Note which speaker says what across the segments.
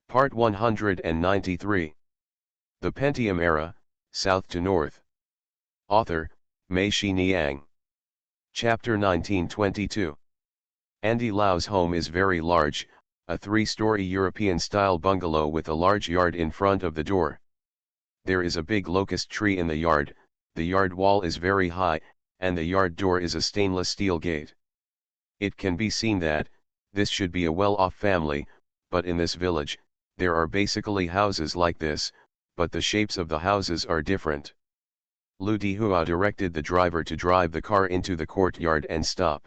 Speaker 1: Part 193. The Pentium Era, South to North. Author, Mei Shi Niang. Chapter 1922. Andy Lau's home is very large, a three-story European-style bungalow with a large yard in front of the door. There is a big locust tree in the yard wall is very high, and the yard door is a stainless steel gate. It can be seen that, this should be a well-off family, but in this village, there are basically houses like this, but the shapes of the houses are different. Lu Dihua directed the driver to drive the car into the courtyard and stop.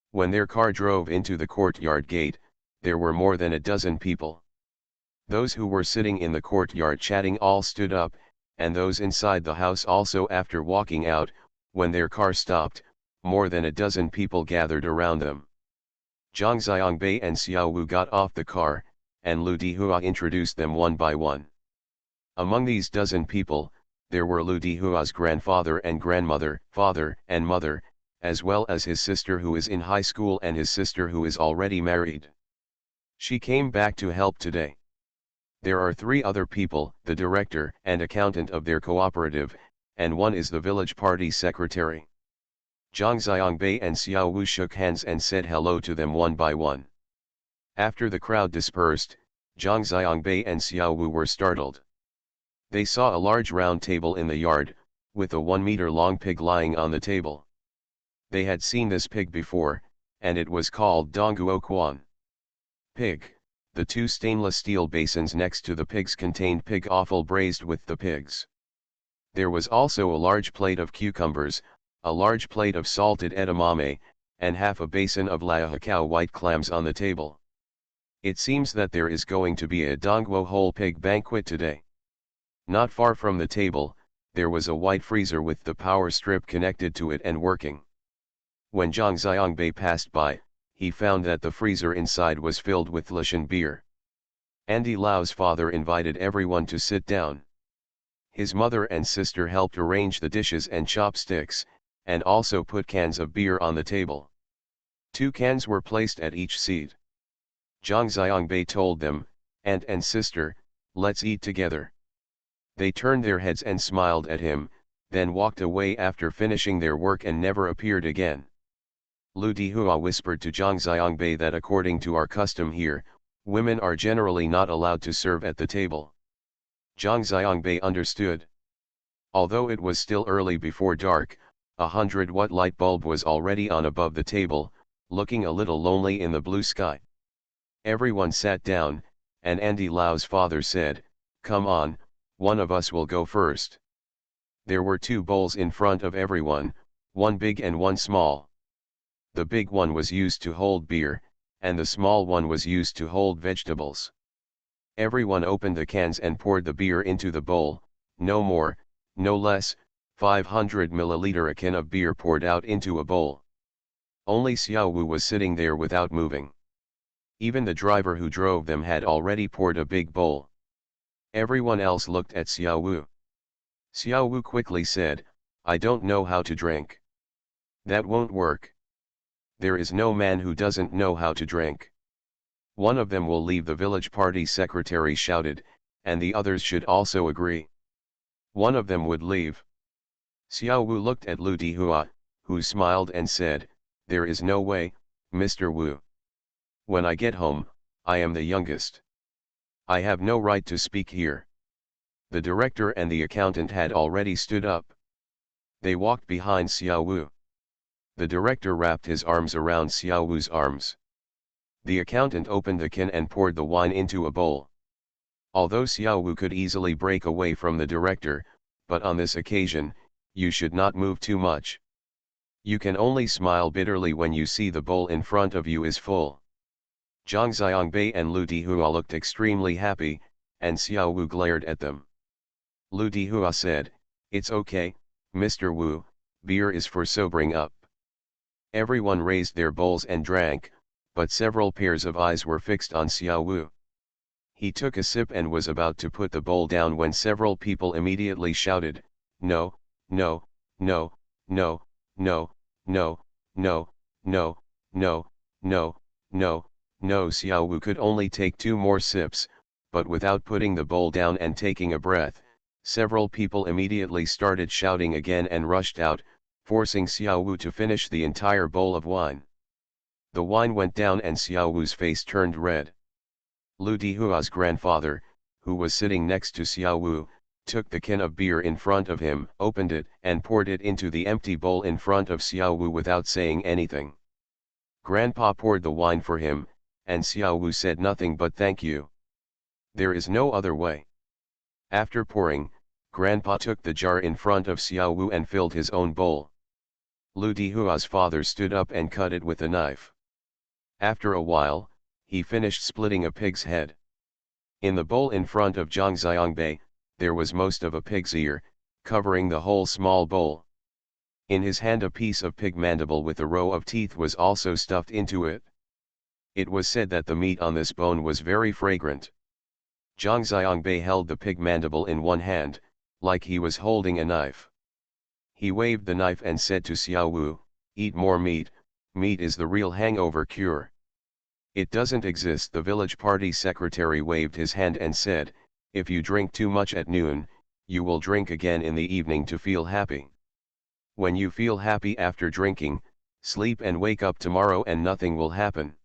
Speaker 1: When their car drove into the courtyard gate, there were more than a dozen people. Those who were sitting in the courtyard chatting all stood up, and those inside the house also. After walking out, when their car stopped, more than a dozen people gathered around them. Zhang Xiangbei and Xiao Wu got off the car, and Lu Dihua introduced them one by one. Among these dozen people, there were Lu Dihua's grandfather and grandmother, father and mother, as well as his sister who is in high school and his sister who is already married. She came back to help today. There are three other people, the director and accountant of their cooperative, and one is the village party secretary. Zhang Xiangbei and Xiao Wu shook hands and said hello to them one by one. After the crowd dispersed, Zhang Xiangbei and Xiao Wu were startled. They saw a large round table in the yard, with a 1-meter-long pig lying on the table. They had seen this pig before, and it was called Dongguo Quan. Pig. The two stainless steel basins next to the pigs contained pig offal braised with the pigs. There was also a large plate of cucumbers, a large plate of salted edamame, and half a basin of Laohakao white clams on the table. It seems that there is going to be a Dongguo whole pig banquet today. Not far from the table, there was a white freezer with the power strip connected to it and working. When Zhang Xiangbei passed by, he found that the freezer inside was filled with Lushan beer. Andy Lau's father invited everyone to sit down. His mother and sister helped arrange the dishes and chopsticks, and also put cans of beer on the table. 2 cans were placed at each seat. Zhang Xiangbei told them, "Aunt and sister, let's eat together." They turned their heads and smiled at him, then walked away after finishing their work and never appeared again. Lu Dihua whispered to Zhang Xiangbei that according to our custom here, women are generally not allowed to serve at the table. Zhang Xiangbei understood. Although it was still early before dark, a 100-watt light bulb was already on above the table, looking a little lonely in the blue sky. Everyone sat down, and Andy Lau's father said, "Come on, one of us will go first." There were 2 bowls in front of everyone, one big and one small. The big one was used to hold beer, and the small one was used to hold vegetables. Everyone opened the cans and poured the beer into the bowl, no more, no less, 500 milliliter a can of beer poured out into a bowl. Only Xiao Wu was sitting there without moving. Even the driver who drove them had already poured a big bowl. Everyone else looked at Xiao Wu. Xiao Wu quickly said, "I don't know how to drink." "That won't work. There is no man who doesn't know how to drink. One of them will leave," the village party secretary shouted, "and the others should also agree." One of them would leave. Xiao Wu looked at Lu Dihua, who smiled and said, "There is no way, Mr. Wu. When I get home, I am the youngest. I have no right to speak here." The director and the accountant had already stood up. They walked behind Xiao Wu. The director wrapped his arms around Xiao Wu's arms. The accountant opened the can and poured the wine into a bowl. Although Xiao Wu could easily break away from the director, but on this occasion, you should not move too much. You can only smile bitterly when you see the bowl in front of you is full. Zhang Xiangbei and Lu Dihua looked extremely happy, and Xiao Wu glared at them. Lu Dihua said, "It's okay, Mr. Wu, beer is for sobering up." Everyone raised their bowls and drank, but several pairs of eyes were fixed on Xiao Wu. He took a sip and was about to put the bowl down when several people immediately shouted, "No, no, no, no, no, no, no, no, no, no, no, no." Xiao Wu could only take 2 more sips, but without putting the bowl down and taking a breath, several people immediately started shouting again and rushed out, forcing Xiao Wu to finish the entire bowl of wine. The wine went down and Xiao Wu's face turned red. Lu Dihua's grandfather, who was sitting next to Xiao Wu, took the can of beer in front of him, opened it, and poured it into the empty bowl in front of Xiao Wu without saying anything. Grandpa poured the wine for him, and Xiao Wu said nothing but thank you. There is no other way. After pouring, Grandpa took the jar in front of Xiao Wu and filled his own bowl. Lu Dihua's father stood up and cut it with a knife. After a while, he finished splitting a pig's head. In the bowl in front of Zhang Xiangbei, there was most of a pig's ear, covering the whole small bowl. In his hand a piece of pig mandible with a row of teeth was also stuffed into it. It was said that the meat on this bone was very fragrant. Zhang Xiangbei held the pig mandible in one hand, like he was holding a knife. He waved the knife and said to Xiao Wu, "Eat more meat, meat is the real hangover cure." "It doesn't exist." The village party secretary waved his hand and said, "If you drink too much at noon, you will drink again in the evening to feel happy. When you feel happy after drinking, sleep and wake up tomorrow and nothing will happen."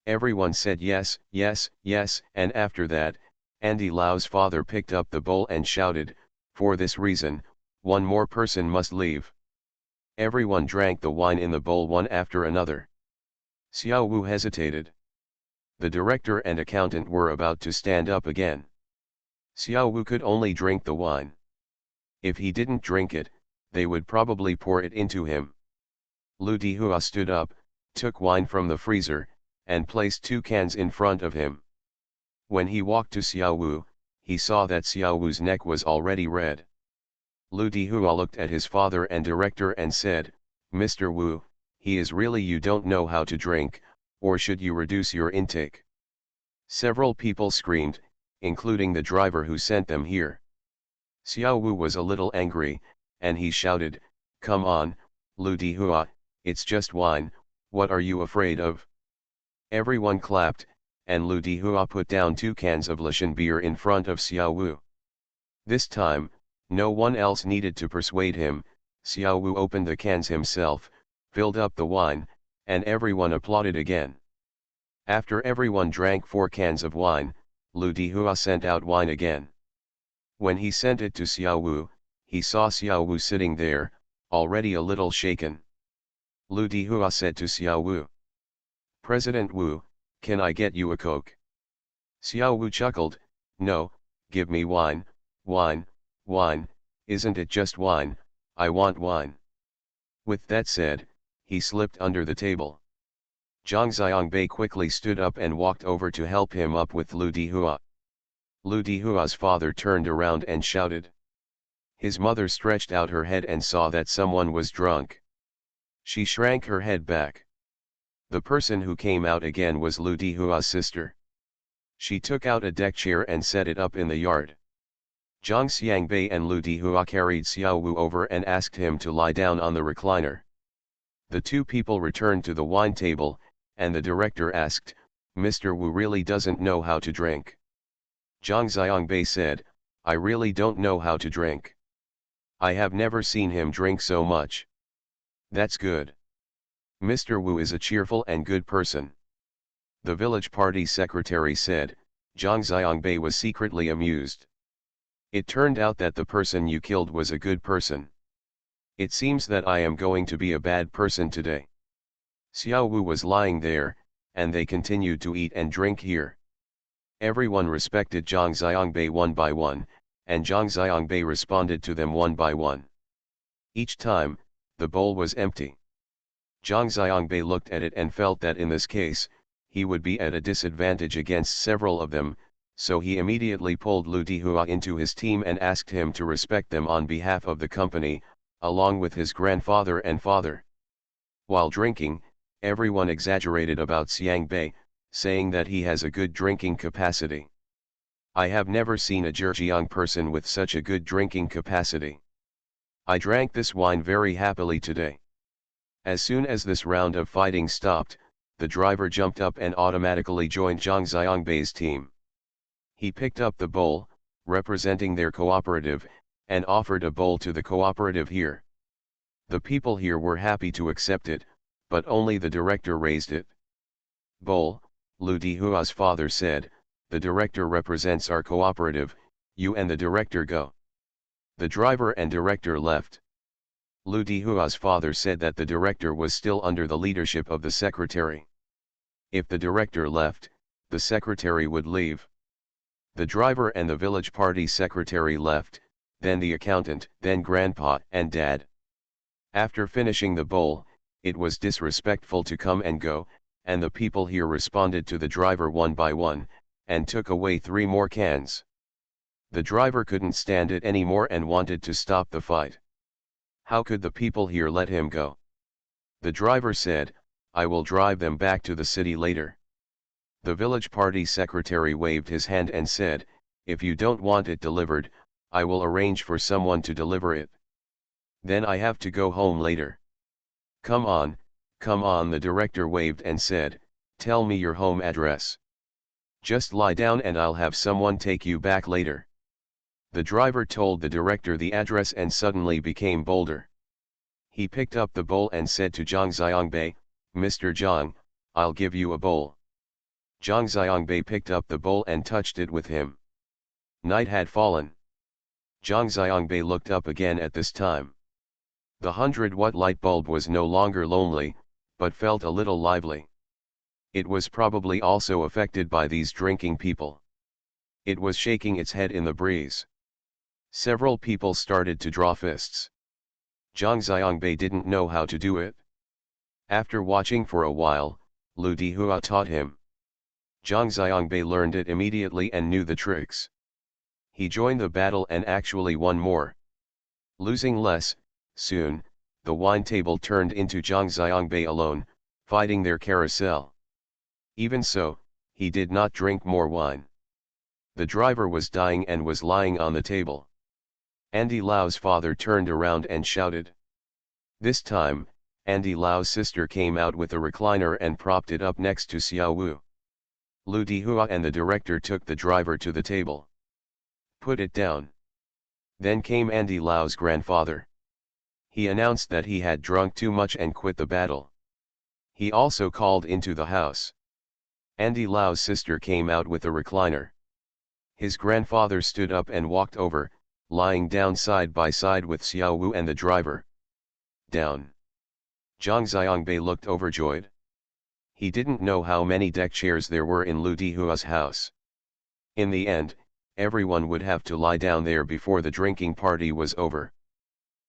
Speaker 1: Everyone said yes, yes, yes, and after that, Andy Lau's father picked up the bowl and shouted, "For this reason, one more person must leave." Everyone drank the wine in the bowl one after another. Xiao Wu hesitated. The director and accountant were about to stand up again. Xiao Wu could only drink the wine. If he didn't drink it, they would probably pour it into him. Lu Dihua stood up, took wine from the freezer, and placed 2 cans in front of him. When he walked to Xiao Wu, he saw that Xiao Wu's neck was already red. Lu Dihua looked at his father and director and said, "Mr. Wu, he is really you don't know how to drink, or should you reduce your intake?" Several people screamed, including the driver who sent them here. Xiao Wu was a little angry, and he shouted, "Come on, Lu Dihua, it's just wine, what are you afraid of?" Everyone clapped, and Lu Dihua put down 2 cans of Lashan beer in front of Xiao Wu. This time, no one else needed to persuade him. Xiao Wu opened the cans himself, filled up the wine, and everyone applauded again. After everyone drank 4 cans of wine, Lu Dihua sent out wine again. When he sent it to Xiao Wu, he saw Xiao Wu sitting there, already a little shaken. Lu Dihua said to Xiao Wu, "President Wu, can I get you a Coke?" Xiao Wu chuckled, "No, give me wine, wine, wine, isn't it just wine, I want wine." With that said, he slipped under the table. Zhang Xiangbei quickly stood up and walked over to help him up with Lu Dihua. Lu Dihua's father turned around and shouted. His mother stretched out her head and saw that someone was drunk. She shrank her head back. The person who came out again was Lu Dihua's sister. She took out a deck chair and set it up in the yard. Zhang Xiangbei and Lu Dihua carried Xiao Wu over and asked him to lie down on the recliner. The 2 people returned to the wine table, and the director asked, "Mr. Wu really doesn't know how to drink?" Zhang Xiangbei said, "I really don't know how to drink. I have never seen him drink so much." "That's good. Mr. Wu is a cheerful and good person." The village party secretary said. Zhang Xiangbei was secretly amused. "It turned out that the person you killed was a good person. It seems that I am going to be a bad person today." Xiao Wu was lying there, and they continued to eat and drink here. Everyone respected Zhang Xiangbei one by one, and Zhang Xiangbei responded to them one by one. Each time, the bowl was empty. Zhang Xiangbei looked at it and felt that in this case, he would be at a disadvantage against several of them, so he immediately pulled Lu Dihua into his team and asked him to respect them on behalf of the company, along with his grandfather and father. While drinking, everyone exaggerated about Xiangbei, saying that he has a good drinking capacity. "I have never seen a Zhejiang person with such a good drinking capacity. I drank this wine very happily today." As soon as this round of fighting stopped, the driver jumped up and automatically joined Zhang Xiangbei's team. He picked up the bowl, representing their cooperative, and offered a bowl to the cooperative here. The people here were happy to accept it, but only the director raised it. Bowl, Lu Dihua's father said, the director represents our cooperative, you and the director go. The driver and director left. Lu Dihua's father said that the director was still under the leadership of the secretary. If the director left, the secretary would leave. The driver and the village party secretary left, then the accountant, then grandpa and dad. After finishing the bowl, it was disrespectful to come and go, and the people here responded to the driver one by one, and took away 3 more cans. The driver couldn't stand it anymore and wanted to stop the fight. How could the people here let him go? The driver said, I will drive them back to the city later. The village party secretary waved his hand and said, if you don't want it delivered, I will arrange for someone to deliver it. Then I have to go home later. Come on, the director waved and said, tell me your home address. Just lie down and I'll have someone take you back later. The driver told the director the address and suddenly became bolder. He picked up the bowl and said to Zhang Xiangbei, Mr. Zhang, I'll give you a bowl. Zhang Xiangbei picked up the bowl and touched it with him. Night had fallen. Zhang Xiangbei looked up again at this time. The 100-watt light bulb was no longer lonely, but felt a little lively. It was probably also affected by these drinking people. It was shaking its head in the breeze. Several people started to draw fists. Zhang Xiangbei didn't know how to do it. After watching for a while, Lu Dihua taught him. Zhang Xiangbei learned it immediately and knew the tricks. He joined the battle and actually won more. Losing less, soon, the wine table turned into Zhang Xiangbei alone, fighting their carousel. Even so, he did not drink more wine. The driver was dying and was lying on the table. Andy Lau's father turned around and shouted. This time, Andy Lau's sister came out with a recliner and propped it up next to Xiao Wu. Lu Dihua and the director took the driver to the table. Put it down. Then came Andy Lau's grandfather. He announced that he had drunk too much and quit the battle. He also called into the house. Andy Lau's sister came out with a recliner. His grandfather stood up and walked over, lying down side by side with Xiao Wu and the driver. Down. Zhang Xiangbei looked overjoyed. He didn't know how many deck chairs there were in Lu Dihua's house. In the end, everyone would have to lie down there before the drinking party was over.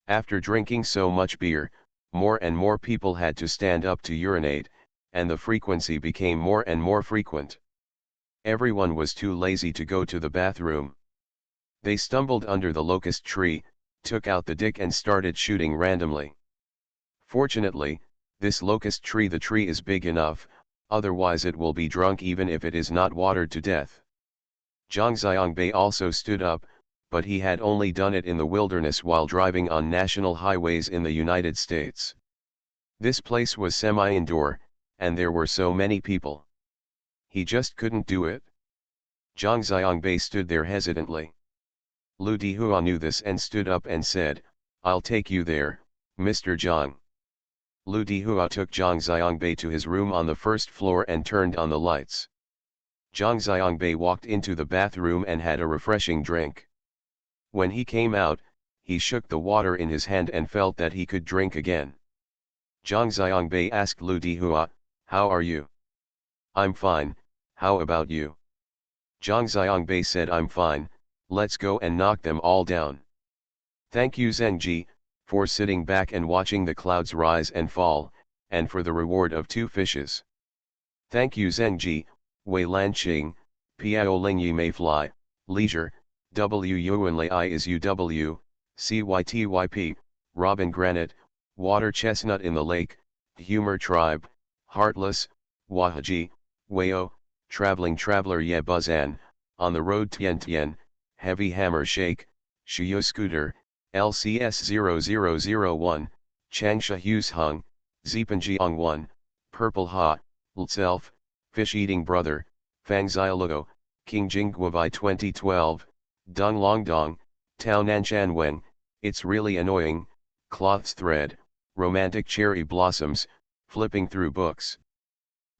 Speaker 1: After drinking so much beer, more and more people had to stand up to urinate, and the frequency became more and more frequent. Everyone was too lazy to go to the bathroom. They stumbled under the locust tree, took out the dick and started shooting randomly. Fortunately, this locust tree, the tree is big enough, otherwise it will be drunk even if it is not watered to death. Zhang Xiangbei also stood up, but he had only done it in the wilderness while driving on national highways in the United States. This place was semi-indoor, and there were so many people. He just couldn't do it. Zhang Xiangbei stood there hesitantly. Lu Dihua knew this and stood up and said, I'll take you there, Mr. Zhang. Lu Dihua took Zhang Xiangbei to his room on the first floor and turned on the lights. Zhang Xiangbei walked into the bathroom and had a refreshing drink. When he came out, he shook the water in his hand and felt that he could drink again. Zhang Xiangbei asked Lu Dihua, how are you? I'm fine, how about you? Zhang Xiangbei said, I'm fine, let's go and knock them all down. Thank you Zhengji, for sitting back and watching the clouds rise and fall, and for the reward of 2 fishes. Thank you Zhengji, Wei Lanqing, Piao Ling Yi May Fly, Leisure, W Yuan Lei I is UW, CYTYP, Robin Granite, Water Chestnut in the Lake, Humor Tribe, Heartless, Wahaji, Wayo, Traveling Traveler Ye Buzan, On the Road Tien Tien, Heavy Hammer Shake, Shuyo Scooter, LCS 0001, Changsha Hughes Hung, Zipanjiang 1, Purple Ha, Lself, Fish Eating Brother, Fangzai Logo, King Jingguavai 2012, Dong Long Dong, Tao Nanshan Wen, It's Really Annoying, Cloths Thread, Romantic Cherry Blossoms, Flipping Through Books.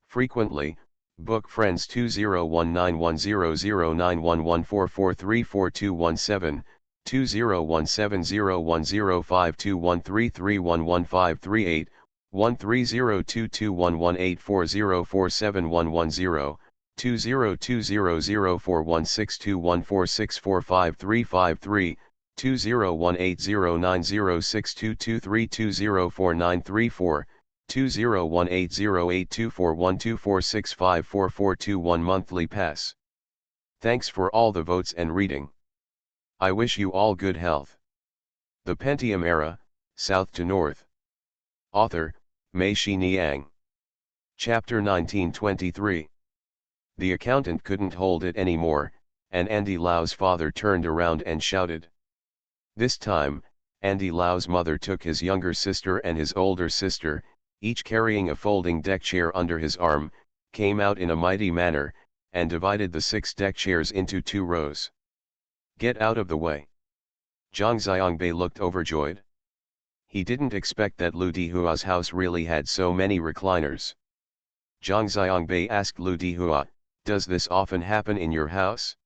Speaker 1: Frequently, book friends 201910091144344217, 201701052133115338, 1302211840471110, 202004162146453533, 201809062232204934, 2018082412465441 monthly pass. Thanks for all the votes and reading. I wish you all good health. The Pentium Era, South to North. Author, Mei-Shi Niang. Chapter 1923. The accountant couldn't hold it anymore, and Andy Lau's father turned around and shouted. This time, Andy Lau's mother took his younger sister and his older sister, each carrying a folding deck chair under his arm, came out in a mighty manner, and divided the 6 deck chairs into 2 rows. Get out of the way. Zhang Xiangbei looked overjoyed. He didn't expect that Lu Dihua's house really had so many recliners. Zhang Xiangbei asked Lu Dihua, "Does this often happen in your house?"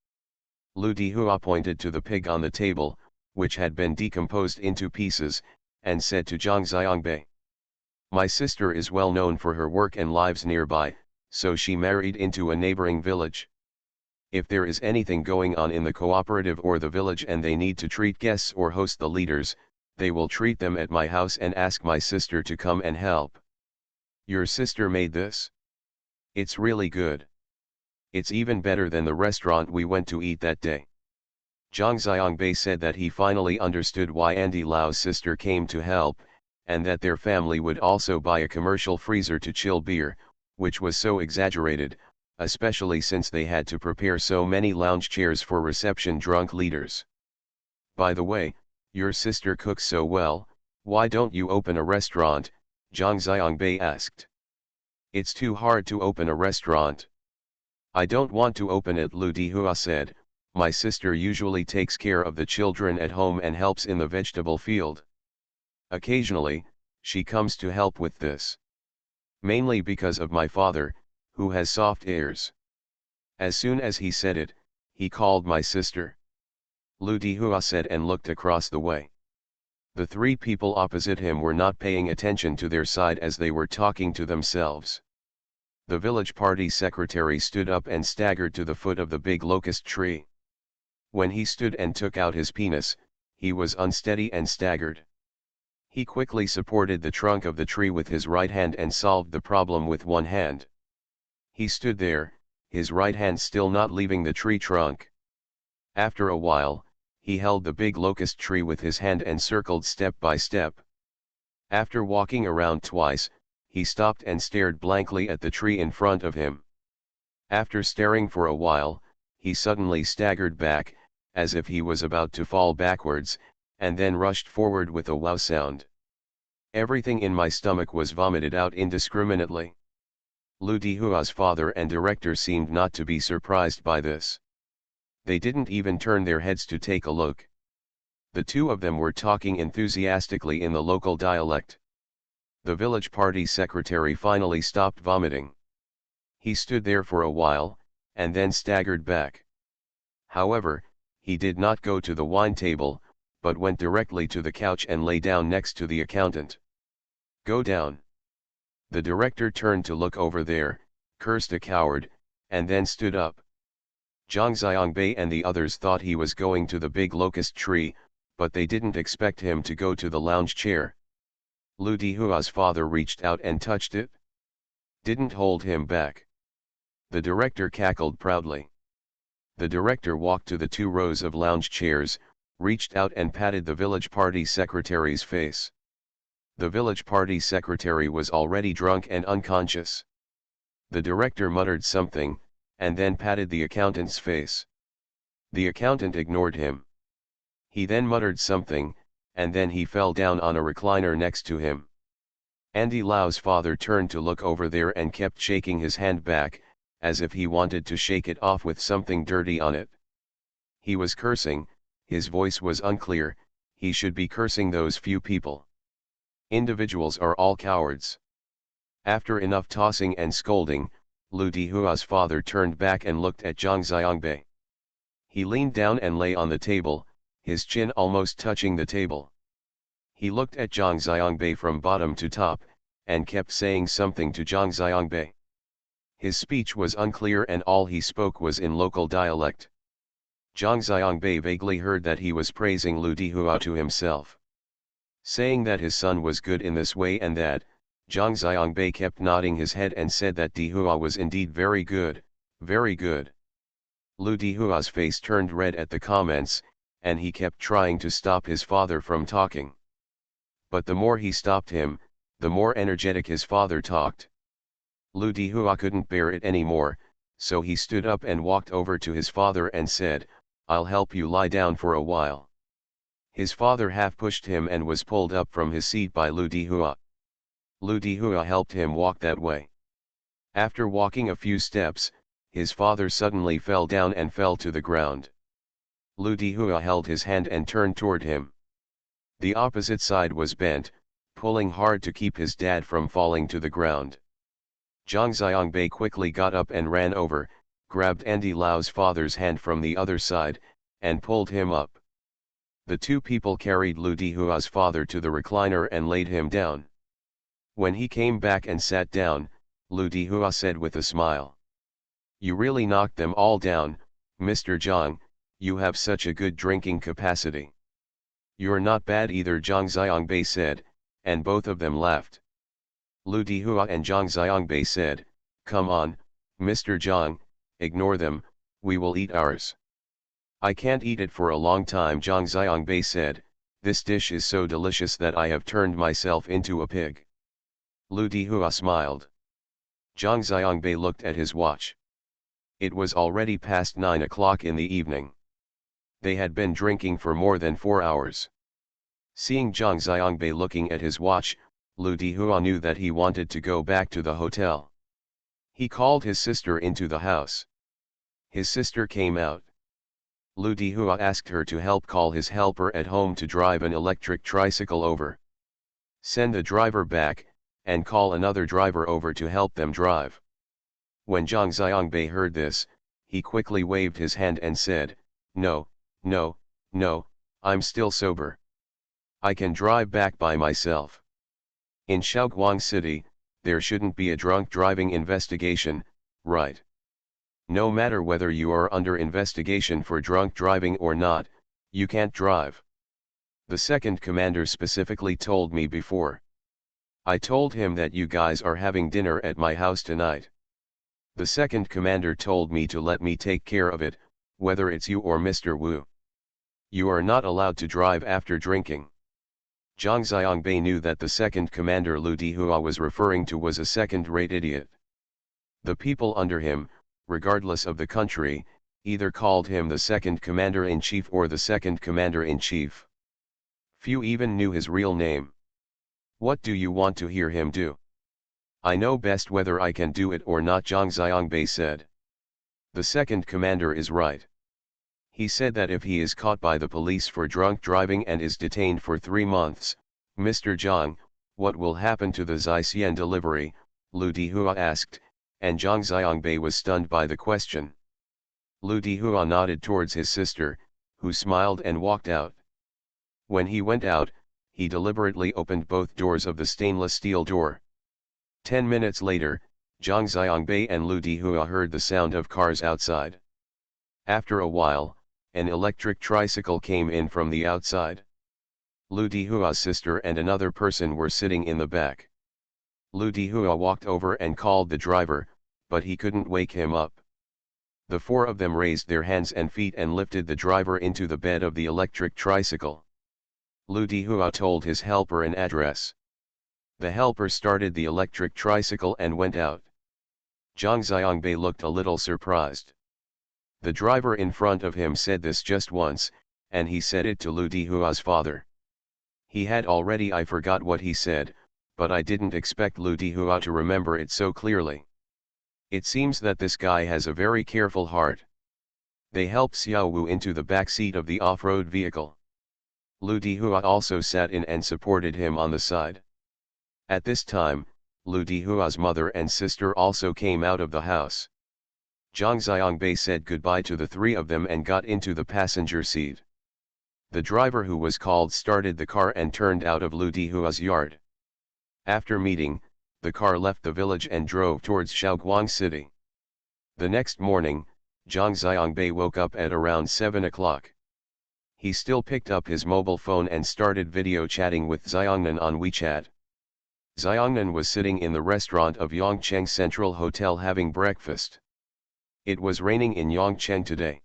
Speaker 1: Lu Dihua pointed to the pig on the table, which had been decomposed into pieces, and said to Zhang Xiangbei, "My sister is well known for her work and lives nearby, so she married into a neighboring village. If there is anything going on in the cooperative or the village and they need to treat guests or host the leaders, they will treat them at my house and ask my sister to come and help. Your sister made this? It's really good. It's even better than the restaurant we went to eat that day." Zhang Xiangbei said that he finally understood why Andy Lau's sister came to help, and that their family would also buy a commercial freezer to chill beer, which was so exaggerated, especially since they had to prepare so many lounge chairs for reception drunk leaders. "By the way, your sister cooks so well, why don't you open a restaurant?" Zhang Xiangbei asked. "It's too hard to open a restaurant." "I don't want to open it," Lu Dihua said. "My sister usually takes care of the children at home and helps in the vegetable field. Occasionally, she comes to help with this. Mainly because of my father, who has soft ears." As soon as he said it, he called my sister. Lu Dihua said and looked across the way. The 3 people opposite him were not paying attention to their side as they were talking to themselves. The village party secretary stood up and staggered to the foot of the big locust tree. When he stood and took out his penis, he was unsteady and staggered. He quickly supported the trunk of the tree with his right hand and solved the problem with one hand. He stood there, his right hand still not leaving the tree trunk. After a while, he held the big locust tree with his hand and circled step by step. After walking around twice, he stopped and stared blankly at the tree in front of him. After staring for a while, he suddenly staggered back, as if he was about to fall backwards, and then rushed forward with a wow sound. Everything in my stomach was vomited out indiscriminately. Lu Dihua's father and director seemed not to be surprised by this. They didn't even turn their heads to take a look. The 2 of them were talking enthusiastically in the local dialect. The village party secretary finally stopped vomiting. He stood there for a while, and then staggered back. However, he did not go to the wine table, but went directly to the couch and lay down next to the accountant. "Go down." The director turned to look over there, cursed a coward, and then stood up. Zhang Xiangbei and the others thought he was going to the big locust tree, but they didn't expect him to go to the lounge chair. Lu Dihua's father reached out and touched it. Didn't hold him back. The director cackled proudly. The director walked to the 2 rows of lounge chairs, reached out and patted the village party secretary's face. The village party secretary was already drunk and unconscious. The director muttered something, and then patted the accountant's face. The accountant ignored him. He then muttered something, and then he fell down on a recliner next to him. Andy Lau's father turned to look over there and kept shaking his hand back, as if he wanted to shake it off with something dirty on it. He was cursing, his voice was unclear, he should be cursing those few people. Individuals are all cowards. After enough tossing and scolding, Lu Dihua's father turned back and looked at Zhang Xiangbei. He leaned down and lay on the table, his chin almost touching the table. He looked at Zhang Xiangbei from bottom to top, and kept saying something to Zhang Xiangbei. His speech was unclear and all he spoke was in local dialect. Zhang Xiangbei vaguely heard that he was praising Lu Dihua to himself, saying that his son was good in this way and that. Zhang Xiangbei kept nodding his head and said that Dihua was indeed very good, very good. Lu Dihua's face turned red at the comments, and he kept trying to stop his father from talking. But the more he stopped him, the more energetic his father talked. Lu Dihua couldn't bear it anymore, so he stood up and walked over to his father and said, "I'll help you lie down for a while." His father half pushed him and was pulled up from his seat by Lu Dihua. Lu Dihua helped him walk that way. After walking a few steps, his father suddenly fell down and fell to the ground. Lu Dihua held his hand and turned toward him. The opposite side was bent, pulling hard to keep his dad from falling to the ground. Zhang Xiangbei quickly got up and ran over, grabbed Andy Lau's father's hand from the other side, and pulled him up. The two people carried Lu Dihua's father to the recliner and laid him down. When he came back and sat down, Lu Dihua said with a smile, "You really knocked them all down, Mr. Zhang, you have such a good drinking capacity." "You're not bad either," Zhang Xiangbei said, and both of them laughed. Lu Dihua and Zhang Xiangbei said, "Come on, Mr. Zhang, ignore them, we will eat ours." "I can't eat it for a long time," Zhang Xiangbei said, "this dish is so delicious that I have turned myself into a pig." Lu Dihua smiled. Zhang Xiangbei looked at his watch. It was already past 9 o'clock in the evening. They had been drinking for more than 4 hours. Seeing Zhang Xiangbei looking at his watch, Lu Dihua knew that he wanted to go back to the hotel. He called his sister into the house. His sister came out. Lu Dihua asked her to help call his helper at home to drive an electric tricycle over. Send the driver back, and call another driver over to help them drive. When Zhang Xiangbei heard this, he quickly waved his hand and said, "No, no, no, I'm still sober. I can drive back by myself. In Shaoguang City, there shouldn't be a drunk driving investigation, right? No matter whether you are under investigation for drunk driving or not, you can't drive. The second commander specifically told me before. I told him that you guys are having dinner at my house tonight. The second commander told me to let me take care of it, whether it's you or Mr. Wu. You are not allowed to drive after drinking." Zhang Xiangbei knew that the second commander Lu Dihua was referring to was a second-rate idiot. The people under him, regardless of the country, either called him the second commander-in-chief or the second commander-in-chief. Few even knew his real name. "What do you want to hear him do?" "I know best whether I can do it or not," Zhang Xiangbei said. "The second commander is right. He said that if he is caught by the police for drunk driving and is detained for 3 months, Mr. Zhang, what will happen to the Zaixian delivery?" Lu Dihua asked, and Zhang Xiangbei was stunned by the question. Lu Dihua nodded towards his sister, who smiled and walked out. When he went out, he deliberately opened both doors of the stainless steel door. 10 minutes later, Zhang Xiangbei and Lu Dihua heard the sound of cars outside. After a while, an electric tricycle came in from the outside. Lu Dihua's sister and another person were sitting in the back. Lu Dihua walked over and called the driver, but he couldn't wake him up. The 4 of them raised their hands and feet and lifted the driver into the bed of the electric tricycle. Lu Dihua told his helper an address. The helper started the electric tricycle and went out. Zhang Xiangbei looked a little surprised. The driver in front of him said this just once, and he said it to Lu Dihua's father. He had already I forgot what he said, but I didn't expect Lu Dihua to remember it so clearly. It seems that this guy has a very careful heart. They helped Xiao Wu into the back seat of the off-road vehicle. Lu Dihua also sat in and supported him on the side. At this time, Lu Dihua's mother and sister also came out of the house. Zhang Xiangbei said goodbye to the three of them and got into the passenger seat. The driver who was called started the car and turned out of Lu Dihua's yard. After meeting, the car left the village and drove towards Shaoguang City. The next morning, Zhang Xiangbei woke up at around 7 o'clock. He still picked up his mobile phone and started video chatting with Xiangnan on WeChat. Xiangnan was sitting in the restaurant of Yongcheng Central Hotel having breakfast. It was raining in Yongcheng today.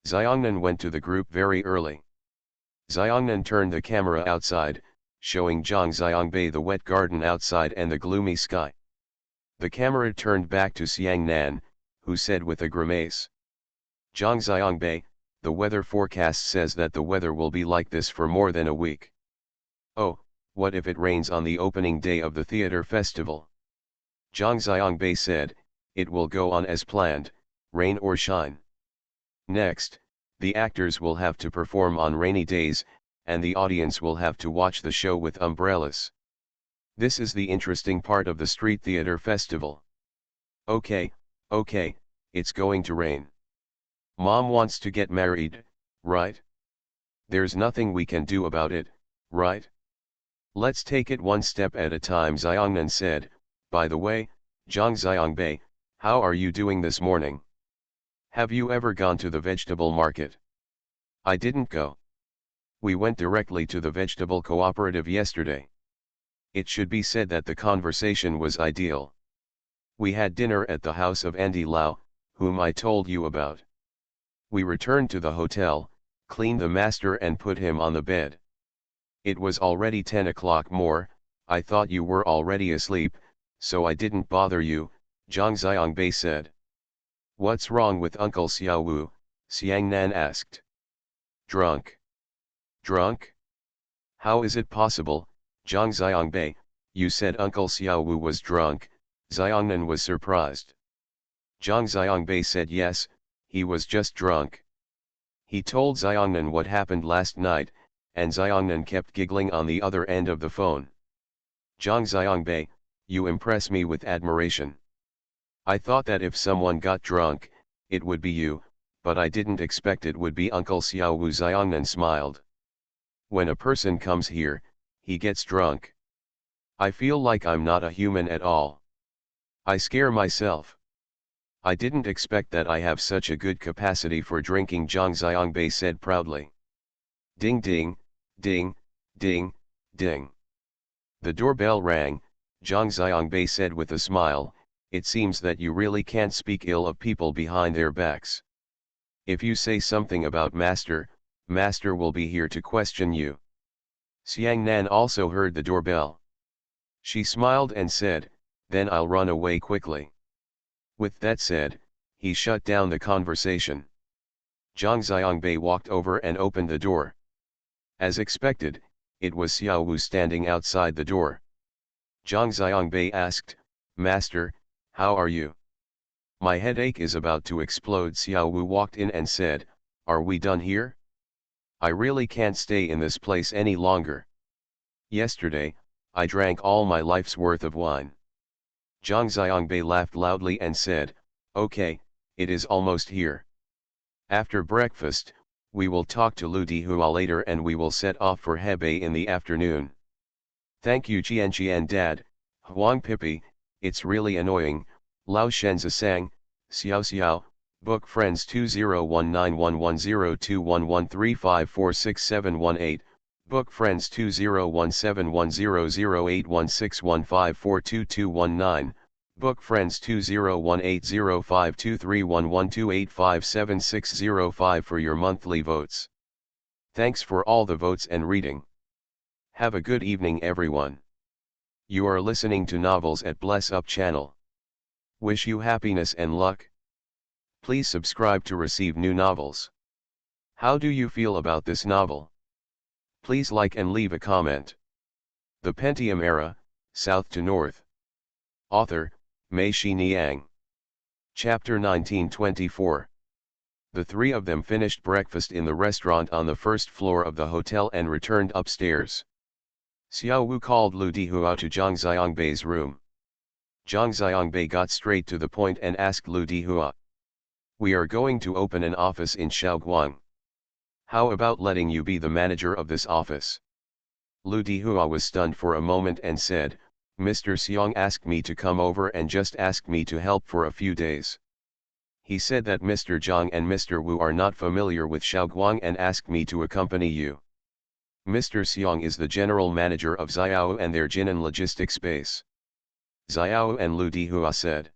Speaker 1: Xiangnan went to the group very early. Xiangnan turned the camera outside, showing Zhang Xiangbei the wet garden outside and the gloomy sky. The camera turned back to Xiangnan, who said with a grimace, "Zhang Xiangbei, the weather forecast says that the weather will be like this for more than a week. Oh, what if it rains on the opening day of the theater festival?" Zhang Xiangbei said, "It will go on as planned, rain or shine. Next, the actors will have to perform on rainy days, and the audience will have to watch the show with umbrellas. This is the interesting part of the street theater festival. Okay, it's going to rain. Mom wants to get married, right? There's nothing we can do about it, right? Let's take it one step at a time." Xiangnan said, "By the way, Zhang Xiangbei, how are you doing this morning? Have you ever gone to the vegetable market?" "I didn't go. We went directly to the vegetable cooperative yesterday." It should be said that the conversation was ideal. "We had dinner at the house of Andy Lau, whom I told you about. We returned to the hotel, cleaned the master and put him on the bed. It was already 10 o'clock more. I thought you were already asleep, so I didn't bother you," Zhang Xiangbei said. "What's wrong with Uncle Xiao Wu?" Xiangnan asked. "Drunk. Drunk? How is it possible, Zhang Xiangbei? You said Uncle Xiao Wu was drunk." Xiangnan was surprised. Zhang Xiangbei said yes, he was just drunk. He told Xiangnan what happened last night, and Xiangnan kept giggling on the other end of the phone. "Zhang Xiangbei, you impress me with admiration. I thought that if someone got drunk, it would be you, but I didn't expect it would be Uncle Xiao Wu." Xiangnan smiled. "When a person comes here, he gets drunk. I feel like I'm not a human at all. I scare myself. I didn't expect that I have such a good capacity for drinking," Zhang Xiangbei said proudly. Ding ding, ding, ding, ding. The doorbell rang. Zhang Xiangbei said with a smile, "It seems that you really can't speak ill of people behind their backs. If you say something about Master will be here to question you." Xiangnan also heard the doorbell. She smiled and said, "Then I'll run away quickly." With that said, he shut down the conversation. Zhang Xiangbei walked over and opened the door. As expected, it was Xiao Wu standing outside the door. Zhang Xiangbei asked, "Master, how are you?" "My headache is about to explode." Xiao Wu walked in and said, "Are we done here? I really can't stay in this place any longer. Yesterday, I drank all my life's worth of wine." Zhang Xiangbei laughed loudly and said, "Okay, it is almost here. After breakfast, we will talk to Lu Dihua later and we will set off for Hebei in the afternoon." "Thank you Qian Dad." "Huang Pipi, it's really annoying." Lao Shenzi sang, "Xiao Xiao, book friends 201911021135467118, book friends 201710081615422219, book friends 2018052311285760 for your monthly votes. Thanks for all the votes and reading. Have a good evening everyone. You are listening to Novels at Bless Up channel. Wish you happiness and luck. Please subscribe to receive new novels. How do you feel about this novel? Please like and leave a comment. The Pentium Era, South to North. Author, Mei Shi Niang. Chapter 1924. The three of them finished breakfast in the restaurant on the first floor of the hotel and returned upstairs. Xiao Wu called Lu Dihua to Zhang Xiangbei's room. Zhang Xiangbei got straight to the point and asked Lu Dihua, "We are going to open an office in Shaoguang. How about letting you be the manager of this office?" Lu Dihua was stunned for a moment and said, "Mr. Xiang asked me to come over and just asked me to help for a few days. He said that Mr. Zhang and Mr. Wu are not familiar with Shaoguang and asked me to accompany you. Mr. Xiang is the general manager of Xiao and their Jinan logistics base." Xiao and Lu Dihua said,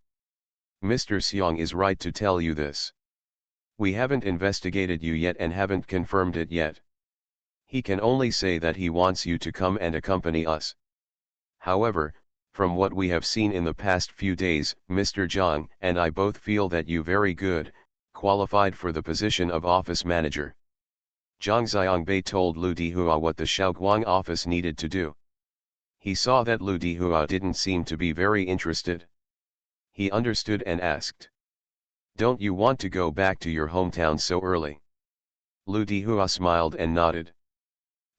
Speaker 1: "Mr. Xiang is right to tell you this. We haven't investigated you yet and haven't confirmed it yet. He can only say that he wants you to come and accompany us. However, from what we have seen in the past few days, Mr. Zhang and I both feel that you very good, qualified for the position of office manager." Zhang Xiangbei told Lu Dihua what the Shaoguang office needed to do. He saw that Lu Dihua didn't seem to be very interested. He understood and asked, "Don't you want to go back to your hometown so early?" Lu Dihua smiled and nodded.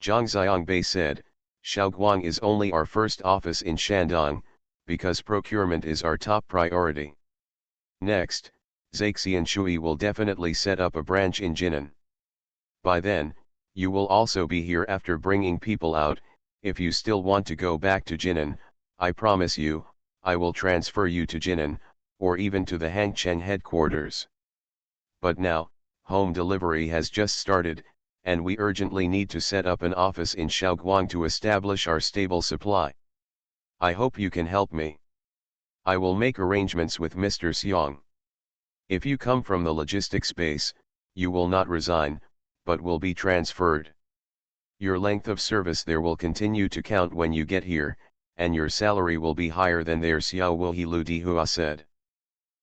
Speaker 1: Zhang Xiangbei said, "Shaoguang is only our first office in Shandong, because procurement is our top priority. Next, Zaixian Shui will definitely set up a branch in Jinan. By then, you will also be here after bringing people out. If you still want to go back to Jinan, I promise you, I will transfer you to Jinan, or even to the Hangcheng headquarters. But now, home delivery has just started, and we urgently need to set up an office in Shaoguang to establish our stable supply. I hope you can help me. I will make arrangements with Mr. Xiang. If you come from the logistics base, you will not resign, but will be transferred. Your length of service there will continue to count when you get here, and your salary will be higher than their Xiao Wu," Lu Dihua said.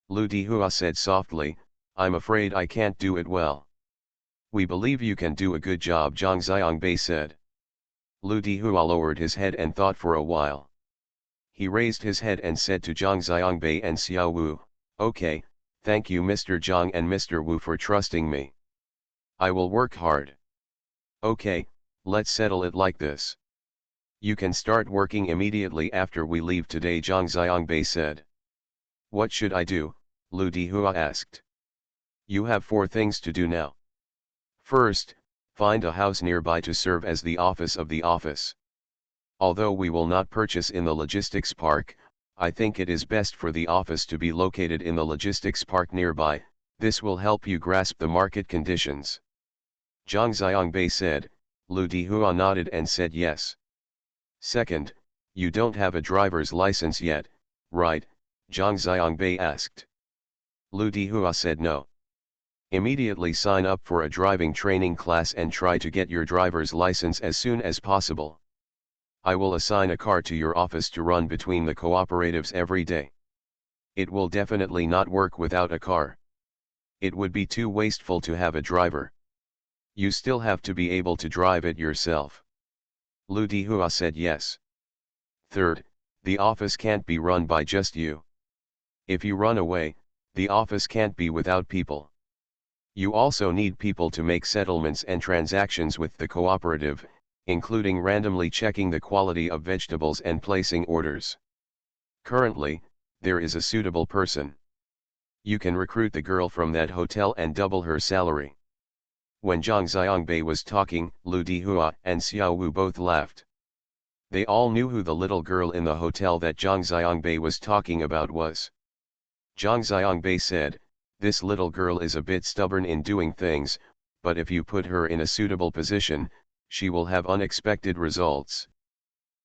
Speaker 1: Lu Dihua said softly, "I'm afraid I can't do it well." "We believe you can do a good job," Zhang Xiangbei said. Lu Dihua lowered his head and thought for a while. He raised his head and said to Zhang Xiangbei and Xiao Wu, "Okay, thank you Mr. Zhang and Mr. Wu for trusting me. I will work hard. Okay, let's settle it like this. You can start working immediately after we leave today," Zhang Xiangbei said. "What should I do?" Lu Dihua asked. "You have 4 things to do now. First, find a house nearby to serve as the office of the office. Although we will not purchase in the logistics park, I think it is best for the office to be located in the logistics park nearby. This will help you grasp the market conditions." Zhang Xiangbei said. Lu Dihua nodded and said yes. "Second, you don't have a driver's license yet, right?" Zhang Xiangbei asked. Lu Dihua said no. "Immediately sign up for a driving training class and try to get your driver's license as soon as possible. I will assign a car to your office to run between the cooperatives every day. It will definitely not work without a car. It would be too wasteful to have a driver. You still have to be able to drive it yourself." Lu Dihua said yes. "Third, the office can't be run by just you. If you run away, the office can't be without people. You also need people to make settlements and transactions with the cooperative, including randomly checking the quality of vegetables and placing orders. Currently, there is a suitable person. You can recruit the girl from that hotel and double her salary." When Zhang Xiangbei was talking, Lu Dihua and Xiao Wu both laughed. They all knew who the little girl in the hotel that Zhang Xiangbei was talking about was. Zhang Xiangbei said, "This little girl is a bit stubborn in doing things, but if you put her in a suitable position, she will have unexpected results.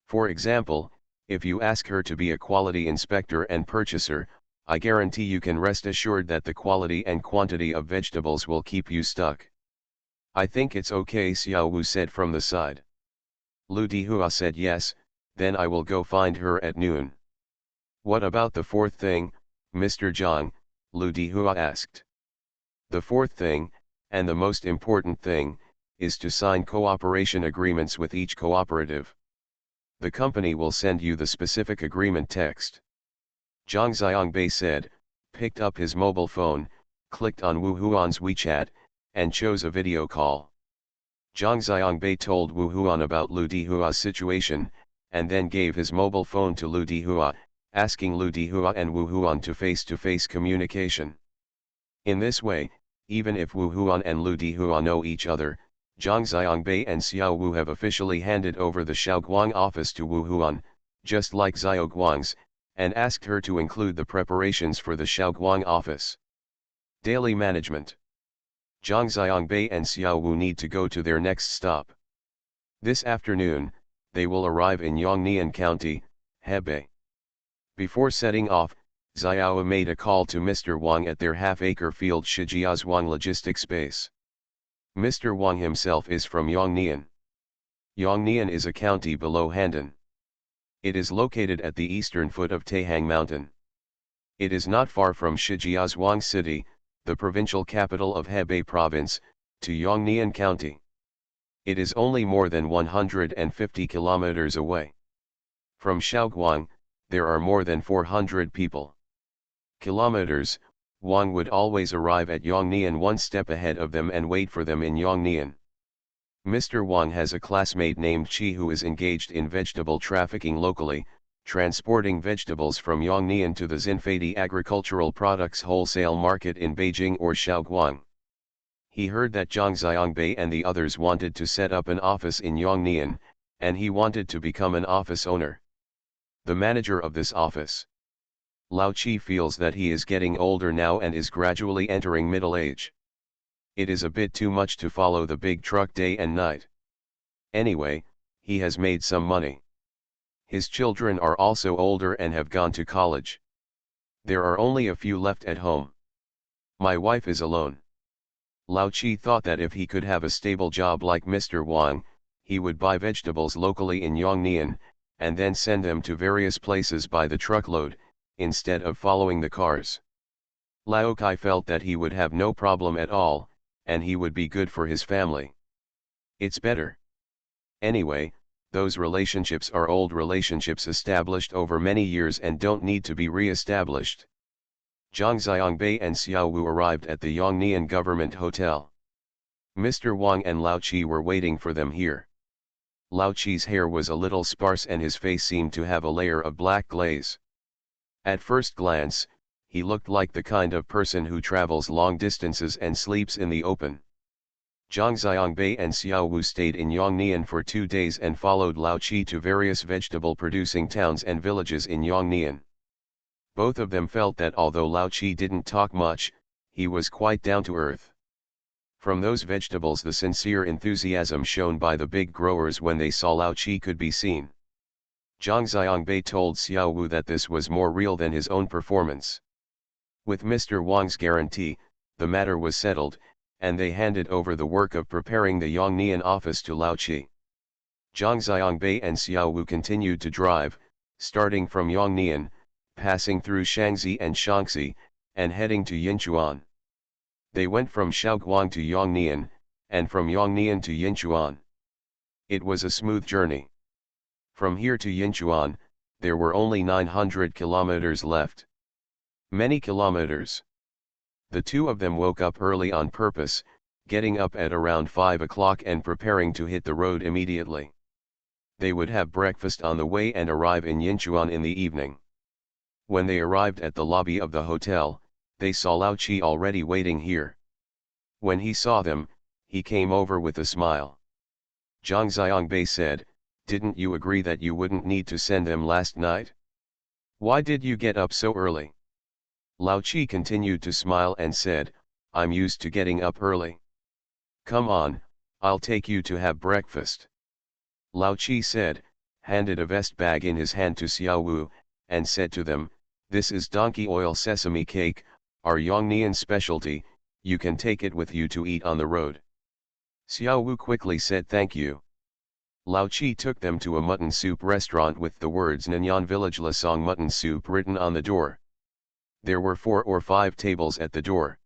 Speaker 1: For example, if you ask her to be a quality inspector and purchaser, I guarantee you can rest assured that the quality and quantity of vegetables will keep you stuck." "I think it's okay," Xiao Wu said from the side. Lu Dihua said yes, "Then I will go find her at noon." "What about the 4th thing, Mr. Zhang?" Lu Dihua asked. "The 4th thing, and the most important thing, is to sign cooperation agreements with each cooperative. The company will send you the specific agreement text." Zhang Xiangbei said, picked up his mobile phone, clicked on Wu Huan's WeChat, and chose a video call. Zhang Xiangbei told Wu Huan about Lu Dihua's situation, and then gave his mobile phone to Lu Dihua, asking Lu Dihua and Wu Huan to face-to-face communication. In this way, even if Wu Huan and Lu Dihua know each other, Zhang Xiangbei and Xiao Wu have officially handed over the Shaoguang office to Wu Huan, just like Xiao Guang's, and asked her to include the preparations for the Shaoguang office. Daily management. Zhang Xiangbei and Xiao Wu need to go to their next stop. This afternoon, they will arrive in Yongnian County, Hebei. Before setting off, Xiao Wu made a call to Mr. Wang at their half-acre field Shijiazhuang logistics base. Mr. Wang himself is from Yongnian. Yongnian is a county below Handan. It is located at the eastern foot of Taihang Mountain. It is not far from Shijiazhuang City, the provincial capital of Hebei Province, to Yongnian County. It is only more than 150 kilometers away. From Shaoguang, there are more than 400 people. Kilometers, Wang would always arrive at Yongnian one step ahead of them and wait for them in Yongnian. Mr. Wang has a classmate named Qi who is engaged in vegetable trafficking locally, transporting vegetables from Yongnian to the Xinfadi agricultural products wholesale market in Beijing or Shaoguang. He heard that Zhang Xiangbei and the others wanted to set up an office in Yongnian, and he wanted to become an office owner. The manager of this office, Lao Qi, feels that he is getting older now and is gradually entering middle age. It is a bit too much to follow the big truck day and night. Anyway, he has made some money. His children are also older and have gone to college. There are only a few left at home. My wife is alone. Lao Qi thought that if he could have a stable job like Mr. Wang, he would buy vegetables locally in Yongnian, and then send them to various places by the truckload, instead of following the cars. Lao Kai felt that he would have no problem at all, and he would be good for his family. It's better. Anyway, those relationships are old relationships established over many years and don't need to be re-established. Zhang Xiangbei and Xiao Wu arrived at the Yongnian Government Hotel. Mr. Wang and Lao Qi were waiting for them here. Lao Qi's hair was a little sparse and his face seemed to have a layer of black glaze. At first glance, he looked like the kind of person who travels long distances and sleeps in the open. Zhang Xiangbei and Xiao Wu stayed in Yongnian for 2 days and followed Lao Qi to various vegetable-producing towns and villages in Yongnian. Both of them felt that although Lao Qi didn't talk much, he was quite down to earth. From those vegetables the sincere enthusiasm shown by the big growers when they saw Lao Qi could be seen. Zhang Xiangbei told Xiao Wu that this was more real than his own performance. With Mr. Wang's guarantee, the matter was settled, and they handed over the work of preparing the Yongnian office to Lao Qi. Zhang Xiangbei and Xiao Wu continued to drive, starting from Yongnian, passing through Shangzi and Shaanxi, and heading to Yinchuan. They went from Shaoguang to Yongnian, and from Yongnian to Yinchuan. It was a smooth journey. From here to Yinchuan, there were only 900 kilometers left. Many kilometers. The two of them woke up early on purpose, getting up at around 5 o'clock and preparing to hit the road immediately. They would have breakfast on the way and arrive in Yinchuan in the evening. When they arrived at the lobby of the hotel, they saw Lao Qi already waiting here. When he saw them, he came over with a smile. Zhang Xiangbei said, "Didn't you agree that you wouldn't need to send them last night? Why did you get up so early?" Lao Qi continued to smile and said, "I'm used to getting up early. Come on, I'll take you to have breakfast." Lao Qi said, handed a vest bag in his hand to Xiao Wu, and said to them, "This is donkey oil sesame cake, our Yongnian specialty, you can take it with you to eat on the road." Xiao Wu quickly said thank you. Lao Qi took them to a mutton soup restaurant with the words Nanyang Village Lasong Mutton Soup written on the door. There were 4 or 5 tables at the door.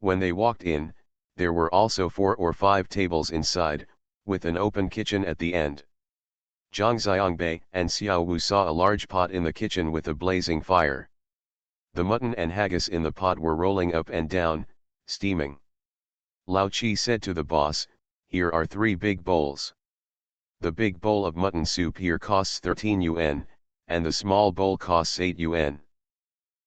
Speaker 1: When they walked in, there were also 4 or 5 tables inside, with an open kitchen at the end. Zhang Xiangbei and Xiao Wu saw a large pot in the kitchen with a blazing fire. The mutton and haggis in the pot were rolling up and down, steaming. Lao Chi said to the boss, "Here are 3 big bowls. The big bowl of mutton soup here costs 13 yuan, and the small bowl costs 8 yuan.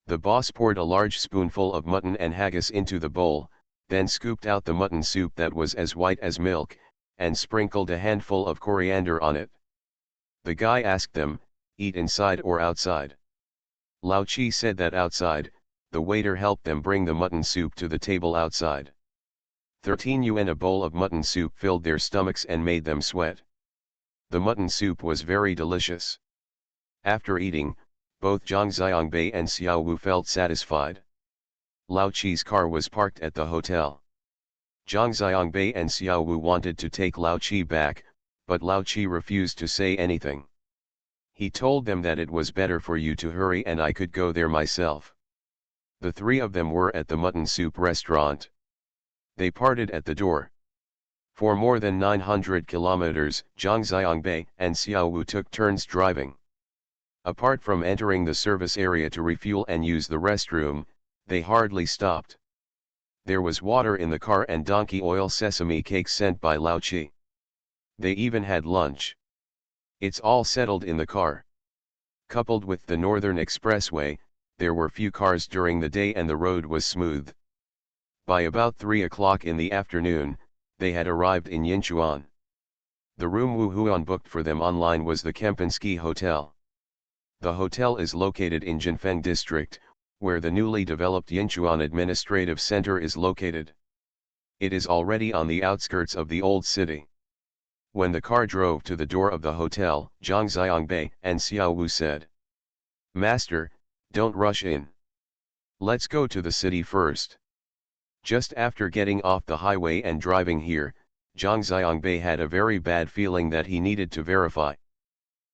Speaker 1: The boss poured a large spoonful of mutton and haggis into the bowl, then scooped out the mutton soup that was as white as milk, and sprinkled a handful of coriander on it. The guy asked them, "Eat inside or outside?" Lao Chi said that outside. The waiter helped them bring the mutton soup to the table outside. 13 yuan a bowl of mutton soup filled their stomachs and made them sweat. The mutton soup was very delicious. After eating, both Zhang Xiangbei and Xiao Wu felt satisfied. Lao Chi's car was parked at the hotel. Zhang Xiangbei and Xiao Wu wanted to take Lao Chi back, but Lao Chi refused to say anything. He told them that it was better for you to hurry and I could go there myself. The 3 of them were at the mutton soup restaurant. They parted at the door. For more than 900 kilometers, Zhang Xiangbei and Xiao Wu took turns driving. Apart from entering the service area to refuel and use the restroom, they hardly stopped. There was water in the car and donkey oil sesame cakes sent by Lao Chi. They even had lunch. It's all settled in the car. Coupled with the Northern Expressway, there were few cars during the day and the road was smooth. By about 3 o'clock in the afternoon, they had arrived in Yinchuan. The room Wu Huan booked for them online was the Kempinski Hotel. The hotel is located in Jinfeng District, where the newly developed Yinchuan Administrative Center is located. It is already on the outskirts of the old city. When the car drove to the door of the hotel, Zhang Xiangbei and Xiao Wu said, "Master, don't rush in. Let's go to the city first." Just after getting off the highway and driving here, Zhang Xiangbei had a very bad feeling that he needed to verify.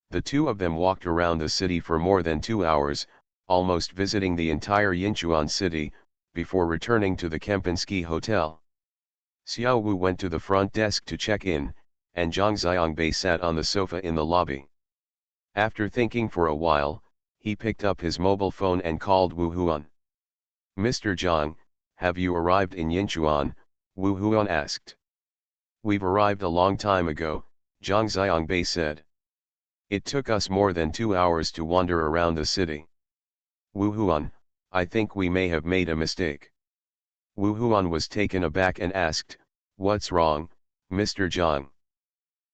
Speaker 1: The 2 of them walked around the city for more than 2 hours, almost visiting the entire Yinchuan city, before returning to the Kempinski Hotel. Xiao Wu went to the front desk to check in, and Zhang Xiangbei sat on the sofa in the lobby. After thinking for a while, he picked up his mobile phone and called Wu Huan. "Mr. Zhang, have you arrived in Yinchuan?" Wu Huan asked. "We've arrived a long time ago," Zhang Xiangbei said. "It took us more than 2 hours to wander around the city." "Wu Huan, I think we may have made a mistake." Wu Huan was taken aback and asked, "What's wrong, Mr. Zhang?"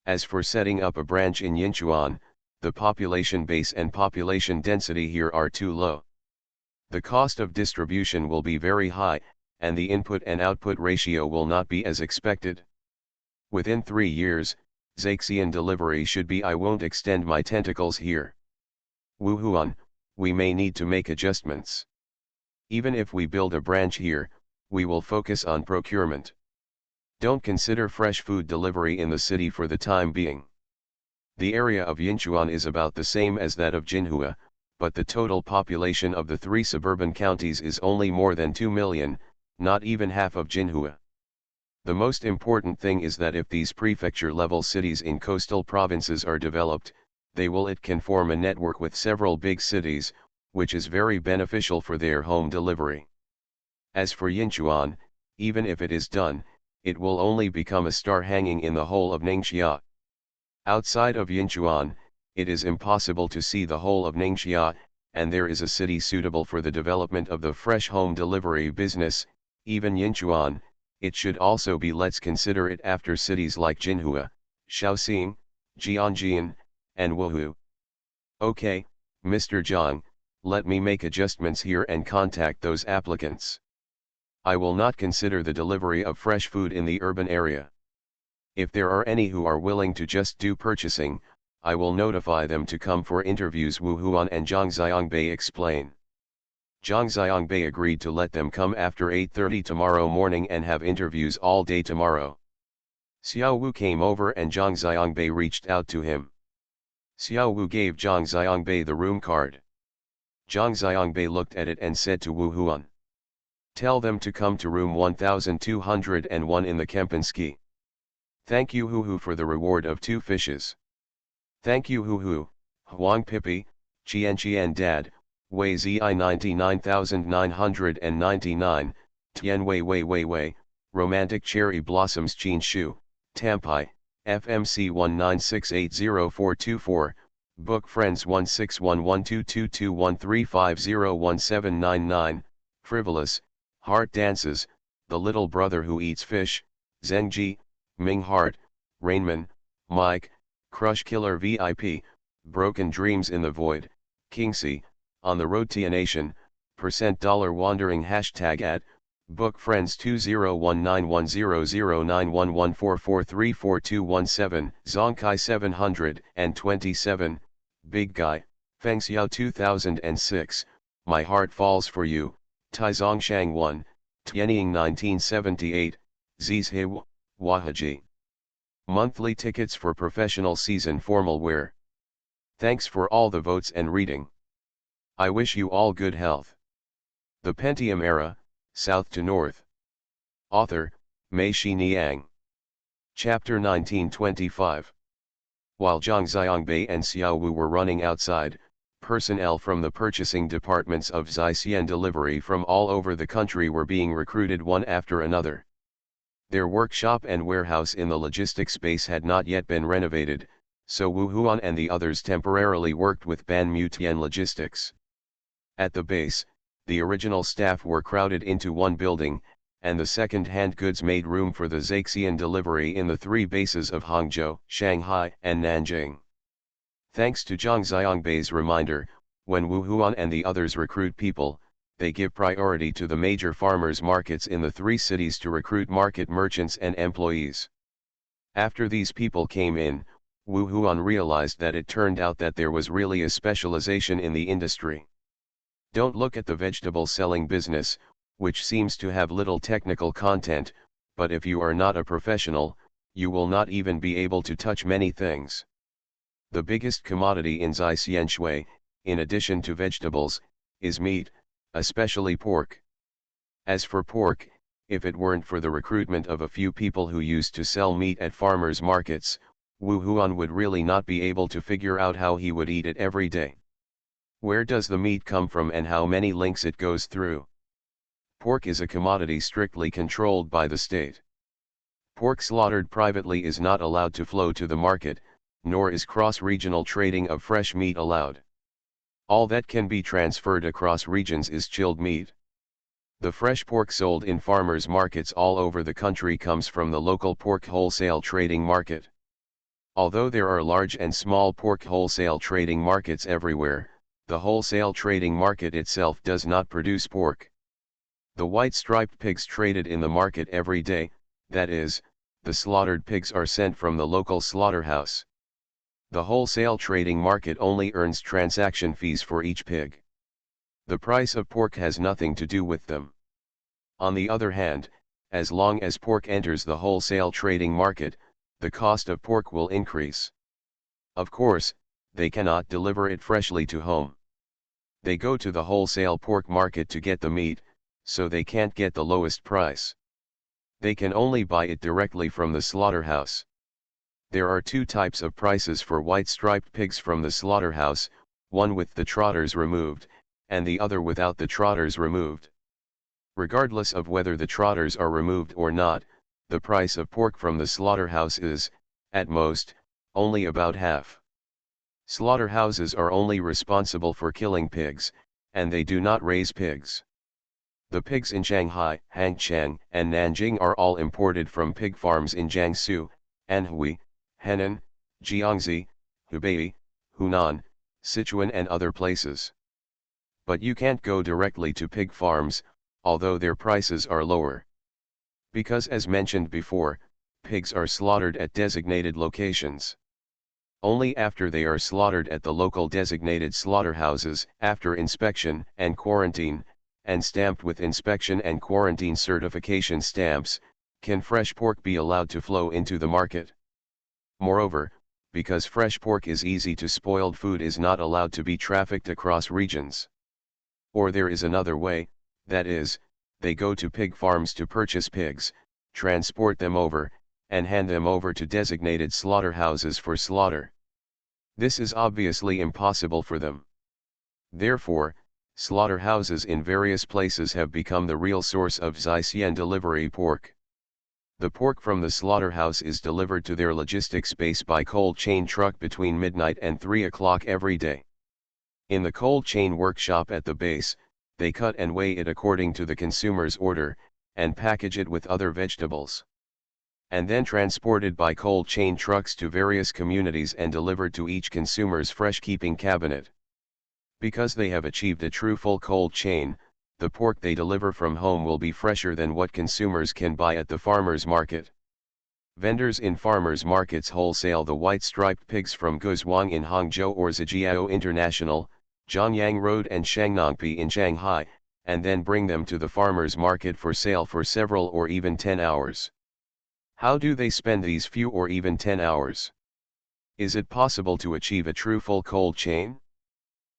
Speaker 1: "As for setting up a branch in Yinchuan, the population base and population density here are too low. The cost of distribution will be very high, and the input and output ratio will not be as expected. Within 3 years, Zaixian delivery should be. I won't extend my tentacles here. Wu Huan, we may need to make adjustments. Even if we build a branch here, we will focus on procurement. Don't consider fresh food delivery in the city for the time being. The area of Yinchuan is about the same as that of Jinhua, but the total population of the 3 suburban counties is only more than 2 million, not even half of Jinhua. The most important thing is that if these prefecture-level cities in coastal provinces are developed, it can form a network with several big cities, which is very beneficial for their home delivery. As for Yinchuan, even if it is done, it will only become a star hanging in the whole of Ningxia. Outside of Yinchuan, it is impossible to see the whole of Ningxia, and there is a city suitable for the development of the fresh home delivery business, even Yinchuan. It should also be. Let's consider it after cities like Jinhua, Shaoxing, Jianjian, and Wuhu. Okay, Mr. Zhang, let me make adjustments here and contact those applicants. I will not consider the delivery of fresh food in the urban area. If there are any who are willing to just do purchasing, I will notify them to come for interviews. Wu Huan and Zhang Xiangbei explain. Zhang Xiangbei agreed to let them come after 8:30 tomorrow morning and have interviews all day tomorrow. Xiao Wu came over and Zhang Xiangbei reached out to him. Xiao Wu gave Zhang Xiangbei the room card. Zhang Xiangbei looked at it and said to Wu Huan, "Tell them to come to room 1201 in the Kempinski. Thank you Hu Hu for the reward of 2 fishes. Thank you Hu Hu, Huang Pipi, Qian Qian Dad, Wei Zi 99999, Tian Wei, Romantic Cherry Blossoms Chin Shu, Tampai, FMC 1968044, Book Friends 1611222135017999, Frivolous, Heart Dances, The Little Brother Who Eats Fish, Zhengji, Ming Heart, Rainman, Mike, Crush Killer VIP, Broken Dreams in the Void, Kingsi, On the Road to a Nation, $, Wandering hashtag at, Book Friends 201910091144344217, Zongkai 727, Big Guy, Feng Xiao 2006, My Heart Falls for You, Tai Zongshang 1, Tianying 1978, Zizhe Wahaji. Monthly tickets for professional season formal wear. Thanks for all the votes and reading. I wish you all good health. The Pentium Era, South to North. Author, Mei Xiniang. Chapter 1925. While Zhang Xiangbei and Xiao Wu were running outside, personnel from the purchasing departments of Zaixian Delivery from all over the country were being recruited one after another. Their workshop and warehouse in the logistics space had not yet been renovated, so Wu Huan and the others temporarily worked with Ban Mutian Logistics. At the base, the original staff were crowded into one building, and the second-hand goods made room for the Zaixian delivery in the three bases of Hangzhou, Shanghai, and Nanjing. Thanks to Zhang Xiangbei's reminder, when Wu Huan and the others recruit people, they give priority to the major farmers' markets in the three cities to recruit market merchants and employees. After these people came in, Wu Huan realized that it turned out that there was really a specialization in the industry. Don't look at the vegetable selling business, which seems to have little technical content, but if you are not a professional, you will not even be able to touch many things. The biggest commodity in Zaixian Shui, in addition to vegetables, is meat, especially pork. As for pork, if it weren't for the recruitment of a few people who used to sell meat at farmers' markets, Wu Huan would really not be able to figure out how he would eat it every day. Where does the meat come from and how many links it goes through? Pork is a commodity strictly controlled by the state. Pork slaughtered privately is not allowed to flow to the market, nor is cross-regional trading of fresh meat allowed. All that can be transferred across regions is chilled meat. The fresh pork sold in farmers' markets all over the country comes from the local pork wholesale trading market. Although there are large and small pork wholesale trading markets everywhere, the wholesale trading market itself does not produce pork. The white-striped pigs traded in the market every day, that is, the slaughtered pigs are sent from the local slaughterhouse. The wholesale trading market only earns transaction fees for each pig. The price of pork has nothing to do with them. On the other hand, as long as pork enters the wholesale trading market, the cost of pork will increase. Of course, they cannot deliver it freshly to home. They go to the wholesale pork market to get the meat, so they can't get the lowest price. They can only buy it directly from the slaughterhouse. There are two types of prices for white-striped pigs from the slaughterhouse, one with the trotters removed, and the other without the trotters removed. Regardless of whether the trotters are removed or not, the price of pork from the slaughterhouse is, at most, only about half. Slaughterhouses are only responsible for killing pigs, and they do not raise pigs. The pigs in Shanghai, Hangchang, and Nanjing are all imported from pig farms in Jiangsu, Anhui, Henan, Jiangxi, Hubei, Hunan, Sichuan and other places. But you can't go directly to pig farms, although their prices are lower. Because as mentioned before, pigs are slaughtered at designated locations. Only after they are slaughtered at the local designated slaughterhouses, after inspection and quarantine, and stamped with inspection and quarantine certification stamps, can fresh pork be allowed to flow into the market. Moreover, because fresh pork is easy to spoiled food is not allowed to be trafficked across regions. Or there is another way, that is, they go to pig farms to purchase pigs, transport them over, and hand them over to designated slaughterhouses for slaughter. This is obviously impossible for them. Therefore, Slaughterhouses in various places have become the real source of Xixian delivery pork. The pork from the slaughterhouse is delivered to their logistics base by cold chain truck between midnight and 3 o'clock every day. In the cold chain workshop at the base, they cut and weigh it according to the consumer's order, and package it with other vegetables. And then transported by cold chain trucks to various communities and delivered to each consumer's fresh keeping cabinet. Because they have achieved a true full cold chain, the pork they deliver from home will be fresher than what consumers can buy at the farmer's market. Vendors in farmers' markets wholesale the white-striped pigs from Guzhuang in Hangzhou or Zijiao International, Zhongyang Road and Shangnongpi in Shanghai, and then bring them to the farmer's market for sale for several or even 10 hours. How do they spend these few or even 10 hours? Is it possible to achieve a true full cold chain?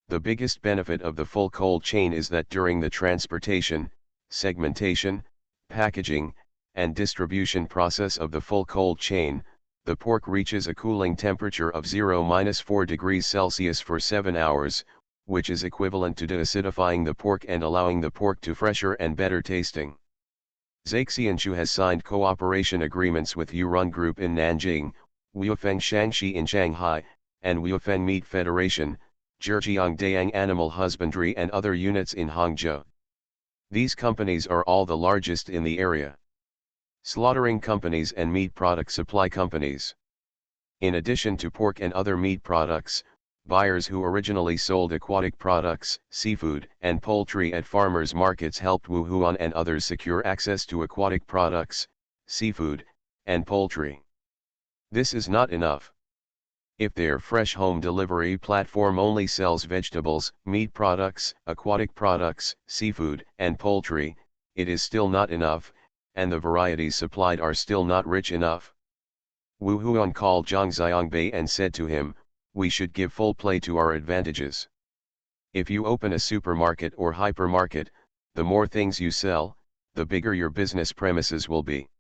Speaker 1: The biggest benefit of the full cold chain is that during the transportation, segmentation, packaging, and distribution process of the full cold chain, the pork reaches a cooling temperature of 0-4 degrees Celsius for 7 hours, which is equivalent to deacidifying the pork and allowing the pork to fresher and better tasting. Zaixianshu has signed cooperation agreements with Yurun Group in Nanjing, Wuifeng Shangxi in Shanghai, and Wuifeng Meat Federation, Zhejiangdayang Animal Husbandry and other units in Hangzhou. These companies are all the largest in the area. Slaughtering companies and meat product supply companies. In addition to pork and other meat products, buyers who originally sold aquatic products, seafood, and poultry at farmers' markets helped Wu Huan and others secure access to aquatic products, seafood, and poultry. This is not enough. If their fresh home delivery platform only sells vegetables, meat products, aquatic products, seafood, and poultry, it is still not enough, and the varieties supplied are still not rich enough. Wu Huan called Zhang Xiangbei and said to him, "We should give full play to our advantages. If you open a supermarket or hypermarket, the more things you sell, the bigger your business premises will be.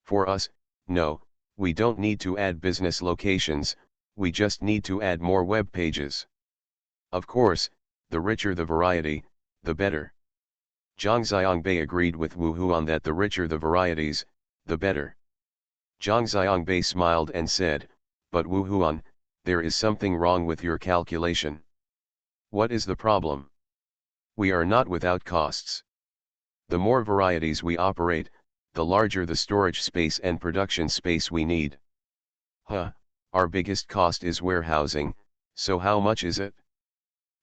Speaker 1: For us, no, we don't need to add business locations, we just need to add more web pages. Of course, the richer the variety, the better." Zhang Xiangbei agreed with Wu Huan that the richer the varieties, the better. Zhang Xiangbei smiled and said, "But Wu Huan, there is something wrong with your calculation." "What is the problem?" "We are not without costs. The more varieties we operate, the larger the storage space and production space we need." "Huh, our biggest cost is warehousing, so how much is it?"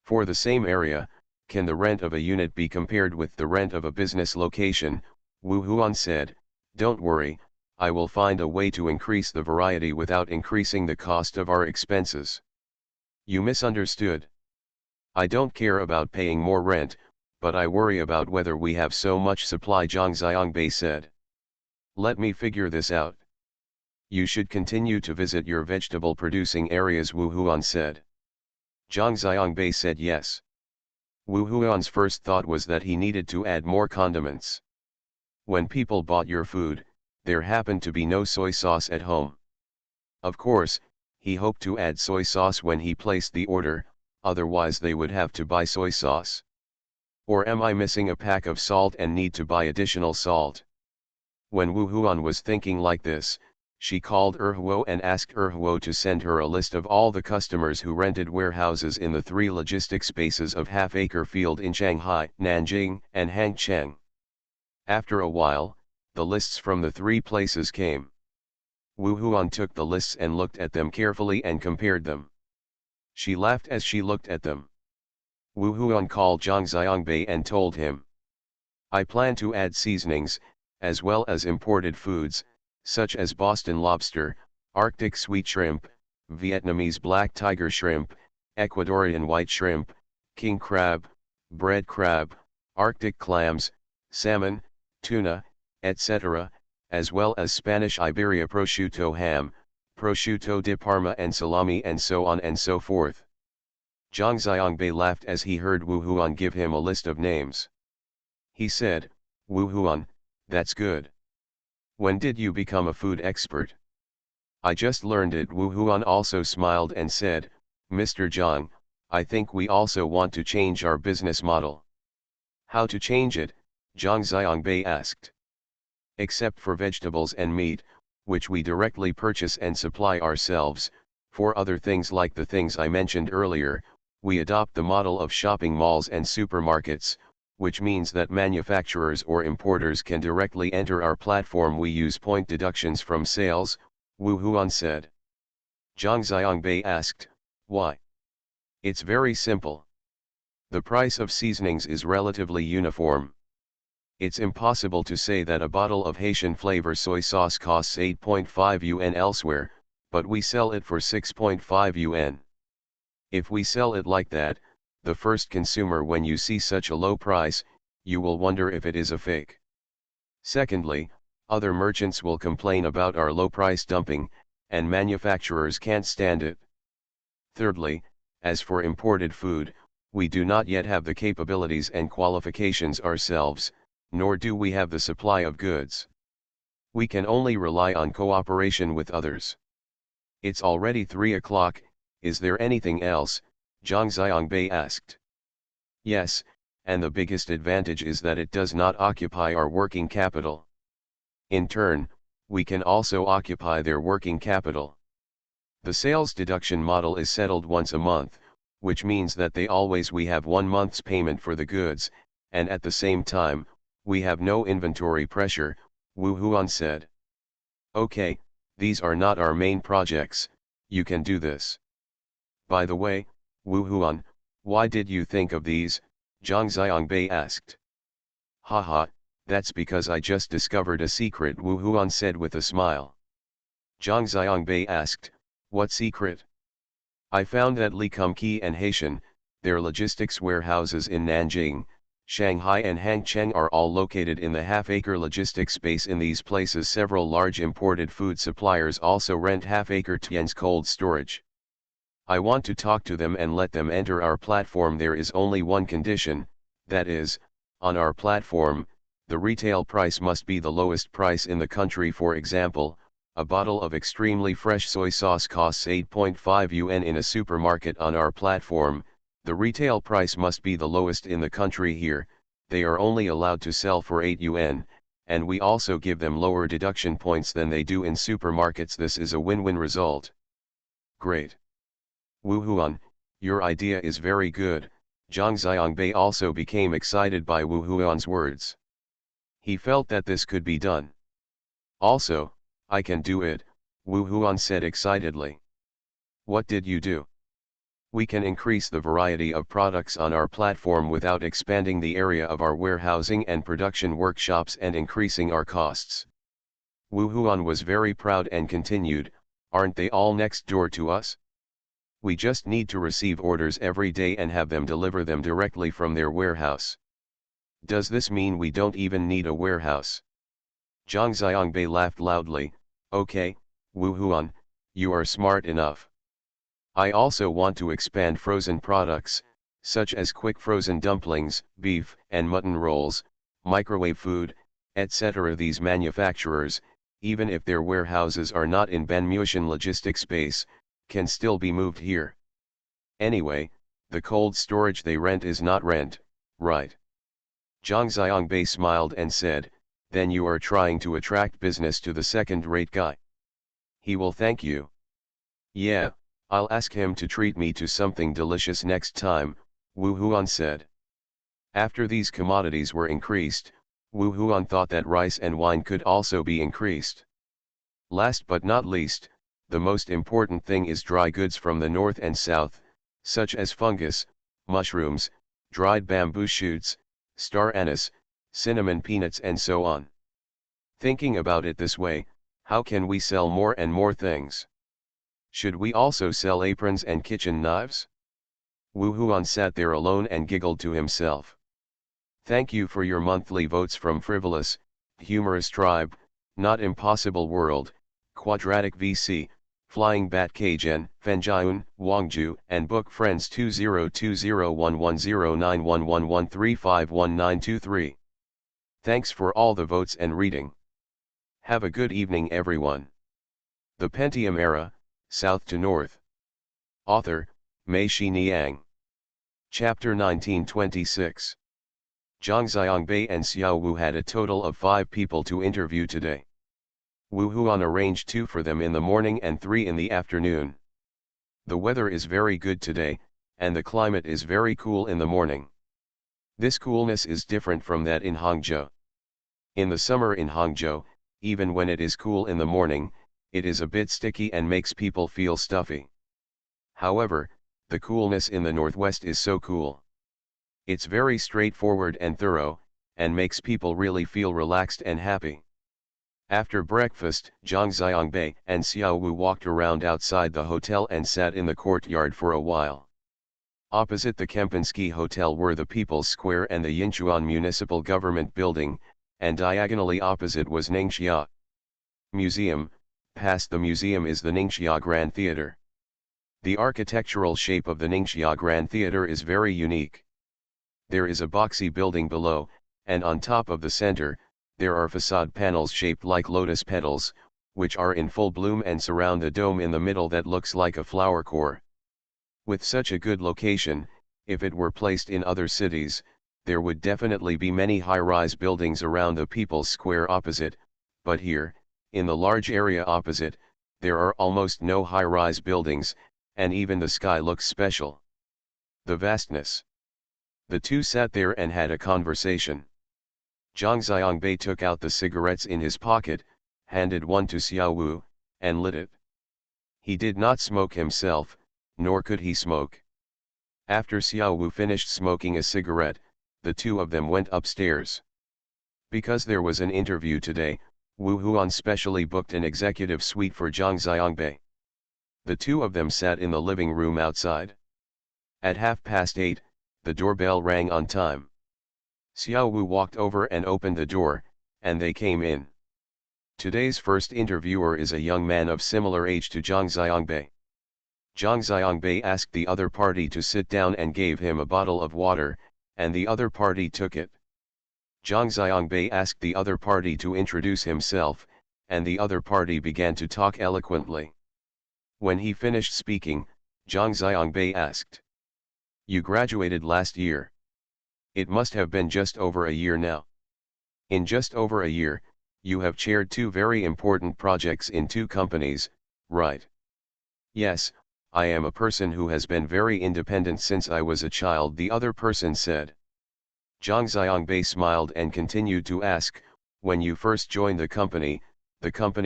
Speaker 1: "For the same area, can the rent of a unit be compared with the rent of a business location?" Wu Huan said, "Don't worry, I will find a way to increase the variety without increasing the cost of our expenses." "You misunderstood. I don't care about paying more rent, but I worry about whether we have so much supply," Zhang Xiangbei said. "Let me figure this out." "You should continue to visit your vegetable producing areas," Wu Huan said. Zhang Xiangbei said yes. Wu Huan's first thought was that he needed to add more condiments. When people bought your food, there happened to be no soy sauce at home. Of course, he hoped to add soy sauce when he placed the order, otherwise they would have to buy soy sauce. Or am I missing a pack of salt and need to buy additional salt? When Wu Huan was thinking like this, she called Erhuo and asked Erhuo to send her a list of all the customers who rented warehouses in the 3 logistics bases of half-acre field in Shanghai, Nanjing, and Hangcheng. After a while, the lists from the 3 places came. Wu Huan took the lists and looked at them carefully and compared them. She laughed as she looked at them. Wu Huan called Zhang Xiangbei and told him, "I plan to add seasonings, as well as imported foods, such as Boston lobster, Arctic sweet shrimp, Vietnamese black tiger shrimp, Ecuadorian white shrimp, king crab, bread crab, Arctic clams, salmon, tuna, etc., as well as Spanish Iberia prosciutto ham, prosciutto di Parma and salami and so on and so forth." Zhang Xiangbei laughed as he heard Wu Huan give him a list of names. He said, "Wu Huan, that's good. When did you become a food expert?" "I just learned it." Wu Huan also smiled and said, "Mr. Zhang, I think we also want to change our business model. How to change it? Zhang Xiangbei asked. Except for vegetables and meat, which we directly purchase and supply ourselves, for other things like the things I mentioned earlier, we adopt the model of shopping malls and supermarkets, which means that manufacturers or importers can directly enter our platform. We use point deductions from sales, Wu Huan said. Zhang Xiangbei asked, why? It's very simple. The price of seasonings is relatively uniform. It's impossible to say that a bottle of Haitian flavor soy sauce costs 8.5 yuan elsewhere, but we sell it for 6.5 yuan. If we sell it like that, the first consumer, when you see such a low price, you will wonder if it is a fake. Secondly, other merchants will complain about our low price dumping, and manufacturers can't stand it. Thirdly, as for imported food, we do not yet have the capabilities and qualifications ourselves, nor do we have the supply of goods. We can only rely on cooperation with others. It's already 3 o'clock, is there anything else? Zhang Xiangbei asked. Yes, and the biggest advantage is that it does not occupy our working capital. In turn, we can also occupy their working capital. The sales deduction model is settled once a month, which means that we have 1 month's payment for the goods, and at the same time, we have no inventory pressure, Wu Huan said. Okay, these are not our main projects, you can do this. By the way, Wu Huan, why did you think of these? Zhang Xiangbei asked. Haha, that's because I just discovered a secret, Wu Huan said with a smile. Zhang Xiangbei asked, what secret? I found that Li Kumqi and Haitian, their logistics warehouses in Nanjing, Shanghai and Hangzhou are all located in the half-acre logistics space. In these places several large imported food suppliers also rent half-acre Tian's cold storage. I want to talk to them and let them enter our platform. There is only one condition, that is, on our platform, the retail price must be the lowest price in the country. For example, a bottle of extremely fresh soy sauce costs 8.5 yuan in a supermarket. On our platform, the retail price must be the lowest in the country. Here, they are only allowed to sell for 8 yuan, and we also give them lower deduction points than they do in supermarkets. This is a win-win result. Great. Wu Huan, your idea is very good. Zhang Xiangbei also became excited by Wu Huan's words. He felt that this could be done. Also, I can do it, Wu Huan said excitedly. What did you do? We can increase the variety of products on our platform without expanding the area of our warehousing and production workshops and increasing our costs. Wu Huan was very proud and continued, aren't they all next door to us? We just need to receive orders every day and have them deliver them directly from their warehouse. Does this mean we don't even need a warehouse? Zhang Xiangbei laughed loudly. Okay, Wu Huan, you are smart enough. I also want to expand frozen products, such as quick frozen dumplings, beef and mutton rolls, microwave food, etc. These manufacturers, even if their warehouses are not in Banmushan logistics space, can still be moved here. Anyway, the cold storage they rent is not rent, right? Zhang Xiangbei smiled and said, then you are trying to attract business to the second-rate guy. He will thank you. Yeah, I'll ask him to treat me to something delicious next time, Wu Huan said. After these commodities were increased, Wu Huan thought that rice and wine could also be increased. Last but not least, the most important thing is dry goods from the north and south, such as fungus, mushrooms, dried bamboo shoots, star anise, cinnamon peanuts and so on. Thinking about it this way, how can we sell more and more things? Should we also sell aprons and kitchen knives? Wu Huan sat there alone and giggled to himself. Thank you for your monthly votes from Frivolous, Humorous Tribe, Not Impossible World, Quadratic VC, Flying Bat Kgen, Fenjiun, Wangju, and Book Friends 202011091113511923. Thanks for all the votes and reading. Have a good evening everyone. The Pentium Era, South to North. Author, Mei Shi Niang. Chapter 1926. Zhang Xiangbei and Xiao Wu had a total of 5 people to interview today. Wu Huan arranged 2 for them in the morning and 3 in the afternoon. The weather is very good today, and the climate is very cool in the morning. This coolness is different from that in Hangzhou. In the summer in Hangzhou, even when it is cool in the morning, it is a bit sticky and makes people feel stuffy. However, the coolness in the northwest is so cool. It's very straightforward and thorough, and makes people really feel relaxed and happy. After breakfast, Zhang Xiangbei and Xiao Wu walked around outside the hotel and sat in the courtyard for a while. Opposite the Kempinski Hotel were the People's Square and the Yinchuan Municipal Government Building, and diagonally opposite was Ningxia Museum. Past the museum is the Ningxia Grand Theater. The architectural shape of the Ningxia Grand Theater is very unique. There is a boxy building below, and on top of the center, there are facade panels shaped like lotus petals, which are in full bloom and surround a dome in the middle that looks like a flower core. With such a good location, if it were placed in other cities, there would definitely be many high-rise buildings around the People's Square opposite, but here, in the large area opposite, there are almost no high-rise buildings, and even the sky looks special. The vastness. The two sat there and had a conversation. Zhang Xiangbei took out the cigarettes in his pocket, handed one to Xiao Wu, and lit it. He did not smoke himself, nor could he smoke. After Xiao Wu finished smoking a cigarette, the two of them went upstairs. Because there was an interview today, Wu Huan specially booked an executive suite for Zhang Xiangbei. The two of them sat in the living room outside. At 8:30, the doorbell rang on time. Xiao Wu walked over and opened the door, and they came in. Today's first interviewer is a young man of similar age to Zhang Xiangbei. Zhang Xiangbei asked the other party to sit down and gave him a bottle of water, and the other party took it. Zhang Xiangbei asked the other party to introduce himself, and the other party began to talk eloquently. When he finished speaking, Zhang Xiangbei asked, "You graduated last year. It must have been just over a year now. In just over a year, you have chaired 2 very important projects in 2 companies, right?" "Yes, I am a person who has been very independent since I was a child," the other person said. Zhang Xiangbei smiled and continued to ask, "When you first joined the company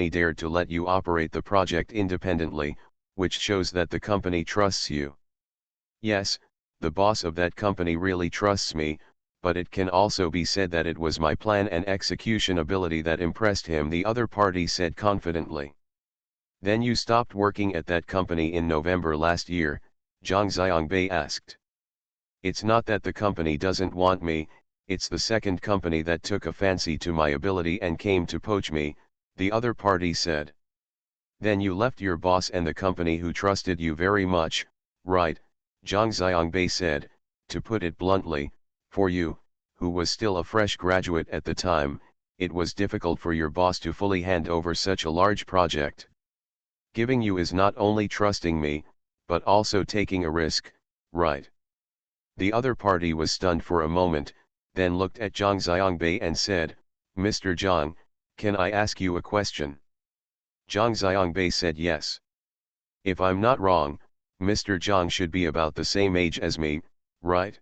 Speaker 1: dared to let you operate the project independently, which shows that the company trusts you." "Yes, the boss of that company really trusts me, but it can also be said that it was my plan and execution ability that impressed him," the other party said confidently. "Then you stopped working at that company in November last year?" Zhang Xiangbei asked. "It's not that the company doesn't want me, it's the second company that took a fancy to my ability and came to poach me," the other party said. "Then you left your boss and the company who trusted you very much, right?" Zhang Xiangbei said, "To put it bluntly, for you, who was still a fresh graduate at the time, it was difficult for your boss to fully hand over such a large project. Giving you is not only trusting me, but also taking a risk, right?" The other party was stunned for a moment, then looked at Zhang Xiangbei and said, "Mr. Zhang, can I ask you a question?" Zhang Xiangbei said yes. "If I'm not wrong, Mr. Zhang should be about the same age as me, right?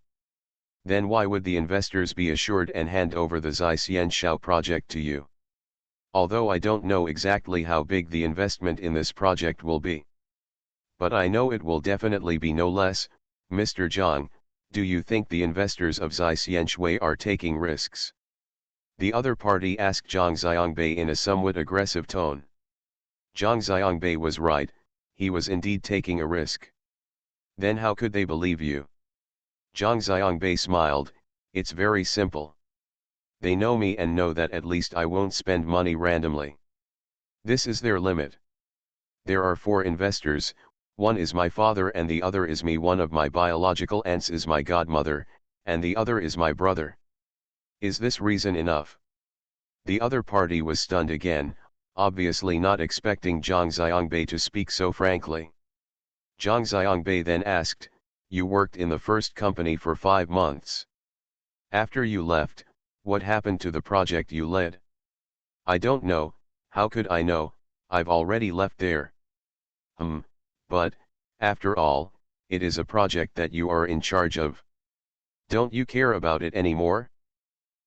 Speaker 1: Then why would the investors be assured and hand over the Xianshao project to you? Although I don't know exactly how big the investment in this project will be. But I know it will definitely be no less. Mr. Zhang, do you think the investors of Xianshao are taking risks?" The other party asked Zhang Xiangbei in a somewhat aggressive tone. Zhang Xiangbei was right, he was indeed taking a risk. "Then how could they believe you?" Zhang Xiangbei smiled, "It's very simple. They know me and know that at least I won't spend money randomly. This is their limit. There are 4 investors, one is my father and the other is me, one of my biological aunts is my godmother, and the other is my brother. Is this reason enough?" The other party was stunned again, obviously not expecting Zhang Xiangbei to speak so frankly. Zhang Xiangbei then asked, You worked in the first company for 5 months. After you left, what happened to the project you led? I don't know, how could I know, I've already left there. But, after all, it is a project that you are in charge of. Don't you care about it anymore?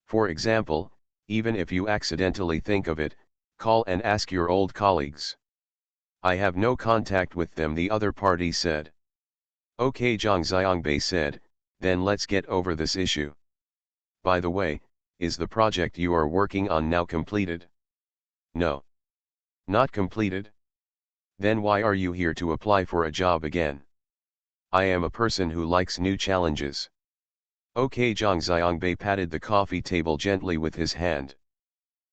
Speaker 1: For example, even if you accidentally think of it, call and ask your old colleagues. I have no contact with them, the other party said. Okay, Zhang Xiangbei said, then let's get over this issue. By the way, is the project you are working on now completed? No. Not completed? Then why are you here to apply for a job again? I am a person who likes new challenges. Okay, Zhang Xiangbei patted the coffee table gently with his hand.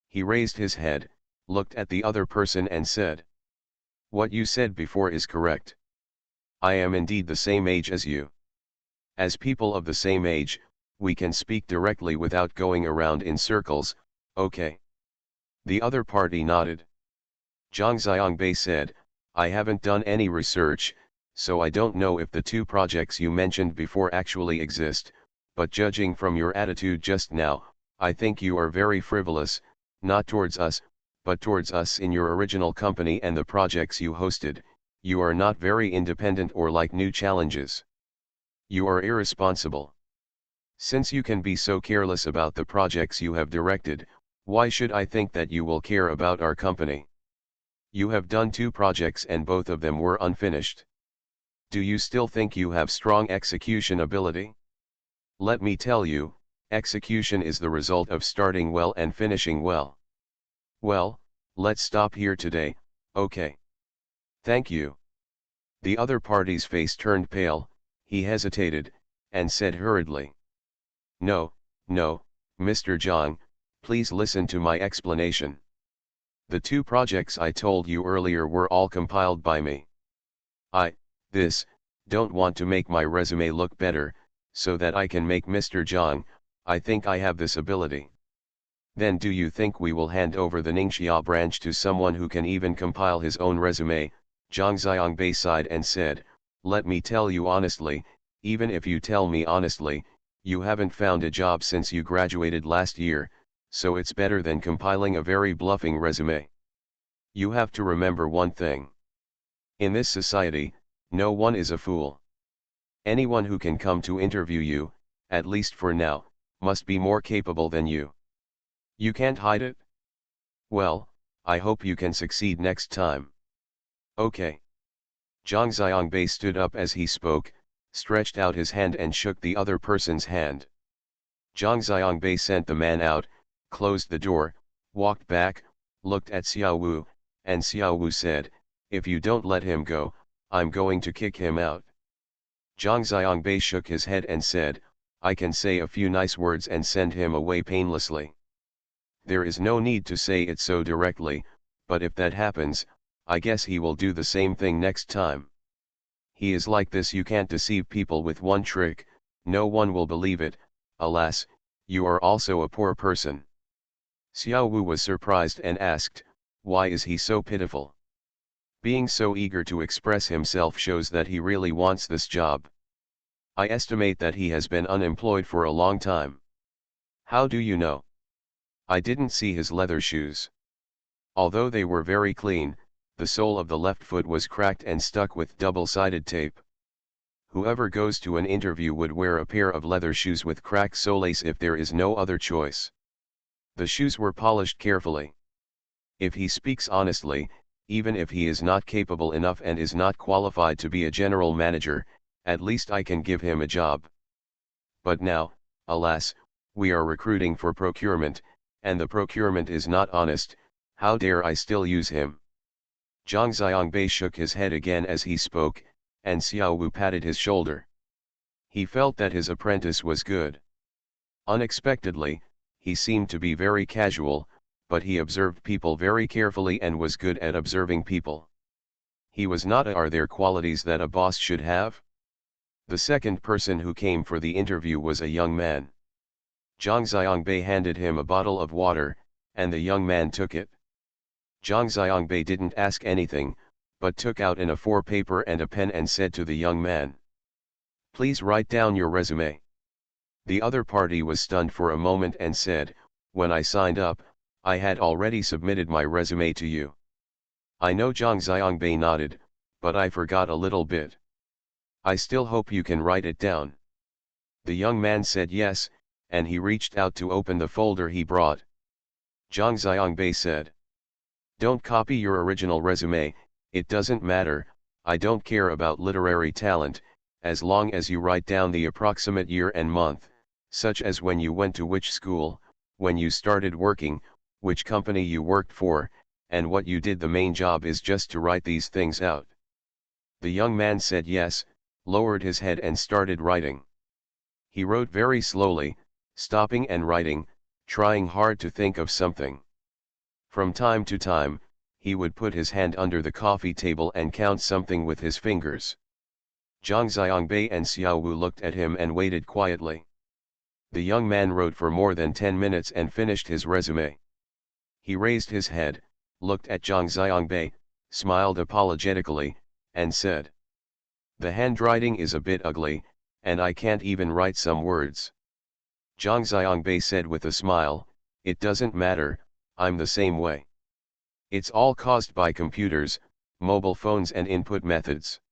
Speaker 1: He raised his head, looked at the other person and said, what you said before is correct. I am indeed the same age as you. As people of the same age, we can speak directly without going around in circles, okay? The other party nodded. Zhang Xiangbei said, I haven't done any research, so I don't know if the 2 projects you mentioned before actually exist, but judging from your attitude just now, I think you are very frivolous, not towards us, but towards us in your original company and the projects you hosted. You are not very independent or like new challenges. You are irresponsible. Since you can be so careless about the projects you have directed, why should I think that you will care about our company? You have done 2 projects and both of them were unfinished. Do you still think you have strong execution ability? Let me tell you, execution is the result of starting well and finishing well. Well, let's stop here today, okay? Thank you. The other party's face turned pale, he hesitated, and said hurriedly. No, Mr. Zhang, please listen to my explanation. The 2 projects I told you earlier were all compiled by me. Don't want to make my resume look better, so that I can make Mr. Zhang, I think I have this ability. Then do you think we will hand over the Ningxia branch to someone who can even compile his own resume? Zhang Xiangbei sighed and said, let me tell you honestly, even if you tell me honestly, you haven't found a job since you graduated last year, so it's better than compiling a very bluffing resume. You have to remember one thing. In this society, no one is a fool. Anyone who can come to interview you, at least for now, must be more capable than you. You can't hide it? Well, I hope you can succeed next time. Okay. Zhang Xiangbei stood up as he spoke, stretched out his hand and shook the other person's hand. Zhang Xiangbei sent the man out, closed the door, walked back, looked at Xiao Wu, and Xiao Wu said, if you don't let him go, I'm going to kick him out. Zhang Xiangbei shook his head and said, I can say a few nice words and send him away painlessly. There is no need to say it so directly, but if that happens, I guess he will do the same thing next time. He is like this, you can't deceive people with one trick, no one will believe it. Alas, you are also a poor person. Xiao Wu was surprised and asked, why is he so pitiful? Being so eager to express himself shows that he really wants this job. I estimate that he has been unemployed for a long time. How do you know? I didn't see his leather shoes. Although they were very clean, the sole of the left foot was cracked and stuck with double-sided tape. Whoever goes to an interview would wear a pair of leather shoes with cracked soles if there is no other choice. The shoes were polished carefully. If he speaks honestly, even if he is not capable enough and is not qualified to be a general manager, at least I can give him a job. But now, alas, we are recruiting for procurement, and the procurement is not honest. How dare I still use him? Zhang Xiangbei shook his head again as he spoke, and Xiao Wu patted his shoulder. He felt that his apprentice was good. Unexpectedly, he seemed to be very casual, but he observed people very carefully and was good at observing people. He was not a. Are there qualities that a boss should have? The second person who came for the interview was a young man. Zhang Xiangbei handed him a bottle of water, and the young man took it. Zhang Xiangbei didn't ask anything, but took out an A4 paper and a pen and said to the young man, Please write down your resume. The other party was stunned for a moment and said, when I signed up, I had already submitted my resume to you. I know. Zhang Xiangbei nodded, but I forgot a little bit. I still hope you can write it down. The young man said yes, and he reached out to open the folder he brought. Zhang Xiangbei said, don't copy your original resume, it doesn't matter, I don't care about literary talent, as long as you write down the approximate year and month, such as when you went to which school, when you started working, which company you worked for, and what you did. The main job is just to write these things out. The young man said yes, lowered his head and started writing. He wrote very slowly, stopping and writing, trying hard to think of something. From time to time, he would put his hand under the coffee table and count something with his fingers. Zhang Xiangbei and Xiao Wu looked at him and waited quietly. The young man wrote for more than 10 minutes and finished his resume. He raised his head, looked at Zhang Xiangbei, smiled apologetically, and said, the handwriting is a bit ugly, and I can't even write some words. Zhang Xiangbei said with a smile, it doesn't matter, I'm the same way. It's all caused by computers, mobile phones and input methods.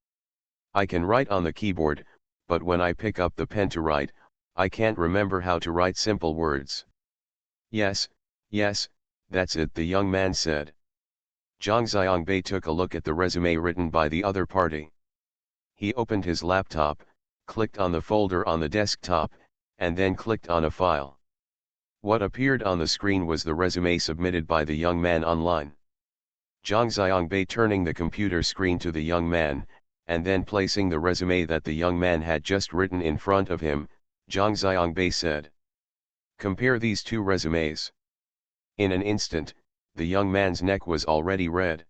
Speaker 1: I can write on the keyboard, but when I pick up the pen to write, I can't remember how to write simple words. Yes, that's it, the young man said. Zhang Xiangbei took a look at the resume written by the other party. He opened his laptop, clicked on the folder on the desktop, and then clicked on a file. What appeared on the screen was the resume submitted by the young man online. Zhang Xiangbei turning the computer screen to the young man, and then placing the resume that the young man had just written in front of him, Zhang Xiangbei said, compare these two resumes. In an instant, the young man's neck was already red.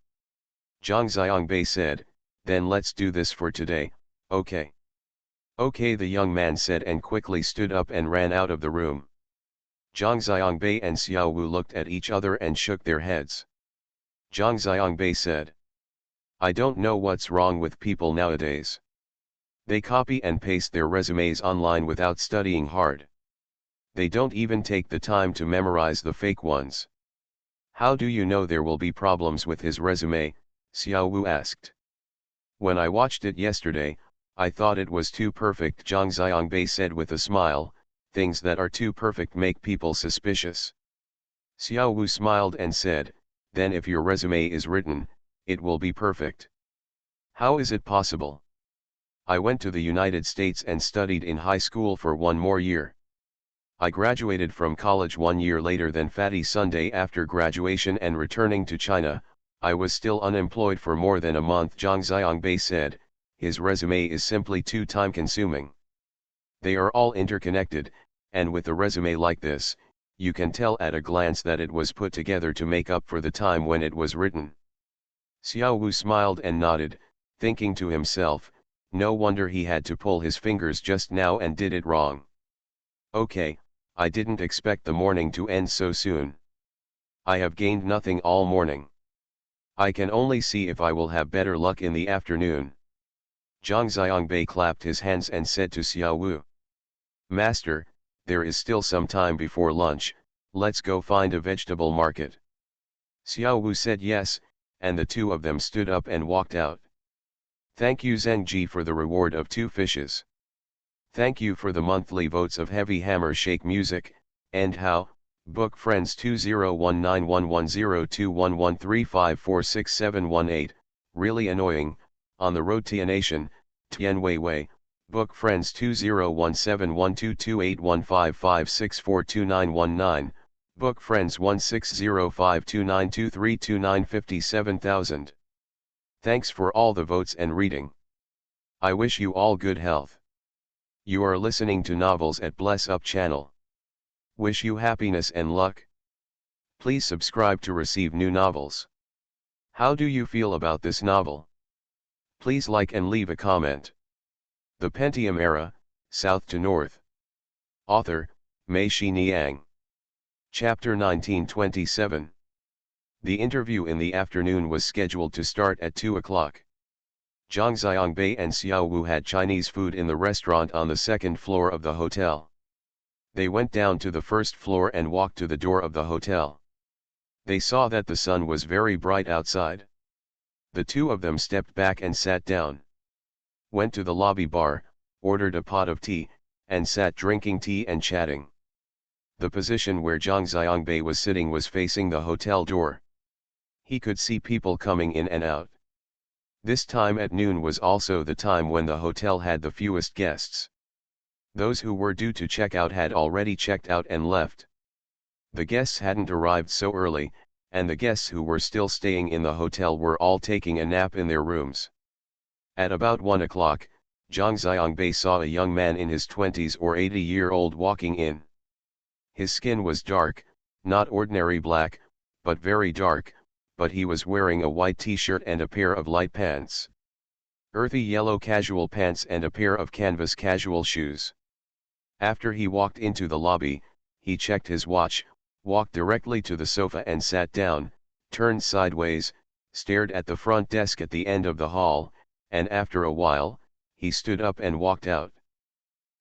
Speaker 1: Zhang Xiangbei said, then let's do this for today, okay? Okay, the young man said and quickly stood up and ran out of the room. Zhang Xiangbei and Xiao Wu looked at each other and shook their heads. Zhang Xiangbei said, I don't know what's wrong with people nowadays. They copy and paste their resumes online without studying hard. They don't even take the time to memorize the fake ones. How do you know there will be problems with his resume? Xiao Wu asked. When I watched it yesterday, I thought it was too perfect, Zhang Xiangbei said with a smile. Things that are too perfect make people suspicious. Xiao Wu smiled and said, then if your resume is written, it will be perfect. How is it possible? I went to the United States and studied in high school for 1 more year. I graduated from college 1 year later. Than Fatty Sunday after graduation and returning to China, I was still unemployed for more than a month. Zhang Xiangbei said, his resume is simply too time consuming. They are all interconnected, and with a resume like this, you can tell at a glance that it was put together to make up for the time when it was written. Xiao Wu smiled and nodded, thinking to himself, no wonder he had to pull his fingers just now and did it wrong. Okay, I didn't expect the morning to end so soon. I have gained nothing all morning. I can only see if I will have better luck in the afternoon. Zhang Xiangbei clapped his hands and said to Xiao Wu, Master, there is still some time before lunch, let's go find a vegetable market. Xiao Wu said yes, and the two of them stood up and walked out. Thank you Zhengji for the reward of 2 fishes. Thank you for the monthly votes of Heavy Hammer Shake Music, and How, Book Friends 201911021135467118, really annoying, On the Road to a Nation, Tian Weiwei, Book Friends 201712281556429119, Book Friends 160529232957,000. Thanks for all the votes and reading. I wish you all good health. You are listening to Novels at Bless Up channel. Wish you happiness and luck. Please subscribe to receive new novels. How do you feel about this novel? Please like and leave a comment. The Pentium Era, South to North. Author, Mei Niang. Chapter 1927. The interview in the afternoon was scheduled to start at 2 o'clock. Zhang Xiangbei and Xiao Wu had Chinese food in the restaurant on the second floor of the hotel. They went down to the first floor and walked to the door of the hotel. They saw that the sun was very bright outside. The two of them stepped back and sat down. Went to the lobby bar, ordered a pot of tea, and sat drinking tea and chatting. The position where Zhang Xiangbei was sitting was facing the hotel door. He could see people coming in and out. This time at noon was also the time when the hotel had the fewest guests. Those who were due to check out had already checked out and left. The guests hadn't arrived so early, and the guests who were still staying in the hotel were all taking a nap in their rooms. At about 1 o'clock, Zhang Xiangbei saw a young man in his 20s or 80-year-old walking in. His skin was dark, not ordinary black, but very dark, but he was wearing a white t-shirt and a pair of light pants. Earthy yellow casual pants and a pair of canvas casual shoes. After he walked into the lobby, he checked his watch, walked directly to the sofa and sat down, turned sideways, stared at the front desk at the end of the hall, and after a while, he stood up and walked out.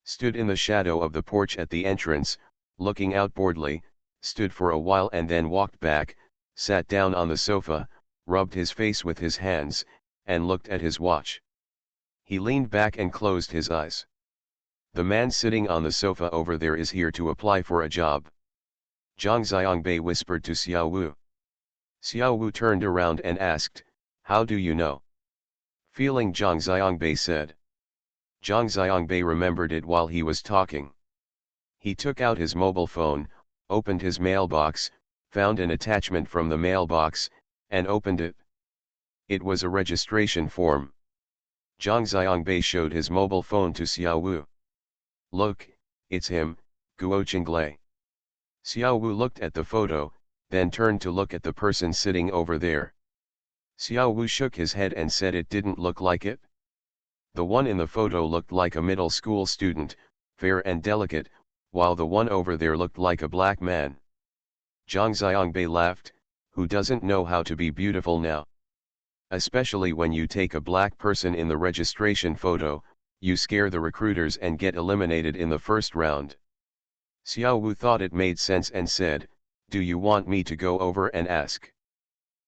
Speaker 1: Stood in the shadow of the porch at the entrance, looking out boredly, stood for a while and then walked back, sat down on the sofa, rubbed his face with his hands, and looked at his watch. He leaned back and closed his eyes. The man sitting on the sofa over there is here to apply for a job. Zhang Xiangbei whispered to Xiao Wu. Xiao Wu turned around and asked, "How do you know?" Feeling, Zhang Xiangbei said. Zhang Xiangbei remembered it while he was talking. He took out his mobile phone, opened his mailbox, found an attachment from the mailbox, and opened it. It was a registration form. Zhang Xiangbei showed his mobile phone to Xiao Wu. "Look, it's him, Guo Qinglei." Xiao Wu looked at the photo, then turned to look at the person sitting over there. Xiao Wu shook his head and said it didn't look like it. The one in the photo looked like a middle school student, fair and delicate, while the one over there looked like a black man. Zhang Xiangbei laughed, "Who doesn't know how to be beautiful now? Especially when you take a black person in the registration photo, you scare the recruiters and get eliminated in the first round." Xiao Wu thought it made sense and said, "Do you want me to go over and ask?"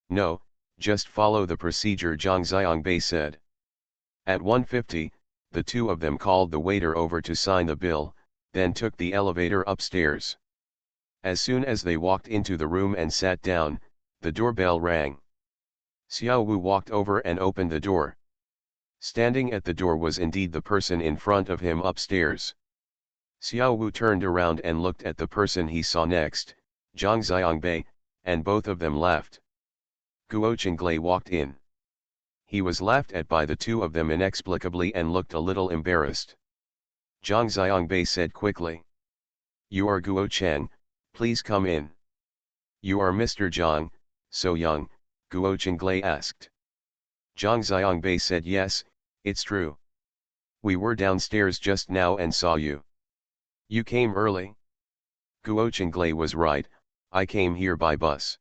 Speaker 1: "No, just follow the procedure," Zhang Xiangbei said. At 1:50, the two of them called the waiter over to sign the bill, then took the elevator upstairs. As soon as they walked into the room and sat down, the doorbell rang. Xiao Wu walked over and opened the door. Standing at the door was indeed the person in front of him upstairs. Xiao Wu turned around and looked at the person he saw next, Zhang Xiangbei, and both of them laughed. Guo Qinglei walked in. He was laughed at by the two of them inexplicably and looked a little embarrassed. Zhang Xiangbei said quickly, "You are Guo Cheng, please come in." "You are Mr. Zhang, so young?" Guo Qinglei asked. Zhang Xiangbei said, "Yes, it's true. We were downstairs just now and saw you. You came early?" Guo Qinglei was right, "I came here by bus.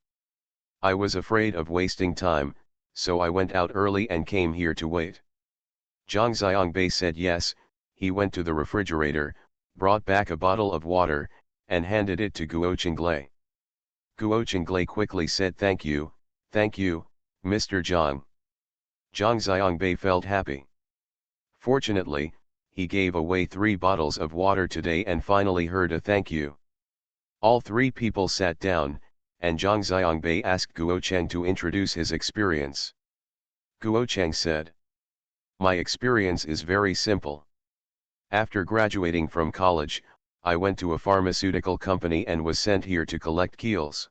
Speaker 1: I was afraid of wasting time, so I went out early and came here to wait." Zhang Xiangbei said yes. He went to the refrigerator, brought back a bottle of water, and handed it to Guo Qinglei. Guo Qinglei quickly said, thank you, Mr. Zhang." Zhang Xiangbei felt happy. Fortunately, he gave away 3 bottles of water today and finally heard a thank you. All 3 people sat down, and Zhang Xiangbei asked Guo Cheng to introduce his experience. Guo Cheng said, "My experience is very simple. After graduating from college, I went to a pharmaceutical company and was sent here to collect keels.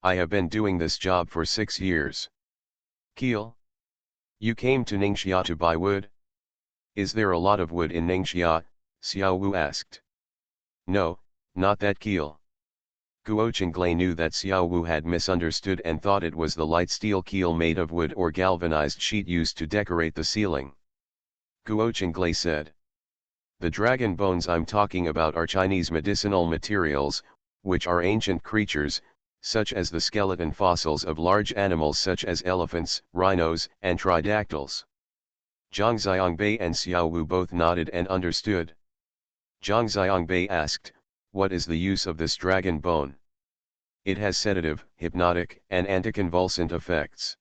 Speaker 1: I have been doing this job for 6 years." "Keel? You came to Ningxia to buy wood? Is there a lot of wood in Ningxia?" Xiao Wu asked. "No, not that keel." Guo Qinglei knew that Xiao Wu had misunderstood and thought it was the light steel keel made of wood or galvanized sheet used to decorate the ceiling. Guo Qinglei said, "The dragon bones I'm talking about are Chinese medicinal materials, which are ancient creatures, such as the skeleton fossils of large animals such as elephants, rhinos, and tridactyls. Zhang Xiangbei and Xiao Wu both nodded and understood. Zhang Xiangbei asked, "What is the use of this dragon bone?" "It has sedative, hypnotic, and anticonvulsant effects.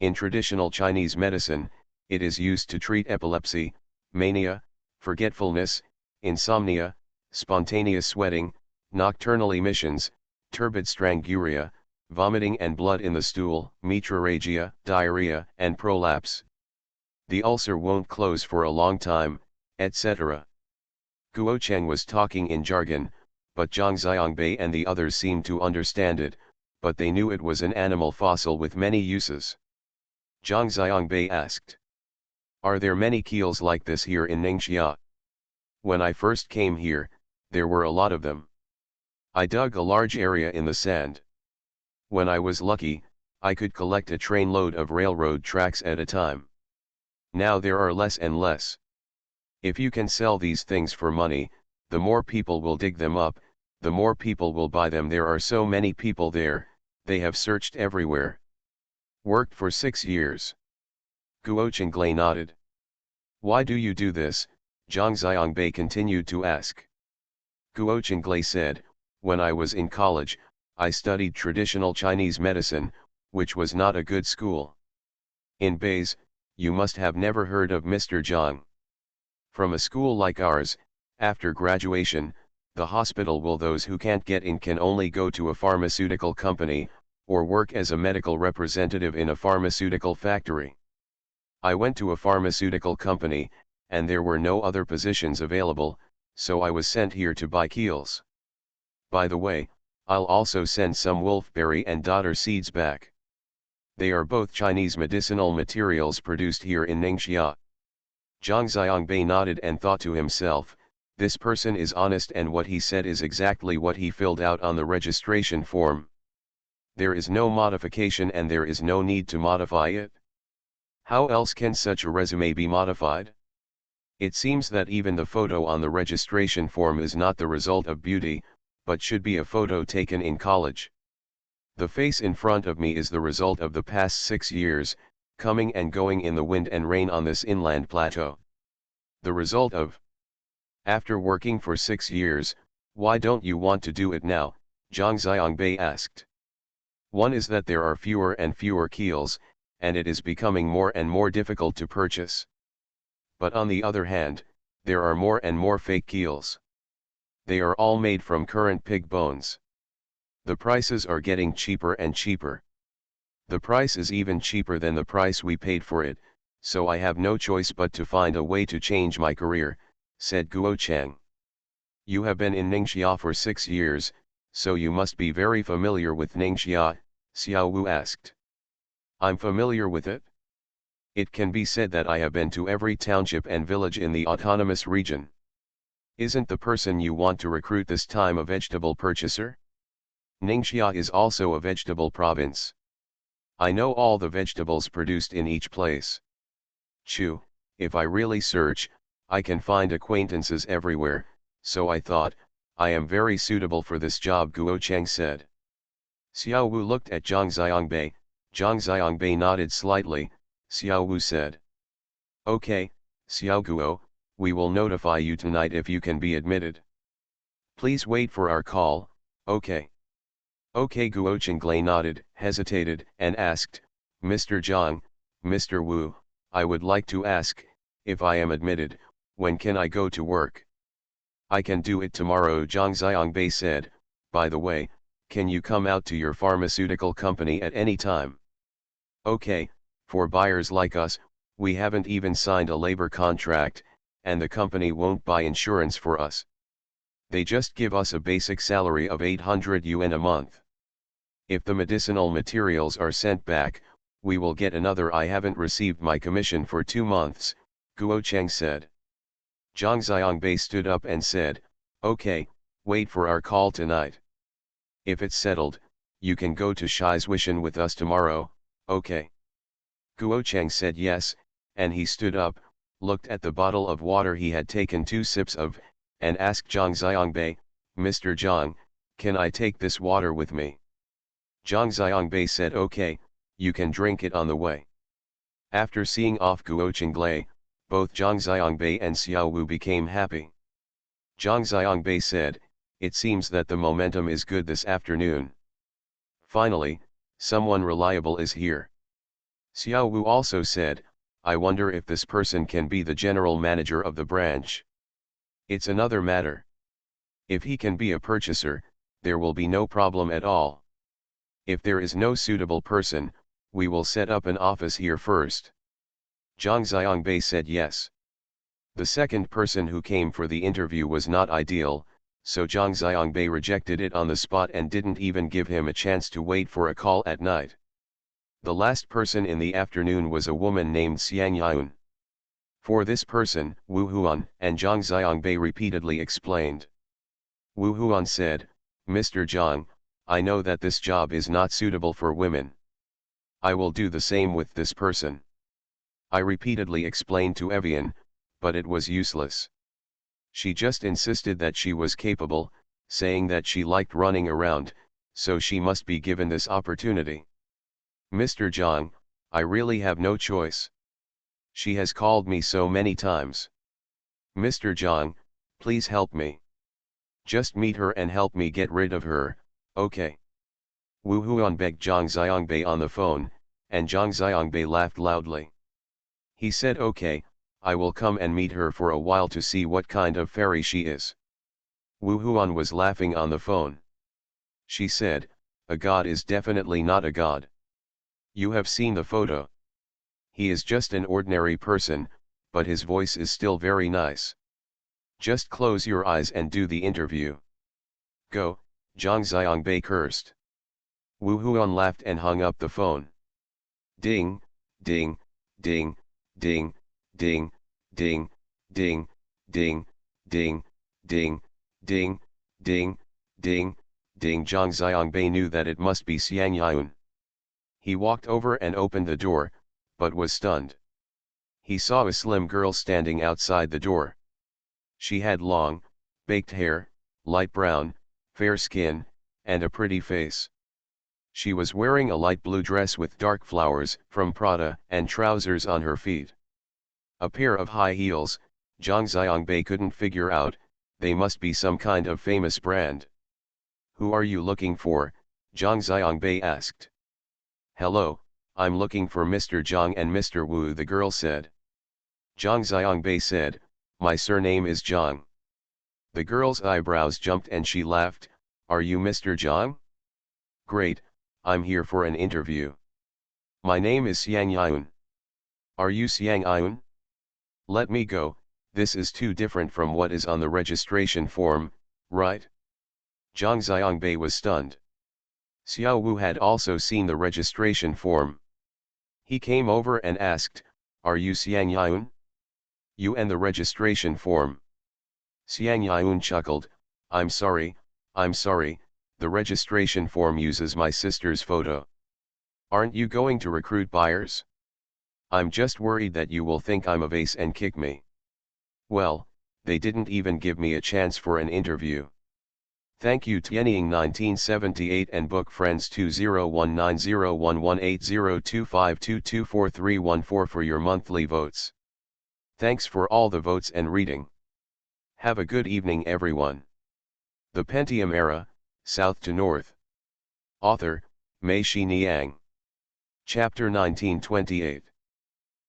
Speaker 1: In traditional Chinese medicine, it is used to treat epilepsy, mania, forgetfulness, insomnia, spontaneous sweating, nocturnal emissions, turbid stranguria, vomiting and blood in the stool, metrorrhagia, diarrhea, and prolapse. The ulcer won't close for a long time, etc." Guo Cheng was talking in jargon, but Zhang Xiangbei and the others seemed to understand it, but they knew it was an animal fossil with many uses. Zhang Xiangbei asked, "Are there many keels like this here in Ningxia?" "When I first came here, there were a lot of them. I dug a large area in the sand. When I was lucky, I could collect a trainload of railroad tracks at a time. Now there are less and less. If you can sell these things for money, the more people will dig them up, the more people will buy them. There are so many people there, they have searched everywhere." "Worked for 6 years." Guo Chenglei nodded. "Why do you do this?" Zhang Xiangbei continued to ask. Guo Chenglei said, "When I was in college, I studied traditional Chinese medicine, which was not a good school. In Beis, you must have never heard of Mr. Zhang. From a school like ours, after graduation, the hospital will those who can't get in can only go to a pharmaceutical company, or work as a medical representative in a pharmaceutical factory. I went to a pharmaceutical company, and there were no other positions available, so I was sent here to buy keels. By the way, I'll also send some wolfberry and dodder seeds back. They are both Chinese medicinal materials produced here in Ningxia." Zhang Xiangbei nodded and thought to himself, "This person is honest and what he said is exactly what he filled out on the registration form. There is no modification and there is no need to modify it. How else can such a resume be modified? It seems that even the photo on the registration form is not the result of beauty, but should be a photo taken in college. The face in front of me is the result of the past 6 years, coming and going in the wind and rain on this inland plateau. The result of. After working for 6 years, why don't you want to do it now?" Zhang Xiangbei asked. "One is that there are fewer and fewer keels, and it is becoming more and more difficult to purchase. But on the other hand, there are more and more fake keels. They are all made from current pig bones. The prices are getting cheaper and cheaper. The price is even cheaper than the price we paid for it, so I have no choice but to find a way to change my career," said Guo Cheng. "You have been in Ningxia for 6 years, so you must be very familiar with Ningxia," Xiao Wu asked. "I'm familiar with it. It can be said that I have been to every township and village in the autonomous region. Isn't the person you want to recruit this time a vegetable purchaser? Ningxia is also a vegetable province. I know all the vegetables produced in each place. Chew, if I really search, I can find acquaintances everywhere, so I thought, I am very suitable for this job," Guo Cheng said. Xiao Wu looked at Zhang Xiangbei nodded slightly. Xiao Wu said, "Okay, Xiao Guo, we will notify you tonight if you can be admitted. Please wait for our call, okay?" "Okay." Guo Chenglei nodded, hesitated, and asked, "Mr. Zhang, Mr. Wu, I would like to ask, if I am admitted, when can I go to work?" "I can do it tomorrow," Zhang Xiangbei said. "By the way, can you come out to your pharmaceutical company at any time?" "Okay, for buyers like us, we haven't even signed a labor contract, and the company won't buy insurance for us. They just give us a basic salary of 800 yuan a month. If the medicinal materials are sent back, we will get another. I haven't received my commission for 2 months, Guo Cheng said. Zhang Xiangbei stood up and said, "Okay, wait for our call tonight. If it's settled, you can go to Shizuishan with us tomorrow, okay?" Guo Cheng said yes, and he stood up, looked at the bottle of water he had taken 2 sips of, and asked Zhang Xiangbei, "Mr. Zhang, can I take this water with me?" Zhang Xiangbei said, "Okay, you can drink it on the way." After seeing off Guo Qinglei, both Zhang Xiangbei and Xiao Wu became happy. Zhang Xiangbei said, "It seems that the momentum is good this afternoon. Finally, someone reliable is here." Xiao Wu also said, "I wonder if this person can be the general manager of the branch. It's another matter. If he can be a purchaser, there will be no problem at all. If there is no suitable person, we will set up an office here first." Zhang Xiangbei said yes. The second person who came for the interview was not ideal, so Zhang Xiangbei rejected it on the spot and didn't even give him a chance to wait for a call at night. The last person in the afternoon was a woman named Xiang Yun. For this person, Wu Huan and Zhang Xiangbei repeatedly explained. Wu Huan said, "Mr. Zhang, I know that this job is not suitable for women. I will do the same with this person." I repeatedly explained to Evian, but it was useless. She just insisted that she was capable, saying that she liked running around, so she must be given this opportunity. "Mr. Zhang, I really have no choice. She has called me so many times. Mr. Zhang, please help me. Just meet her and help me get rid of her, okay?" Wu Huan begged Zhang Xiangbei on the phone, and Zhang Xiangbei laughed loudly. He said, "Okay, I will come and meet her for a while to see what kind of fairy she is." Wu Huan was laughing on the phone. She said, "A god is definitely not a god. You have seen the photo. He is just an ordinary person, but his voice is still very nice. Just close your eyes and do the interview. Go," Zhang Xiangbei cursed. Wu Huan laughed and hung up the phone. Ding, ding, ding, ding, ding, ding, ding, ding, ding, ding, ding, ding, ding, ding. Zhang Xiangbei knew that it must be Xiang Yun. He walked over and opened the door, but was stunned. He saw a slim girl standing outside the door. She had long, baked hair, light brown, fair skin, and a pretty face. She was wearing a light blue dress with dark flowers from Prada and trousers on her feet. A pair of high heels, Zhang Xiangbei couldn't figure out, they must be some kind of famous brand. "Who are you looking for?" Zhang Xiangbei asked. "Hello, I'm looking for Mr. Zhang and Mr. Wu," the girl said. Zhang Xiangbei said, "My surname is Zhang." The girl's eyebrows jumped and she laughed, "Are you Mr. Zhang? Great, I'm here for an interview. My name is Xiang Yun. Are you Xiang Yun? Let me go, this is too different from what is on the registration form, right?" Zhang Xiangbei was stunned. Xiao Wu had also seen the registration form. He came over and asked, "Are you Xiang Yun? You and the registration form." Xiang Yun chuckled, I'm sorry, the registration form uses my sister's photo. Aren't you going to recruit buyers? I'm just worried that you will think I'm a vase and kick me." Well, they didn't even give me a chance for an interview. Thank you Tianying 1978 and book friends 201901180252243114 for your monthly votes. Thanks for all the votes and reading. Have a good evening everyone. The Pentium Era, South to North. Author, Mei Shi Niang. Chapter 1928.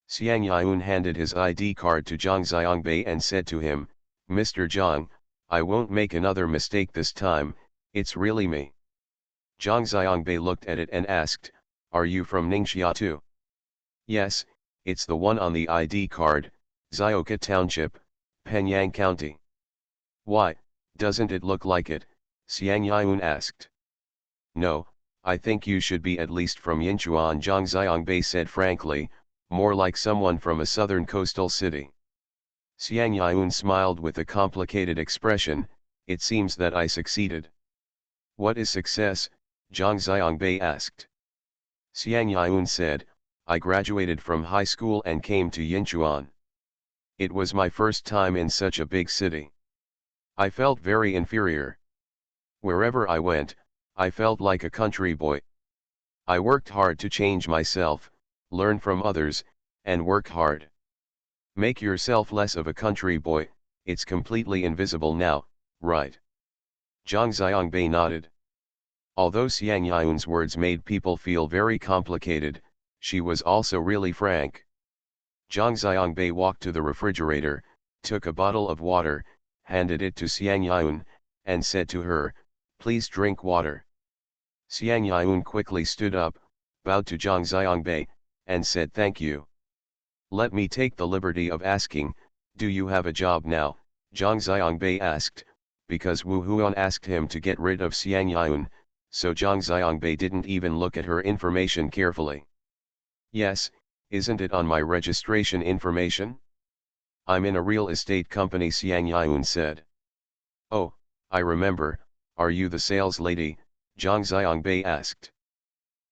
Speaker 1: Xiang Yun handed his ID card to Zhang Xiangbei and said to him, "Mr. Zhang, I won't make another mistake this time, it's really me." Zhang Xiangbei looked at it and asked, "Are you from Ningxia too?" "Yes, it's the one on the ID card, Zioka Township, Penyang County." "Why, doesn't it look like it?" Xiang Yun asked. "No, I think you should be at least from Yinchuan," Zhang Xiangbei said frankly, "more like someone from a southern coastal city." Xiang Yun smiled with a complicated expression, "It seems that I succeeded." "What is success?" Zhang Xiangbei asked. Xiang Yun said, "I graduated from high school and came to Yinchuan. It was my first time in such a big city. I felt very inferior. Wherever I went, I felt like a country boy. I worked hard to change myself, learn from others, and work hard. Make yourself less of a country boy, it's completely invisible now, right? Zhang Xiangbei nodded. Although Xiang Yun's words made people feel very complicated, she was also really frank. Zhang Xiangbei walked to the refrigerator, took a bottle of water, handed it to Xiang Yun, and said to her, "Please drink water." Xiang Yun quickly stood up, bowed to Zhang Xiangbei, and said thank you. "Let me take the liberty of asking, do you have a job now?" Zhang Xiangbei asked, because Wu Huan asked him to get rid of Xiang Yun, so Zhang Xiangbei didn't even look at her information carefully. "Yes, isn't it on my registration information?" "I'm in a real estate company," Xiang Yun said. "Oh, I remember, are you the sales lady?" Zhang Xiangbei asked.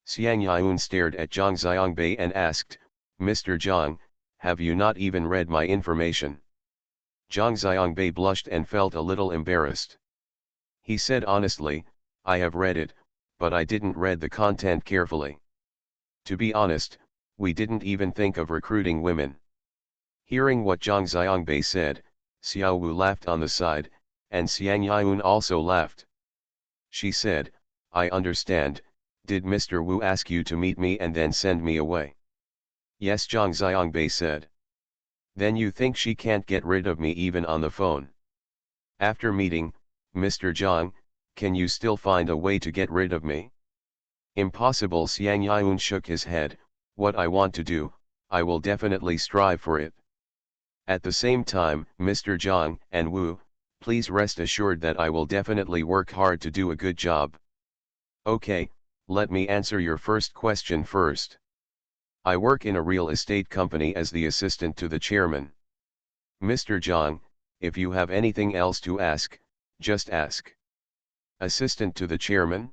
Speaker 1: Xiang Yun stared at Zhang Xiangbei and asked, "Mr. Zhang, have you not even read my information?" Zhang Xiangbei blushed and felt a little embarrassed. He said honestly, "I have read it, but I didn't read the content carefully. To be honest, we didn't even think of recruiting women." Hearing what Zhang Xiangbei said, Xiao Wu laughed on the side, and Xiang Yun also laughed. She said, "I understand, did Mr. Wu ask you to meet me and then send me away?" "Yes," Zhang Xiangbei said. "Then you think she can't get rid of me even on the phone?" "After meeting, Mr. Zhang, can you still find a way to get rid of me?" "Impossible." Xiang Yun shook his head. "What I want to do, I will definitely strive for it. At the same time, Mr. Zhang and Wu, please rest assured that I will definitely work hard to do a good job." "Okay, let me answer your first question first. I work in a real estate company as the assistant to the chairman. Mr. Zhang, if you have anything else to ask, just ask." "Assistant to the chairman?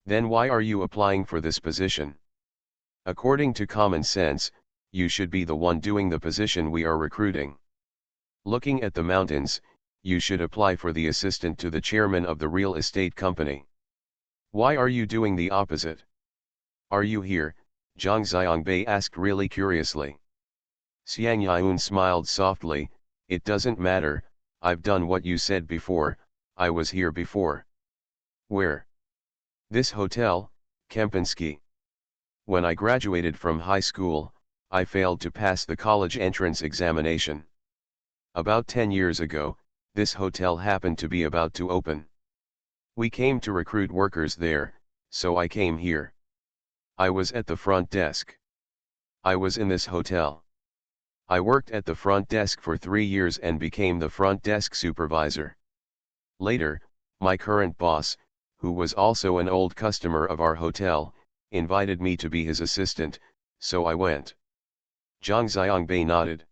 Speaker 1: Then why are you applying for this position? According to common sense, you should be the one doing the position we are recruiting. Looking at the mountains, you should apply for the assistant to the chairman of the real estate company. Why are you doing the opposite? Are you here?" Zhang Xiangbei asked really curiously. Xiang Yun smiled softly, "It doesn't matter, I've done what you said before, I was here before." "Where?" "This hotel, Kempinski. When I graduated from high school, I failed to pass the college entrance examination. About 10 years ago, this hotel happened to be about to open. We came to recruit workers there, so I came here. I was at the front desk. I was in this hotel. I worked at the front desk for 3 years and became the front desk supervisor. Later, my current boss, who was also an old customer of our hotel, invited me to be his assistant, so I went." Zhang Xiangbei nodded.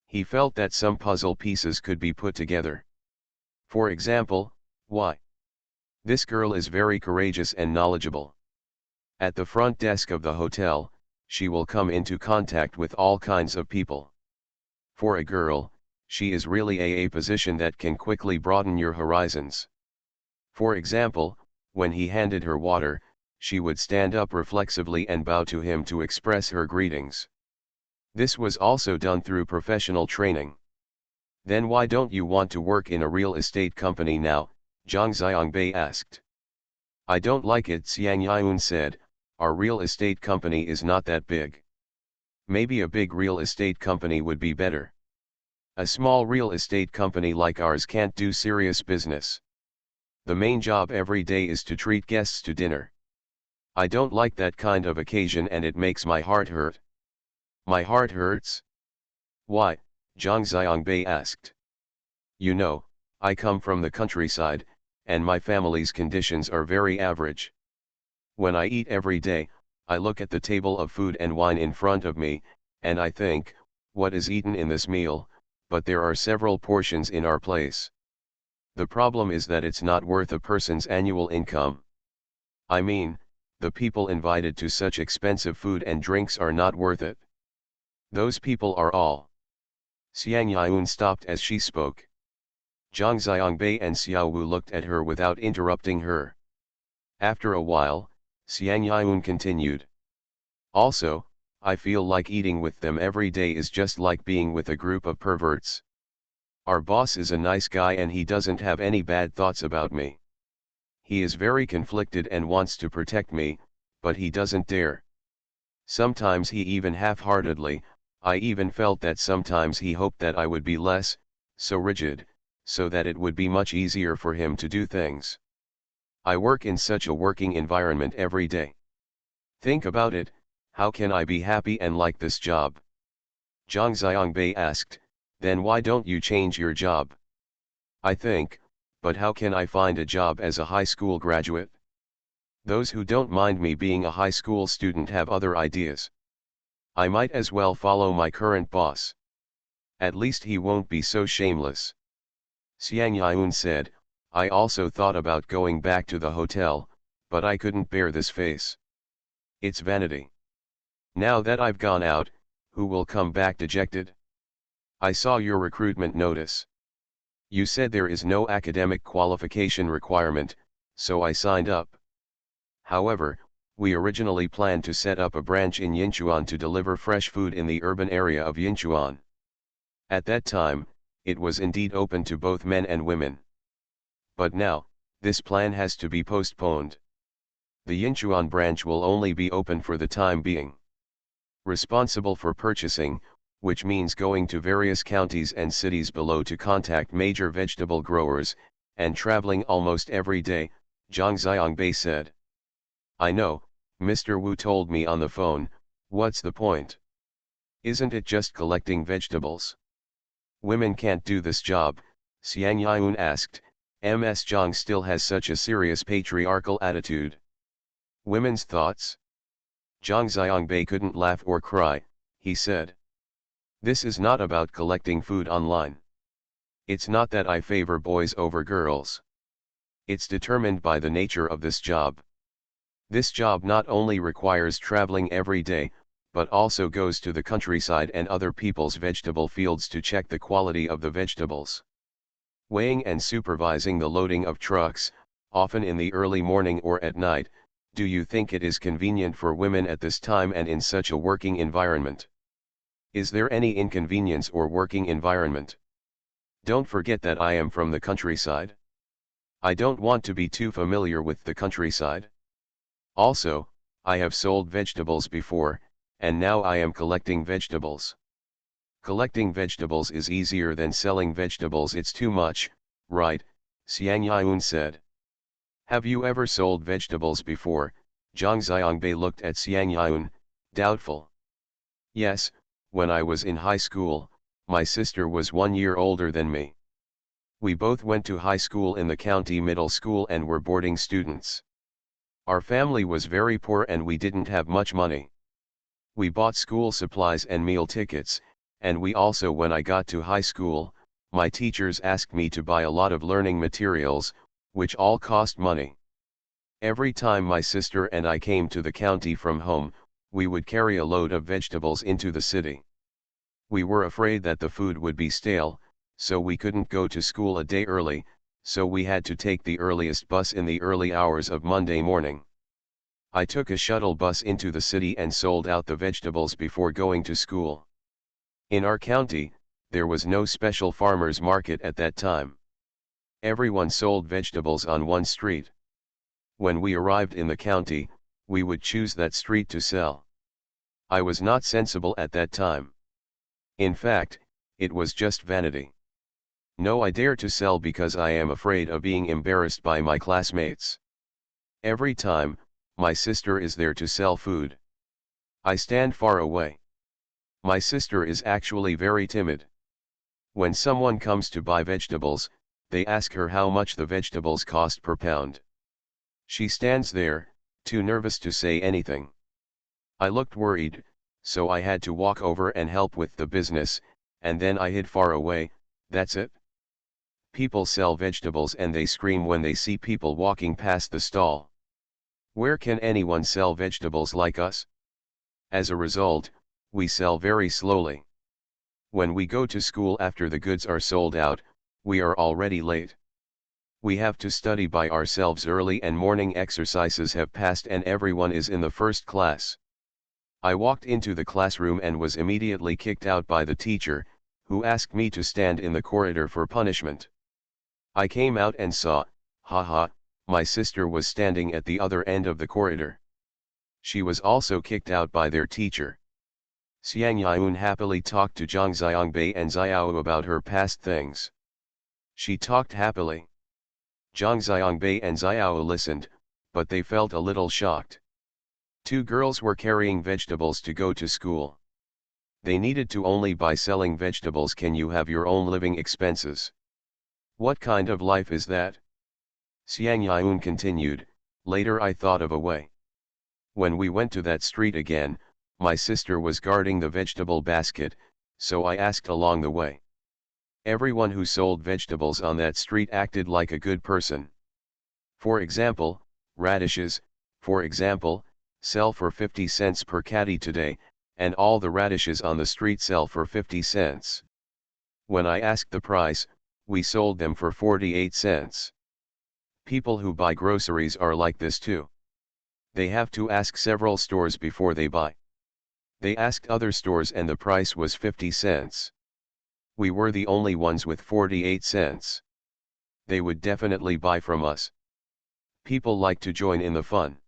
Speaker 1: He felt that some puzzle pieces could be put together. "For example, why? This girl is very courageous and knowledgeable. At the front desk of the hotel, she will come into contact with all kinds of people. For a girl, she is really a position that can quickly broaden your horizons. For example, when he handed her water, she would stand up reflexively and bow to him to express her greetings. This was also done through professional training." "Then why don't you want to work in a real estate company now?" Zhang Xiangbei asked. "I don't like it," Xiang Yun said, "our real estate company is not that big. Maybe a big real estate company would be better. A small real estate company like ours can't do serious business. The main job every day is to treat guests to dinner. I don't like that kind of occasion and it makes my heart hurt." "My heart hurts? Why?" Zhang Xiangbei asked. "You know, I come from the countryside, and my family's conditions are very average. When I eat every day, I look at the table of food and wine in front of me, and I think, what is eaten in this meal, but there are several portions in our place. The problem is that it's not worth a person's annual income. I mean, the people invited to such expensive food and drinks are not worth it. Those people are all." Xiang Yun stopped as she spoke. Zhang Xiangbei and Xiao Wu looked at her without interrupting her. After a while, Xiang Yun continued. "Also, I feel like eating with them every day is just like being with a group of perverts. Our boss is a nice guy and he doesn't have any bad thoughts about me. He is very conflicted and wants to protect me, but he doesn't dare. Sometimes he even half-heartedly, I even felt that sometimes he hoped that I would be less, so rigid, so that it would be much easier for him to do things. I work in such a working environment every day. Think about it, how can I be happy and like this job? Zhang Xiangbei asked, then why don't you change your job? I think, but how can I find a job as a high school graduate? Those who don't mind me being a high school student have other ideas. I might as well follow my current boss. At least he won't be so shameless. Xiang Yun said, I also thought about going back to the hotel, but I couldn't bear this face. It's vanity. Now that I've gone out, who will come back dejected? I saw your recruitment notice. You said there is no academic qualification requirement, so I signed up. However, we originally planned to set up a branch in Yinchuan to deliver fresh food in the urban area of Yinchuan. At that time, it was indeed open to both men and women. But now, this plan has to be postponed. The Yinchuan branch will only be open for the time being. Responsible for purchasing, which means going to various counties and cities below to contact major vegetable growers, and traveling almost every day, Zhang Xiangbei said. I know, Mr. Wu told me on the phone, what's the point? Isn't it just collecting vegetables? Women can't do this job, Xiang Yun asked. Ms. Zhang still has such a serious patriarchal attitude. Women's thoughts? Zhang Xiangbei couldn't laugh or cry, he said. This is not about collecting food online. It's not that I favor boys over girls. It's determined by the nature of this job. This job not only requires traveling every day, but also goes to the countryside and other people's vegetable fields to check the quality of the vegetables. Weighing and supervising the loading of trucks, often in the early morning or at night. Do you think it is convenient for women at this time and in such a working environment? Is there any inconvenience or working environment? Don't forget that I am from the countryside. I don't want to be too familiar with the countryside. Also, I have sold vegetables before, and now I am collecting vegetables. Collecting vegetables is easier than selling vegetables. It's too much, right? Xiang Yun said. Have you ever sold vegetables before? Zhang Xiangbei looked at Xiang Yun, doubtful. Yes, when I was in high school, my sister was 1 year older than me. We both went to high school in the county middle school and were boarding students. Our family was very poor and we didn't have much money. We bought school supplies and meal tickets, and we also, when I got to high school, my teachers asked me to buy a lot of learning materials, which all cost money. Every time my sister and I came to the county from home, we would carry a load of vegetables into the city. We were afraid that the food would be stale, so we couldn't go to school a day early, so we had to take the earliest bus in the early hours of Monday morning. I took a shuttle bus into the city and sold out the vegetables before going to school. In our county, there was no special farmers market at that time. Everyone sold vegetables on one street. When we arrived in the county, we would choose that street to sell. I was not sensible at that time. In fact, it was just vanity. No, I dare to sell because I am afraid of being embarrassed by my classmates. Every time, my sister is there to sell food. I stand far away. My sister is actually very timid. When someone comes to buy vegetables, they ask her how much the vegetables cost per pound. She stands there, too nervous to say anything. I looked worried, so I had to walk over and help with the business, and then I hid far away. That's it. People sell vegetables and they scream when they see people walking past the stall. Where can anyone sell vegetables like us? As a result, we sell very slowly. When we go to school after the goods are sold out, we are already late. We have to study by ourselves early and morning exercises have passed and everyone is in the first class. I walked into the classroom and was immediately kicked out by the teacher, who asked me to stand in the corridor for punishment. I came out and saw, haha, my sister was standing at the other end of the corridor. She was also kicked out by their teacher. Xiang Yun happily talked to Zhang Xiangbei and Xiao about her past things. She talked happily. Zhang Xiangbei and Xiao listened, but they felt a little shocked. Two girls were carrying vegetables to go to school. They needed to only buy selling vegetables. Can you have your own living expenses? What kind of life is that? Xiang Yun continued, later I thought of a way. When we went to that street again, my sister was guarding the vegetable basket, so I asked along the way. Everyone who sold vegetables on that street acted like a good person. For example, radishes, for example, sell for 50 cents per caddy today, and all the radishes on the street sell for 50 cents. When I asked the price, we sold them for 48 cents. People who buy groceries are like this too. They have to ask several stores before they buy. They asked other stores and the price was 50 cents. We were the only ones with 48 cents. They would definitely buy from us. People like to join in the fun.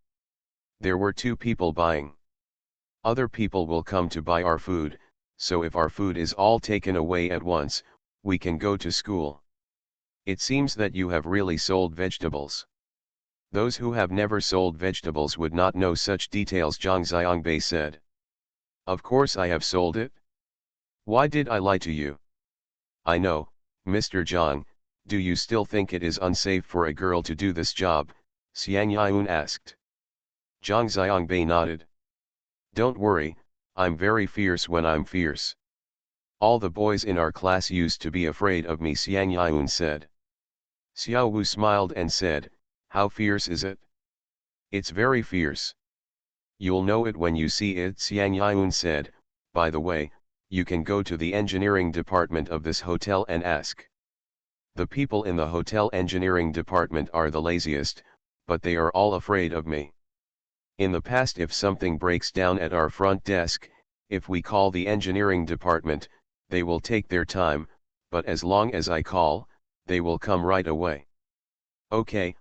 Speaker 1: There were two people buying. Other people will come to buy our food, so if our food is all taken away at once, we can go to school. It seems that you have really sold vegetables. Those who have never sold vegetables would not know such details, Zhang Xiangbei said. Of course I have sold it. Why did I lie to you? I know, Mr. Zhang, do you still think it is unsafe for a girl to do this job? Xiang Yun asked. Zhang Xiangbei nodded. Don't worry, I'm very fierce when I'm fierce. All the boys in our class used to be afraid of me, Xiang Yun said. Xiao Wu smiled and said, how fierce is it? It's very fierce. You'll know it when you see it, Xiang Yun said. By the way, you can go to the engineering department of this hotel and ask. The people in the hotel engineering department are the laziest, but they are all afraid of me. In the past, if something breaks down at our front desk, if we call the engineering department, they will take their time, but as long as I call, they will come right away. Okay,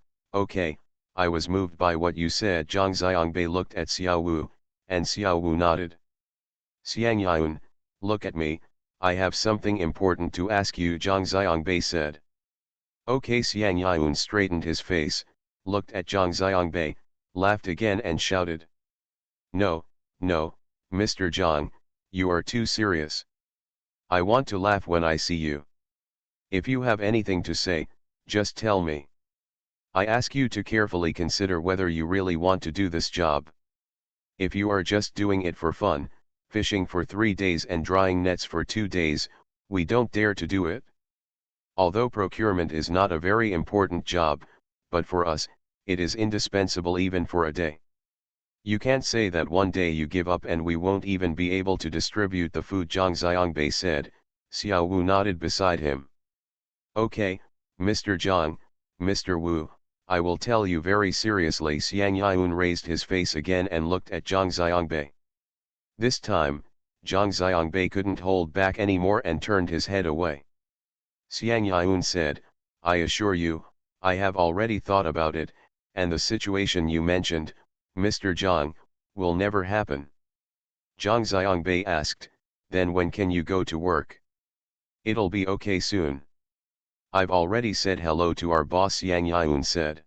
Speaker 1: I was moved by what you said. Zhang Xiangbei looked at Xiao Wu, and Xiao Wu nodded. Xiang Yun, look at me, I have something important to ask you, Zhang Xiangbei said. Okay. Xiang Yun straightened his face, looked at Zhang Xiangbei, laughed again and shouted. No, Mr. Zhang, you are too serious. I want to laugh when I see you. If you have anything to say, just tell me. I ask you to carefully consider whether you really want to do this job. If you are just doing it for fun, fishing for 3 days and drying nets for 2 days, we don't dare to do it. Although procurement is not a very important job, but for us, it is indispensable even for a day. You can't say that one day you give up and we won't even be able to distribute the food, Zhang Xiangbei said. Xiao Wu nodded beside him. Okay, Mr. Zhang, Mr. Wu, I will tell you very seriously. Xiang Yun raised his face again and looked at Zhang Xiangbei. This time, Zhang Xiangbei couldn't hold back anymore and turned his head away. Xiang Yun said, I assure you, I have already thought about it, and the situation you mentioned, Mr. Zhang, will never happen. Zhang Xiangbei asked, then when can you go to work? It'll be okay soon. I've already said hello to our boss, Xiang Yun said.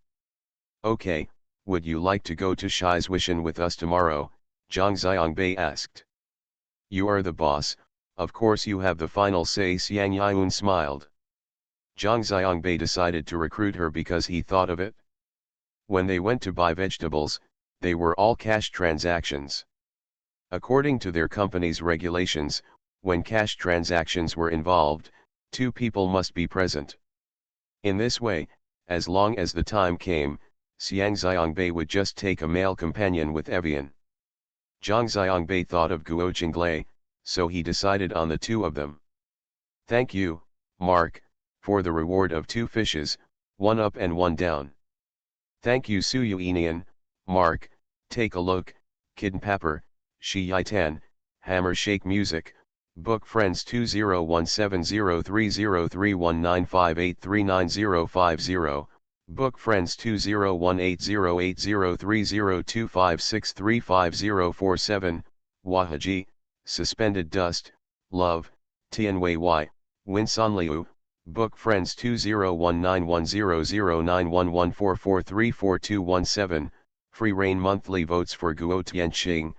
Speaker 1: Okay, would you like to go to Shizuishan with us tomorrow? Zhang Xiangbei asked. You are the boss, of course you have the final say, Xiang Yun smiled. Zhang Xiangbei decided to recruit her because he thought of it. When they went to buy vegetables, they were all cash transactions. According to their company's regulations, when cash transactions were involved, 2 people must be present. In this way, as long as the time came, Xiang Xiangbei would just take a male companion with Evian. Zhang Xiangbei thought of Guo Qinglei, so he decided on the 2 of them. Thank you, Mark, for the reward of 2 fishes, 1 up and 1 down. Thank you, Suyuinian, Mark, take a look, Kidnapper, Shi Yitan, Hammer Shake Music, Book Friends 201703031958399050, Book Friends 201808030256350047, Wahaji, Suspended Dust, Love, Tianwei Y, Winsanliu, Book Friends 201910091144344217, Free Reign Monthly Votes for Guo Tianqing,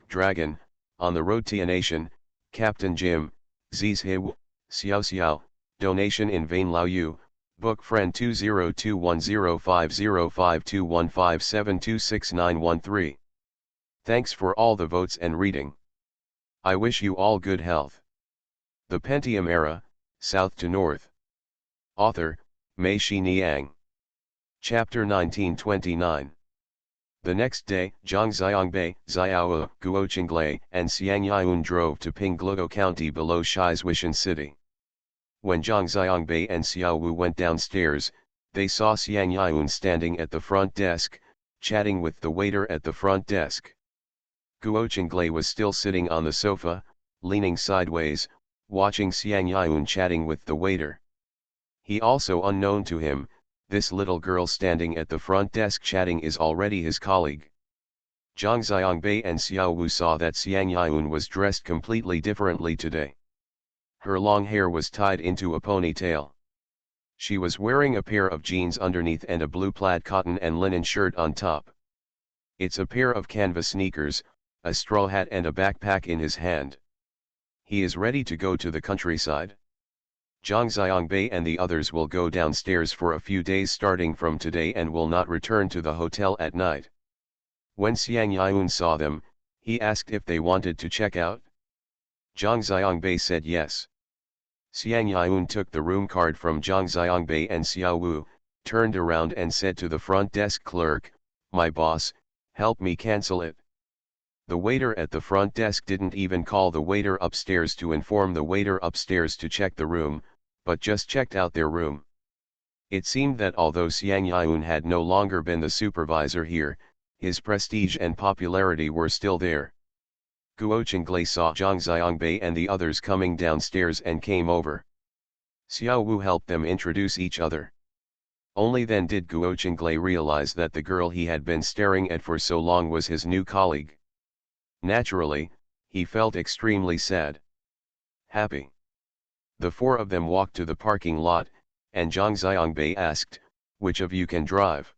Speaker 1: Dragon, On the Road to a Nation, Captain Jim, Ziz Hiw, Xiao Xiao, Donation in Vain Lao Yu, Book Friend 202105052157269113. Thanks for all the votes and reading. I wish you all good health. The Pentium Era, South to North. Author, Mei Shi Niang. Chapter 1929. The next day, Zhang Xiangbei, Xiao, Guo Qinglei, and Xiang Yun drove to Pingluo County below Shizuishan City. When Zhang Xiangbei and Xiao Wu went downstairs, they saw Xiang Yun standing at the front desk, chatting with the waiter at the front desk. Guo Qinglei was still sitting on the sofa, leaning sideways, watching Xiang Yun chatting with the waiter. He also unknown to him, this little girl standing at the front desk chatting is already his colleague. Zhang Xiangbei and Xiao Wu saw that Xiang Yun was dressed completely differently today. Her long hair was tied into a ponytail. She was wearing a pair of jeans underneath and a blue plaid cotton and linen shirt on top. It's a pair of canvas sneakers, a straw hat and a backpack in his hand. He is ready to go to the countryside. Zhang Xiangbei and the others will go downstairs for a few days starting from today and will not return to the hotel at night. When Xiang Yun saw them, he asked if they wanted to check out. Zhang Xiangbei said yes. Xiang Yun took the room card from Zhang Xiangbei and Xiao Wu, turned around and said to the front desk clerk, "My boss, help me cancel it." The waiter at the front desk didn't even call the waiter upstairs to inform the waiter upstairs to check the room, but just checked out their room. It seemed that although Xiang Yun had no longer been the supervisor here, his prestige and popularity were still there. Guo Qinglei saw Zhang Xiangbei and the others coming downstairs and came over. Xiao Wu helped them introduce each other. Only then did Guo Qinglei realize that the girl he had been staring at for so long was his new colleague. Naturally, he felt extremely sad. Happy. The four of them walked to the parking lot, and Zhang Xiangbei asked, "Which of you can drive?"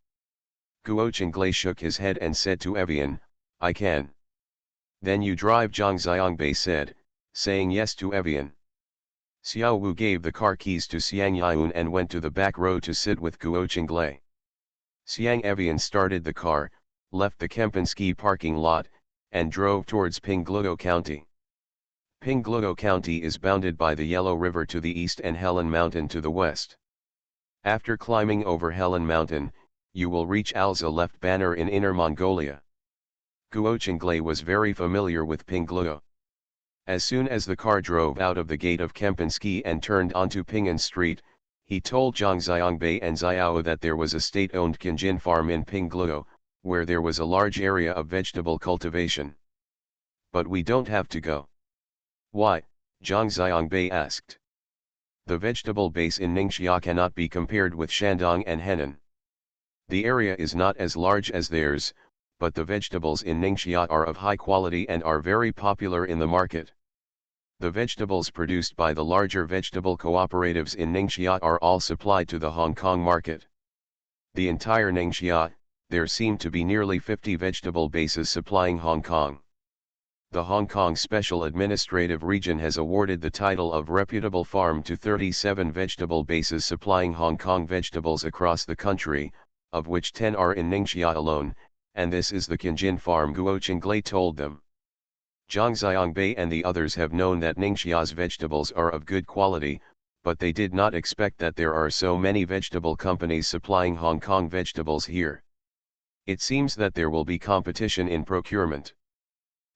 Speaker 1: Guo Qinglei shook his head and said to Evian, "I can." "Then you drive," Zhang Xiangbei said, saying yes to Evian. Xiao Wu gave the car keys to Xiang Yun and went to the back row to sit with Guo Qinglei. Xiang Evian started the car, left the Kempinski parking lot, and drove towards Pingluo County. Pingluo County is bounded by the Yellow River to the east and Helen Mountain to the west. After climbing over Helen Mountain, you will reach Alza left Banner in Inner Mongolia. Guo Qinglei was very familiar with Pingluo. As soon as the car drove out of the gate of Kempinski and turned onto Pingan Street, he told Zhang Xiangbei and Xiao that there was a state-owned Kinjin farm in Pingluo, where there was a large area of vegetable cultivation. "But we don't have to go." "Why?" Zhang Xiangbei asked. "The vegetable base in Ningxia cannot be compared with Shandong and Henan. The area is not as large as theirs, but the vegetables in Ningxia are of high quality and are very popular in the market. The vegetables produced by the larger vegetable cooperatives in Ningxia are all supplied to the Hong Kong market. The entire Ningxia, there seem to be nearly 50 vegetable bases supplying Hong Kong. The Hong Kong Special Administrative Region has awarded the title of reputable farm to 37 vegetable bases supplying Hong Kong vegetables across the country, of which 10 are in Ningxia alone, and this is the Kinjin farm," Guo Qinglei told them. Zhang Xiangbei and the others have known that Ningxia's vegetables are of good quality, but they did not expect that there are so many vegetable companies supplying Hong Kong vegetables here. It seems that there will be competition in procurement.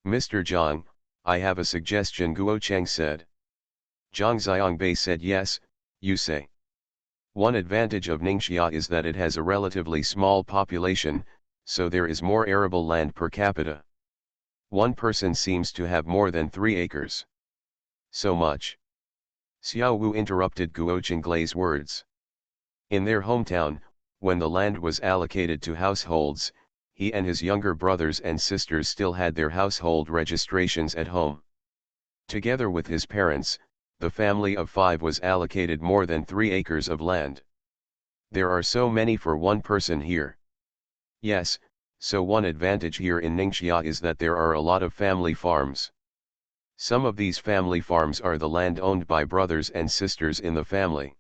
Speaker 1: "Mr. Zhang, I have a suggestion," Guo Cheng said. Zhang Xiangbei said, "Yes, you say." "One advantage of Ningxia is that it has a relatively small population, so there is more arable land per capita. One person seems to have more than 3 acres. So much. Xiao Wu interrupted Guo Chengglei's words. In their hometown, when the land was allocated to households, he and his younger brothers and sisters still had their household registrations at home. Together with his parents, the family of 5 was allocated more than 3 acres of land. There are so many for one person here. Yes, so one advantage here in Ningxia is that there are a lot of family farms. Some of these family farms are the land owned by brothers and sisters in the family.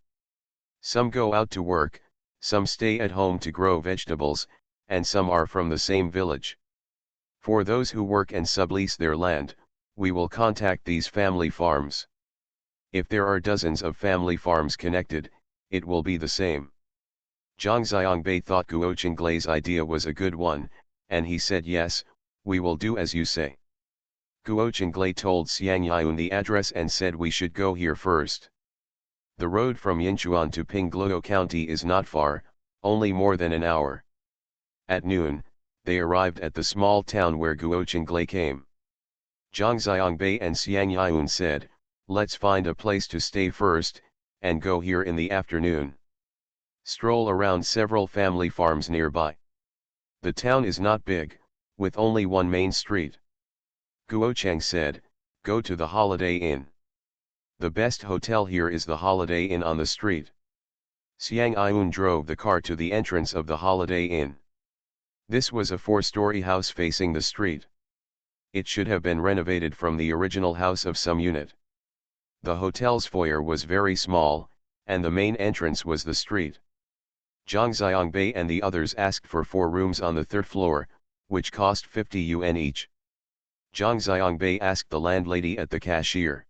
Speaker 1: Some go out to work, some stay at home to grow vegetables, and some are from the same village. For those who work and sublease their land, we will contact these family farms. If there are dozens of family farms connected, it will be the same. Zhang Xiangbei thought Guo Chengglei's idea was a good one, and he said yes, we will do as you say. Guo Chenglei told Xiang Yun the address and said we should go here first. The road from Yinchuan to Pingluo County is not far, only more than an hour. At noon, they arrived at the small town where Guo Chenglei came. Zhang Xiangbei and Xiang Yun said, let's find a place to stay first, and go here in the afternoon. Stroll around several family farms nearby. The town is not big, with only one main street. Guo Cheng said, go to the Holiday Inn. The best hotel here is the Holiday Inn on the street. Xiang Yun drove the car to the entrance of the Holiday Inn. This was a 4-story house facing the street. It should have been renovated from the original house of some unit. The hotel's foyer was very small, and the main entrance was the street. Zhang Xiangbei and the others asked for 4 rooms on the 3rd floor, which cost 50 yuan each. Zhang Xiangbei asked the landlady at the cashier,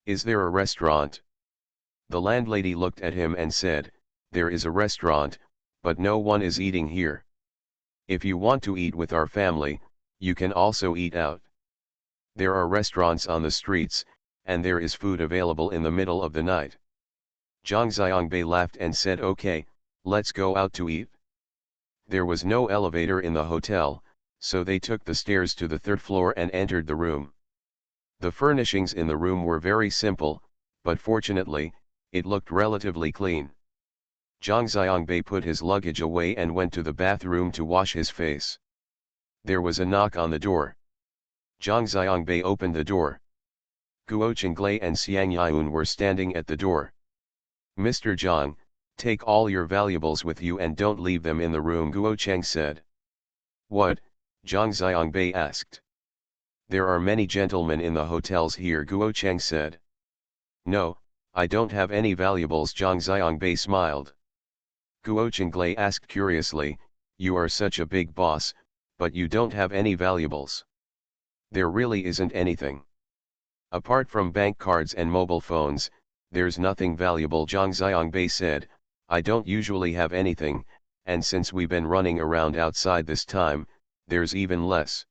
Speaker 1: is there a restaurant? The landlady looked at him and said, there is a restaurant, but no one is eating here. If you want to eat with our family, you can also eat out. There are restaurants on the streets, and there is food available in the middle of the night. Zhang Xiangbei laughed and said okay, let's go out to eat. There was no elevator in the hotel, so they took the stairs to the 3rd floor and entered the room. The furnishings in the room were very simple, but fortunately, it looked relatively clean. Zhang Xiangbei put his luggage away and went to the bathroom to wash his face. There was a knock on the door. Zhang Xiangbei opened the door. Guo Chenglei and Xiang Yun were standing at the door. Mr. Zhang, take all your valuables with you and don't leave them in the room, Guo Cheng said. What? Zhang Xiangbei asked. There are many gentlemen in the hotels here, Guo Cheng said. No, I don't have any valuables, Zhang Xiangbei smiled. Guo Chenglei asked curiously, you are such a big boss, but you don't have any valuables. There really isn't anything. Apart from bank cards and mobile phones, there's nothing valuable, Zhang Xiangbei said. I don't usually have anything, and since we've been running around outside this time, there's even less.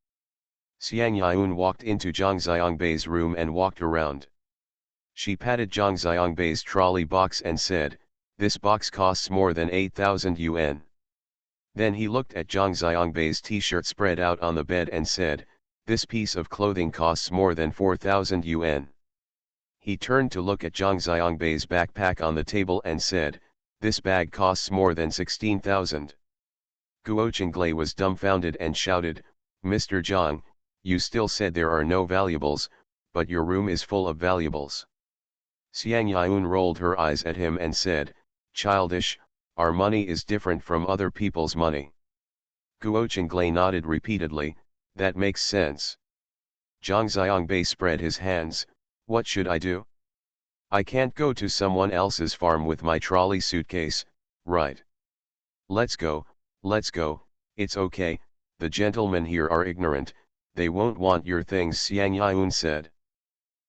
Speaker 1: Xiang Yun walked into Zhang Xiangbei's room and walked around. She patted Zhang Xiangbei's trolley box and said, this box costs more than 8,000 yuan. Then he looked at Zhang Xiangbei's t-shirt spread out on the bed and said, this piece of clothing costs more than 4,000 yuan. He turned to look at Zhang Xiangbei's backpack on the table and said, this bag costs more than 16,000. Guo Chenglei was dumbfounded and shouted, Mr. Zhang, you still said there are no valuables, but your room is full of valuables. Xiang Yun rolled her eyes at him and said, childish, our money is different from other people's money. Guo Chenglei nodded repeatedly, that makes sense. Zhang Xiangbei spread his hands, what should I do? I can't go to someone else's farm with my trolley suitcase, right? Let's go, it's okay, the gentlemen here are ignorant, they won't want your things, Xiang Yun said.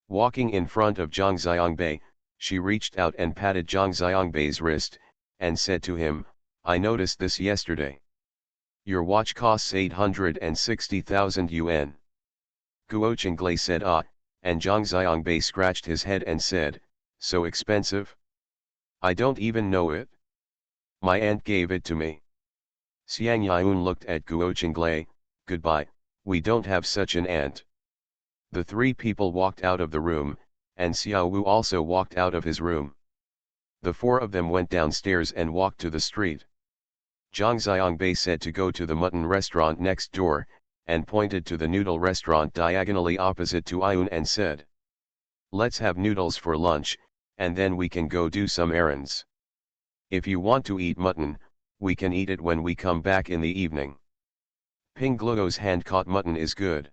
Speaker 1: Walking in front of Zhang Xiangbei, she reached out and patted Zhang Xiangbei's wrist, and said to him, I noticed this yesterday. Your watch costs 860,000 yuan. Guo Chenglei said ah, and Zhang Xiangbei scratched his head and said, so expensive? I don't even know it. My aunt gave it to me. Xiang Yun looked at Guo Chenglei, goodbye, We don't have such an aunt. The three people walked out of the room, and Xiao Wu also walked out of his room. The four of them went downstairs and walked to the street. Zhang Xiangbei said to go to the mutton restaurant next door, and pointed to the noodle restaurant diagonally opposite to Ayun and said, "Let's have noodles for lunch, and then we can go do some errands. If you want to eat mutton, we can eat it when we come back in the evening. Ping Gluo's hand-caught mutton is good."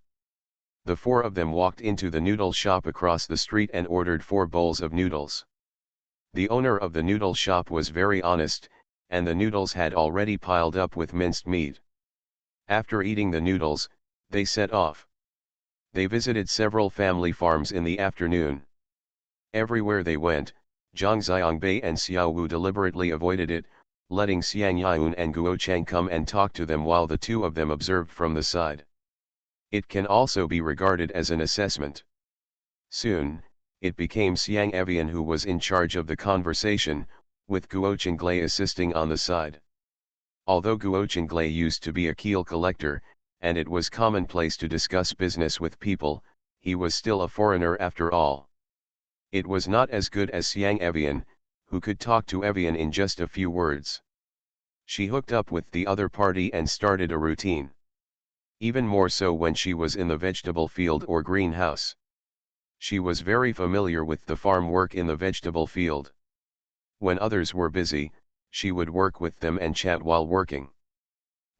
Speaker 1: The four of them walked into the noodle shop across the street and ordered 4 bowls of noodles. The owner of the noodle shop was very honest, and the noodles had already piled up with minced meat. After eating the noodles, they set off. They visited several family farms in the afternoon. Everywhere they went, Zhang Xiangbei and Xiao Wu deliberately avoided it, letting Xiang Yun and Guo Cheng come and talk to them while the two of them observed from the side. It can also be regarded as an assessment. Soon, it became Xiang Evian who was in charge of the conversation, with Guo Chenglei assisting on the side. Although Guo Chenglei used to be a keel collector, and it was commonplace to discuss business with people, he was still a foreigner after all. It was not as good as Xiang Evian, who could talk to Evian in just a few words. She hooked up with the other party and started a routine. Even more so when she was in the vegetable field or greenhouse. She was very familiar with the farm work in the vegetable field. When others were busy, she would work with them and chat while working.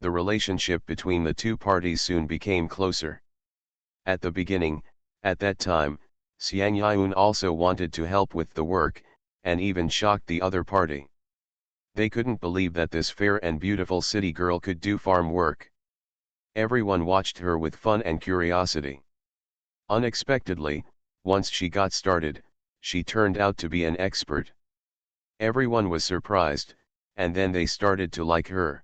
Speaker 1: The relationship between the two parties soon became closer. At the beginning, at that time, Xiang Yun also wanted to help with the work, and even shocked the other party. They couldn't believe that this fair and beautiful city girl could do farm work. Everyone watched her with fun and curiosity. Unexpectedly, once she got started, she turned out to be an expert. Everyone was surprised, and then they started to like her.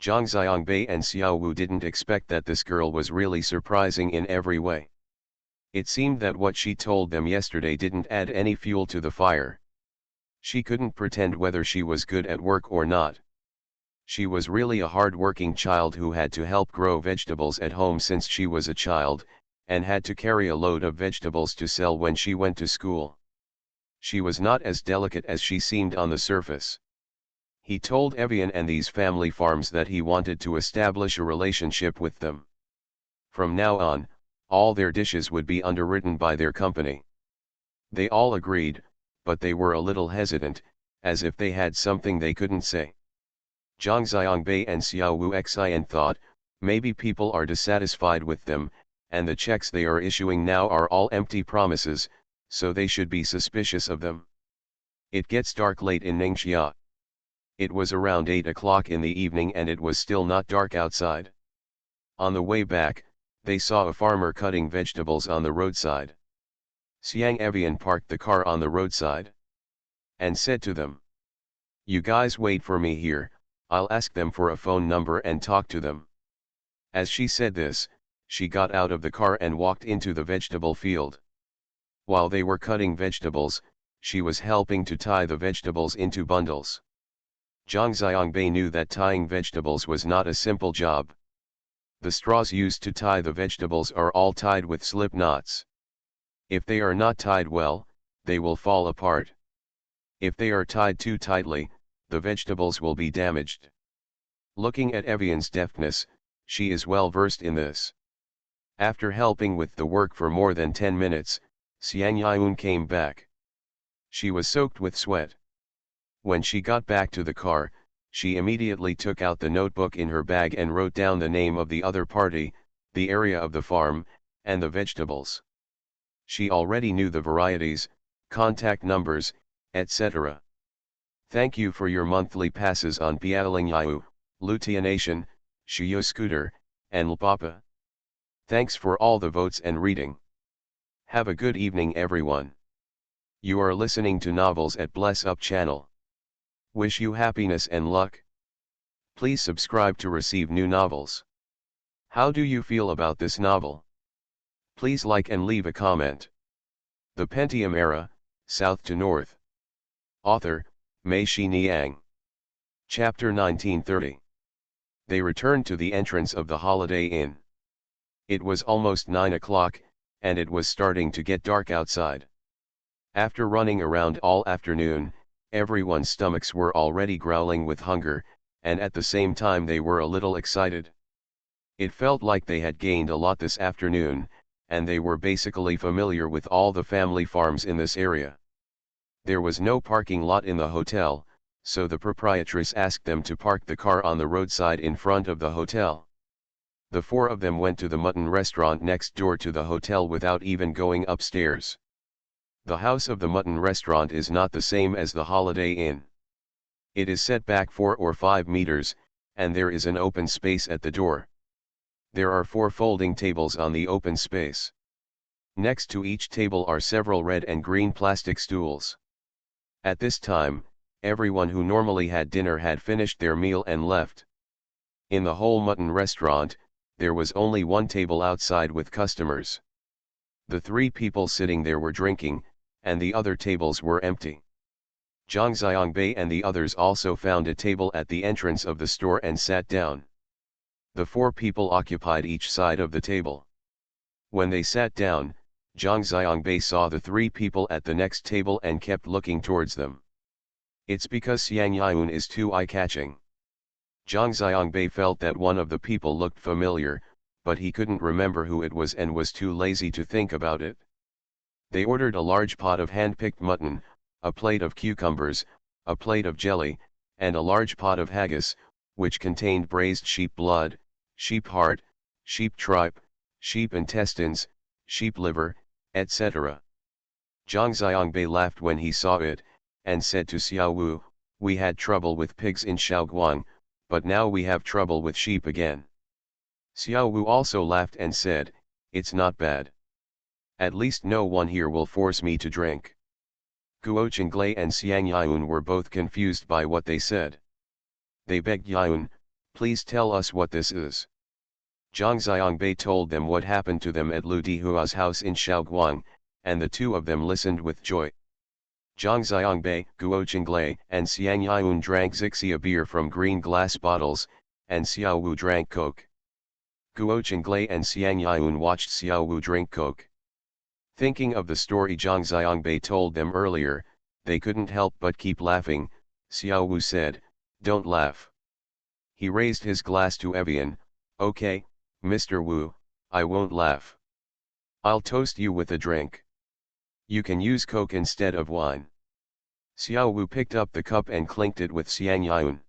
Speaker 1: Zhang Xiangbei and Xiao Wu didn't expect that this girl was really surprising in every way. It seemed that what she told them yesterday didn't add any fuel to the fire. She couldn't pretend whether she was good at work or not. She was really a hard-working child who had to help grow vegetables at home since she was a child, and had to carry a load of vegetables to sell when she went to school. She was not as delicate as she seemed on the surface. He told Evian and these family farms that he wanted to establish a relationship with them. From now on, all their dishes would be underwritten by their company. They all agreed, but they were a little hesitant, as if they had something they couldn't say. Zhang Xiangbei and Xiao Wu Xian thought, maybe people are dissatisfied with them, and the checks they are issuing now are all empty promises, so they should be suspicious of them. It gets dark late in Ningxia. It was around 8 o'clock in the evening and it was still not dark outside. On the way back, they saw a farmer cutting vegetables on the roadside. Xiang Evian parked the car on the roadside and said to them, "You guys wait for me here, I'll ask them for a phone number and talk to them." As she said this, she got out of the car and walked into the vegetable field. While they were cutting vegetables, she was helping to tie the vegetables into bundles. Zhang Xiangbei knew that tying vegetables was not a simple job. The straws used to tie the vegetables are all tied with slip knots. If they are not tied well, they will fall apart. If they are tied too tightly, the vegetables will be damaged. Looking at Evian's deftness, she is well versed in this. After helping with the work for more than 10 minutes, Xiang Yun came back. She was soaked with sweat. When she got back to the car, she immediately took out the notebook in her bag and wrote down the name of the other party, the area of the farm, and the vegetables. She already knew the varieties, contact numbers, etc. Thank you for your monthly passes on Pialingyou, Lutianation, Shiyo Scooter, and Lpapa. Thanks for all the votes and reading. Have a good evening everyone. You are listening to Novels at Bless Up channel. Wish you happiness and luck. Please subscribe to receive new novels. How do you feel about this novel? Please like and leave a comment. The Pentium Era, South to North. Author, Mei Xiniang. Chapter 1930. They returned to the entrance of the Holiday Inn. It was almost 9 o'clock, and it was starting to get dark outside. After running around all afternoon, everyone's stomachs were already growling with hunger, and at the same time they were a little excited. It felt like they had gained a lot this afternoon, and they were basically familiar with all the family farms in this area. There was no parking lot in the hotel, so the proprietress asked them to park the car on the roadside in front of the hotel. The four of them went to the mutton restaurant next door to the hotel without even going upstairs. The house of the mutton restaurant is not the same as the Holiday Inn. It is set back 4 or 5 meters, and there is an open space at the door. There are 4 folding tables on the open space. Next to each table are several red and green plastic stools. At this time, everyone who normally had dinner had finished their meal and left. In the whole mutton restaurant, there was only one table outside with customers. The 3 people sitting there were drinking, and the other tables were empty. Zhang Xiangbei and the others also found a table at the entrance of the store and sat down. The 4 people occupied each side of the table. When they sat down, Zhang Xiangbei saw the 3 people at the next table and kept looking towards them. It's because Xiang Yun is too eye-catching. Zhang Xiangbei felt that one of the people looked familiar, but he couldn't remember who it was and was too lazy to think about it. They ordered a large pot of hand-picked mutton, a plate of cucumbers, a plate of jelly, and a large pot of haggis, which contained braised sheep blood, sheep heart, sheep tripe, sheep intestines, sheep liver, etc. Zhang Xiangbei laughed when he saw it, and said to Xiao Wu, "We had trouble with pigs in Shaoguang, but now we have trouble with sheep again." Xiao Wu also laughed and said, "It's not bad. At least no one here will force me to drink." Guo Chenglei and Xiang Yun were both confused by what they said. They begged Yun, "Please tell us what this is." Zhang Xiangbei told them what happened to them at Lu Dihua's house in Shaoguang, and the 2 of them listened with joy. Zhang Xiangbei, Guo Chenglei, and Xiang Yun drank Xixia beer from green glass bottles, and Xiao Wu drank Coke. Guo Chenglei and Xiang Yun watched Xiao Wu drink Coke. Thinking of the story Zhang Xiangbei told them earlier, they couldn't help but keep laughing. Xiao Wu said, "Don't laugh." He raised his glass to Evian, "Okay, Mr. Wu, I won't laugh. I'll toast you with a drink. You can use Coke instead of wine." Xiao Wu picked up the cup and clinked it with Xiang Yun.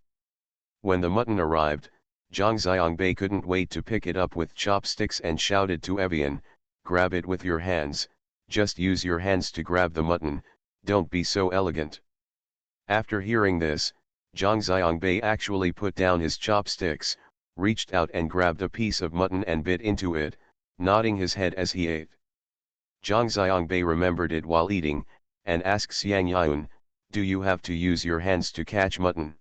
Speaker 1: When the mutton arrived, Zhang Xiangbei couldn't wait to pick it up with chopsticks and shouted to Evian, "Grab it with your hands, just use your hands to grab the mutton, don't be so elegant." After hearing this, Zhang Xiangbei actually put down his chopsticks, reached out and grabbed a piece of mutton and bit into it, nodding his head as he ate. Zhang Xiangbei remembered it while eating, and asked Xiang Yun, "Do you have to use your hands to catch mutton?"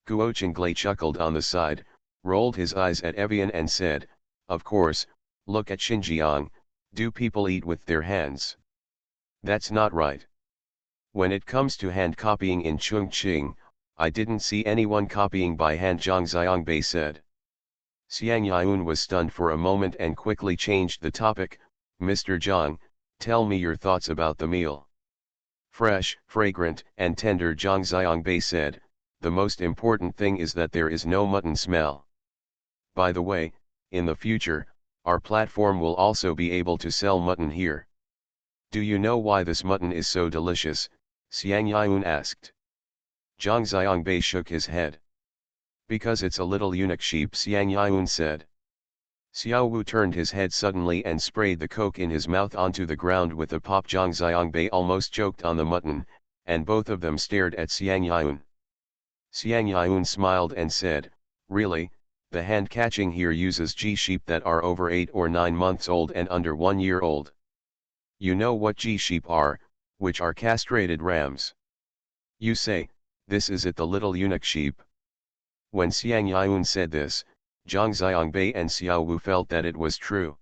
Speaker 1: Guo Chenglei chuckled on the side, rolled his eyes at Evian and said, "Of course, look at Xinjiang, do people eat with their hands? That's not right. When it comes to hand copying in Chongqing, I didn't see anyone copying by hand," Zhang Xiangbei said. Xiang Yun was stunned for a moment and quickly changed the topic, "Mr. Zhang, tell me your thoughts about the meal." "Fresh, fragrant, and tender," Zhang Xiangbei said, "the most important thing is that there is no mutton smell. By the way, in the future, our platform will also be able to sell mutton here." "Do you know why this mutton is so delicious?" Xiang Yun asked. Zhang Xiangbei shook his head. "Because it's a little eunuch sheep," Xiang Yun said. Xiao Wu turned his head suddenly and sprayed the Coke in his mouth onto the ground with a pop. Zhang Xiangbei almost choked on the mutton, and both of them stared at Xiang Yun. Xiang Yun smiled and said, "Really, the hand catching here uses G sheep that are over 8 or 9 months old and under 1 year old. You know what G sheep are, which are castrated rams. You say, this is it, the little eunuch sheep." When Xiang Yun said this, Zhang Xiangbei and Xiao Wu felt that it was true.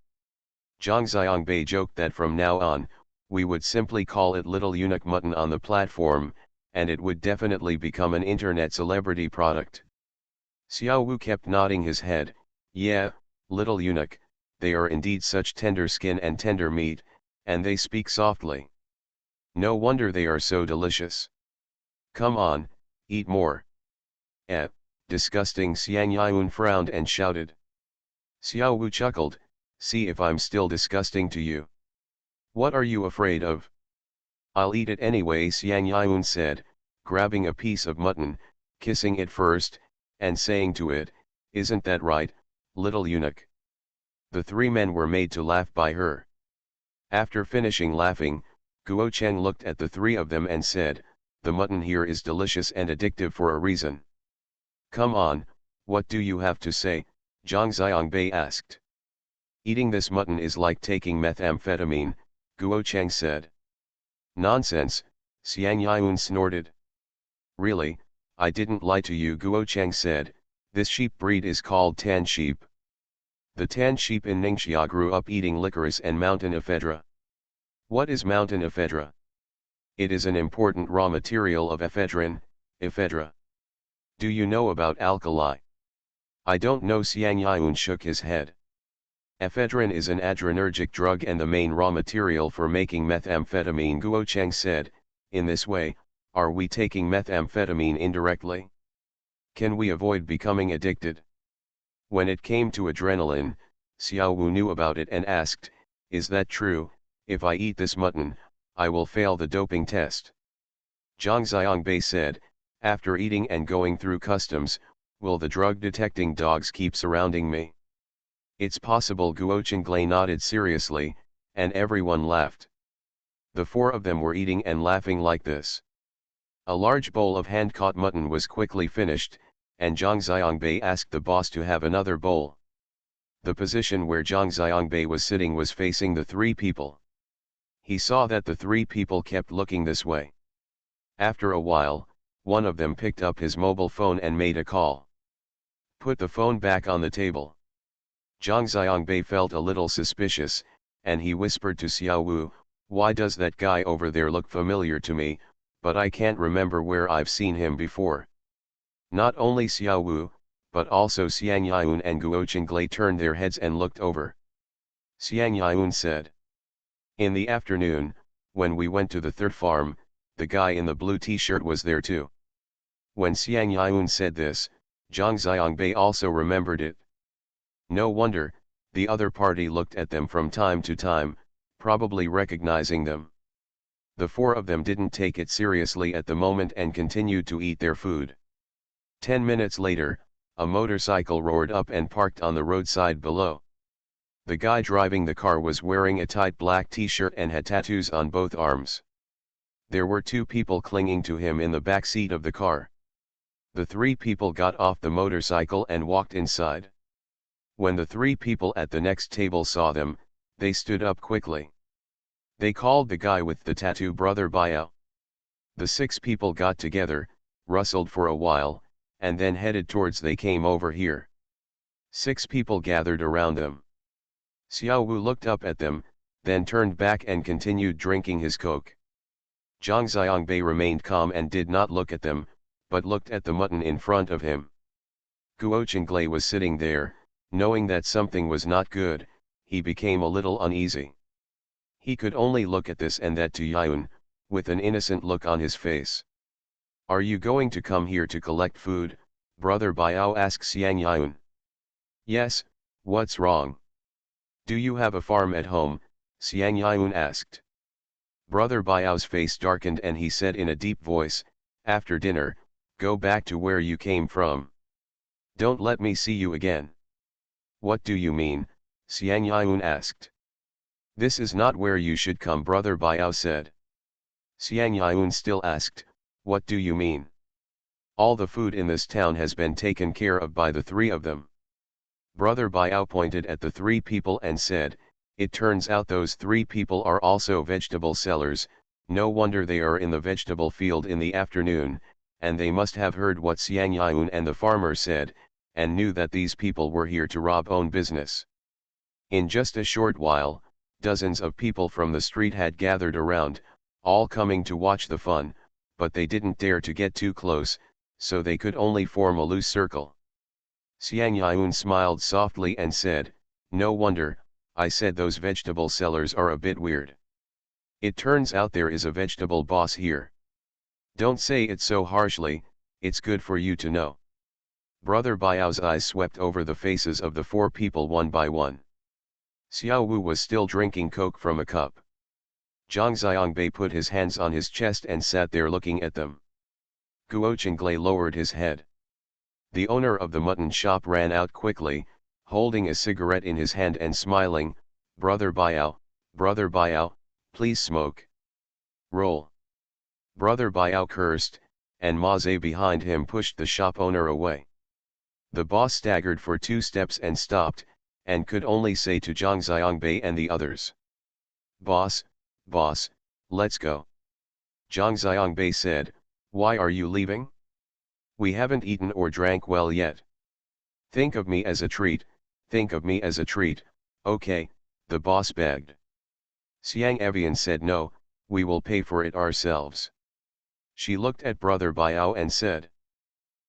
Speaker 1: Zhang Xiangbei joked that from now on, we would simply call it little eunuch mutton on the platform, and it would definitely become an internet celebrity product. Xiao Wu kept nodding his head, "Yeah, little eunuch, they are indeed such tender skin and tender meat, and they speak softly. No wonder they are so delicious. Come on, eat more. Eh, disgusting. Xiang Yun frowned and shouted. Xiao Wu chuckled, see if I'm still disgusting to you. What are you afraid of? I'll eat it anyway, Xiang Yun said, grabbing a piece of mutton, kissing it first, and saying to it, isn't that right, little eunuch? The three men were made to laugh by her. After finishing laughing, Guo Cheng looked at the three of them and said, the mutton here is delicious and addictive for a reason. Come on, what do you have to say? Zhang Xiangbei asked. Eating this mutton is like taking methamphetamine, Guo Cheng said. Nonsense, Xiang Yun snorted. Really, I didn't lie to you, Guo Cheng said, this sheep breed is called tan sheep. The tan sheep in Ningxia grew up eating licorice and mountain ephedra. What is mountain ephedra? It is an important raw material of ephedrine, ephedra. Do you know about alkali? I don't know, Xiang Yun shook his head. Ephedrine is an adrenergic drug and the main raw material for making methamphetamine, Guo Cheng said. In this way, are we taking methamphetamine indirectly? Can we avoid becoming addicted? When it came to adrenaline, Xiao Wu knew about it and asked, is that true? If I eat this mutton, I will fail the doping test. Zhang Xiangbei said, after eating and going through customs, will the drug detecting dogs keep surrounding me? It's possible, Guo Chenglei nodded seriously, and everyone laughed. The four of them were eating and laughing like this. A large bowl of hand-caught mutton was quickly finished, and Zhang Xiangbei asked the boss to have another bowl. The position where Zhang Xiangbei was sitting was facing the three people. He saw that the three people kept looking this way. After a while, one of them picked up his mobile phone and made a call. Put the phone back on the table. Zhang Xiangbei felt a little suspicious, and he whispered to Xiao Wu, why does that guy over there look familiar to me, but I can't remember where I've seen him before. Not only Xiao Wu, but also Xiang Yun and Guo Chenglei turned their heads and looked over. Xiang Yun said. In the afternoon, when we went to the third farm, the guy in the blue t-shirt was there too. When Xiang Yun said this, Zhang Xiangbei also remembered it. No wonder, the other party looked at them from time to time, probably recognizing them. The four of them didn't take it seriously at the moment and continued to eat their food. 10 minutes later, a motorcycle roared up and parked on the roadside below. The guy driving the car was wearing a tight black t-shirt and had tattoos on both arms. There were two people clinging to him in the back seat of the car. The three people got off the motorcycle and walked inside. When the three people at the next table saw them, they stood up quickly. They called the guy with the tattoo Brother Biao. The six people got together, rustled for a while, and then headed towards they came over here. Six people gathered around them. Xiao Wu looked up at them, then turned back and continued drinking his coke. Zhang Xiangbei remained calm and did not look at them, but looked at the mutton in front of him. Guo Chenglei was sitting there, knowing that something was not good, he became a little uneasy. He could only look at this and that to Yun, with an innocent look on his face. Are you going to come here to collect food, Brother Biao asked Xiang Yun. Yes, what's wrong? Do you have a farm at home? Xiang Yun asked. Brother Biao's face darkened and he said in a deep voice, after dinner, go back to where you came from. Don't let me see you again. What do you mean? Xiang Yun asked. This is not where you should come, Brother Biao said. Xiang Yun still asked, what do you mean? All the food in this town has been taken care of by the three of them. Brother Biao pointed at the three people and said, it turns out those three people are also vegetable sellers, no wonder they are in the vegetable field in the afternoon, and they must have heard what Xiang Yun and the farmer said, and knew that these people were here to rob own business. In just a short while, dozens of people from the street had gathered around, all coming to watch the fun, but they didn't dare to get too close, so they could only form a loose circle. Xiang Yun smiled softly and said, no wonder, I said those vegetable sellers are a bit weird. It turns out there is a vegetable boss here. Don't say it so harshly, it's good for you to know. Brother Baiao's eyes swept over the faces of the four people one by one. Xiao Wu was still drinking coke from a cup. Zhang Xiangbei put his hands on his chest and sat there looking at them. Guo Chenglei lowered his head. The owner of the mutton shop ran out quickly, holding a cigarette in his hand and smiling, Brother Baiao, please smoke. Roll. Brother Baiao cursed, and Ma Zhe behind him pushed the shop owner away. The boss staggered for 2 steps and stopped, and could only say to Zhang Xiangbei and the others, Boss, let's go. Zhang Xiangbei said, why are you leaving? We haven't eaten or drank well yet. Think of me as a treat, okay, the boss begged. Xiang Evian said no, we will pay for it ourselves. She looked at Brother Baiao and said,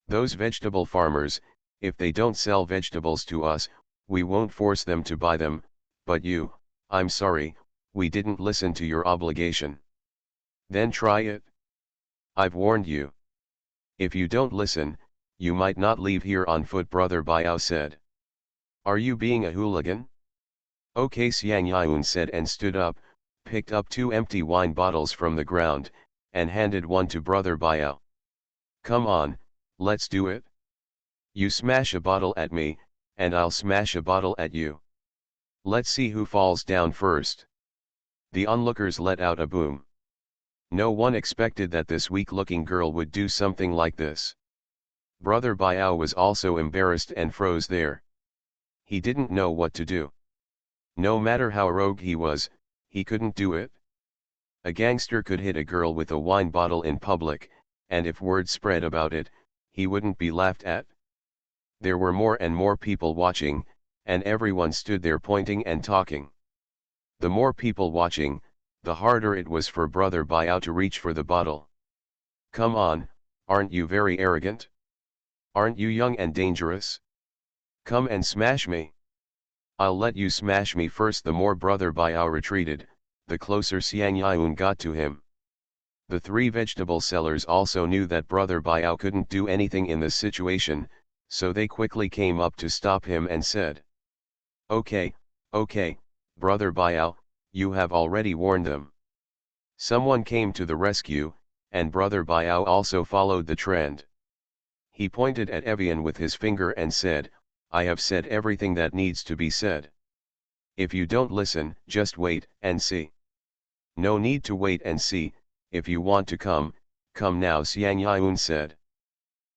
Speaker 1: those vegetable farmers, if they don't sell vegetables to us, we won't force them to buy them, but you, I'm sorry, we didn't listen to your obligation. Then try it. I've warned you. If you don't listen, you might not leave here on foot, Brother Baiao said. Are you being a hooligan? Okay, Xiang Yun said and stood up, picked up 2 empty wine bottles from the ground, and handed one to Brother Baiao. Come on, let's do it. You smash a bottle at me, and I'll smash a bottle at you. Let's see who falls down first. The onlookers let out a boom. No one expected that this weak-looking girl would do something like this. Brother Baiao was also embarrassed and froze there. He didn't know what to do. No matter how rogue he was, he couldn't do it. A gangster could hit a girl with a wine bottle in public, and if word spread about it, he wouldn't be laughed at. There were more and more people watching, and everyone stood there pointing and talking. The more people watching, the harder it was for Brother Baiao to reach for the bottle. Come on, aren't you very arrogant? Aren't you young and dangerous? Come and smash me. I'll let you smash me first. The more Brother Baiao retreated, the closer Xiang Yun got to him. The 3 vegetable sellers also knew that Brother Baiao couldn't do anything in this situation, so they quickly came up to stop him and said, Okay, Brother Baiao, you have already warned them. Someone came to the rescue, and Brother Baiao also followed the trend. He pointed at Evian with his finger and said, I have said everything that needs to be said. If you don't listen, just wait and see. No need to wait and see, if you want to come now, Xiang Yun said.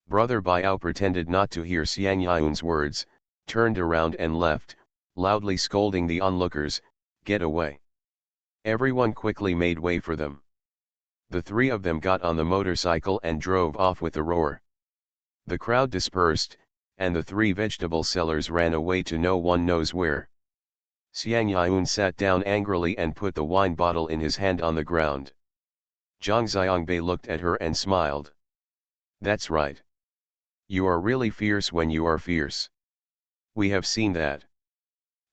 Speaker 1: Brother Baiao pretended not to hear Xiang Yun's words, turned around and left, loudly scolding the onlookers, get away. Everyone quickly made way for them. The 3 of them got on the motorcycle and drove off with a roar. The crowd dispersed, and the 3 vegetable sellers ran away to no one knows where. Xiang Yun sat down angrily and put the wine bottle in his hand on the ground. Zhang Xiangbei looked at her and smiled. That's right. You are really fierce when you are fierce. We have seen that.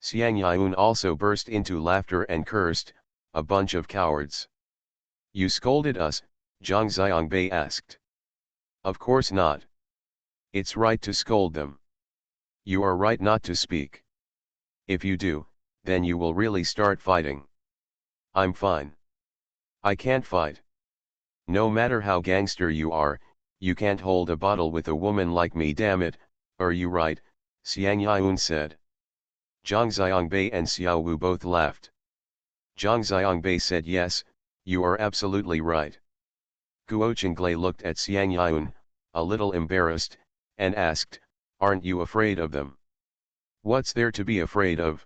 Speaker 1: Xiang Yun also burst into laughter and cursed, a bunch of cowards. You scolded us, Zhang Xiangbei asked. Of course not. It's right to scold them. You are right not to speak. If you do, then you will really start fighting. I'm fine. I can't fight. No matter how gangster you are, you can't hold a bottle with a woman like me, damn it. Are you right? Xiang Yun said. Zhang Xiangbei and Xiao Wu both laughed. Zhang Xiangbei said, yes, you are absolutely right. Guo Chenglei looked at Xiang Yun, a little embarrassed, and asked, aren't you afraid of them? What's there to be afraid of?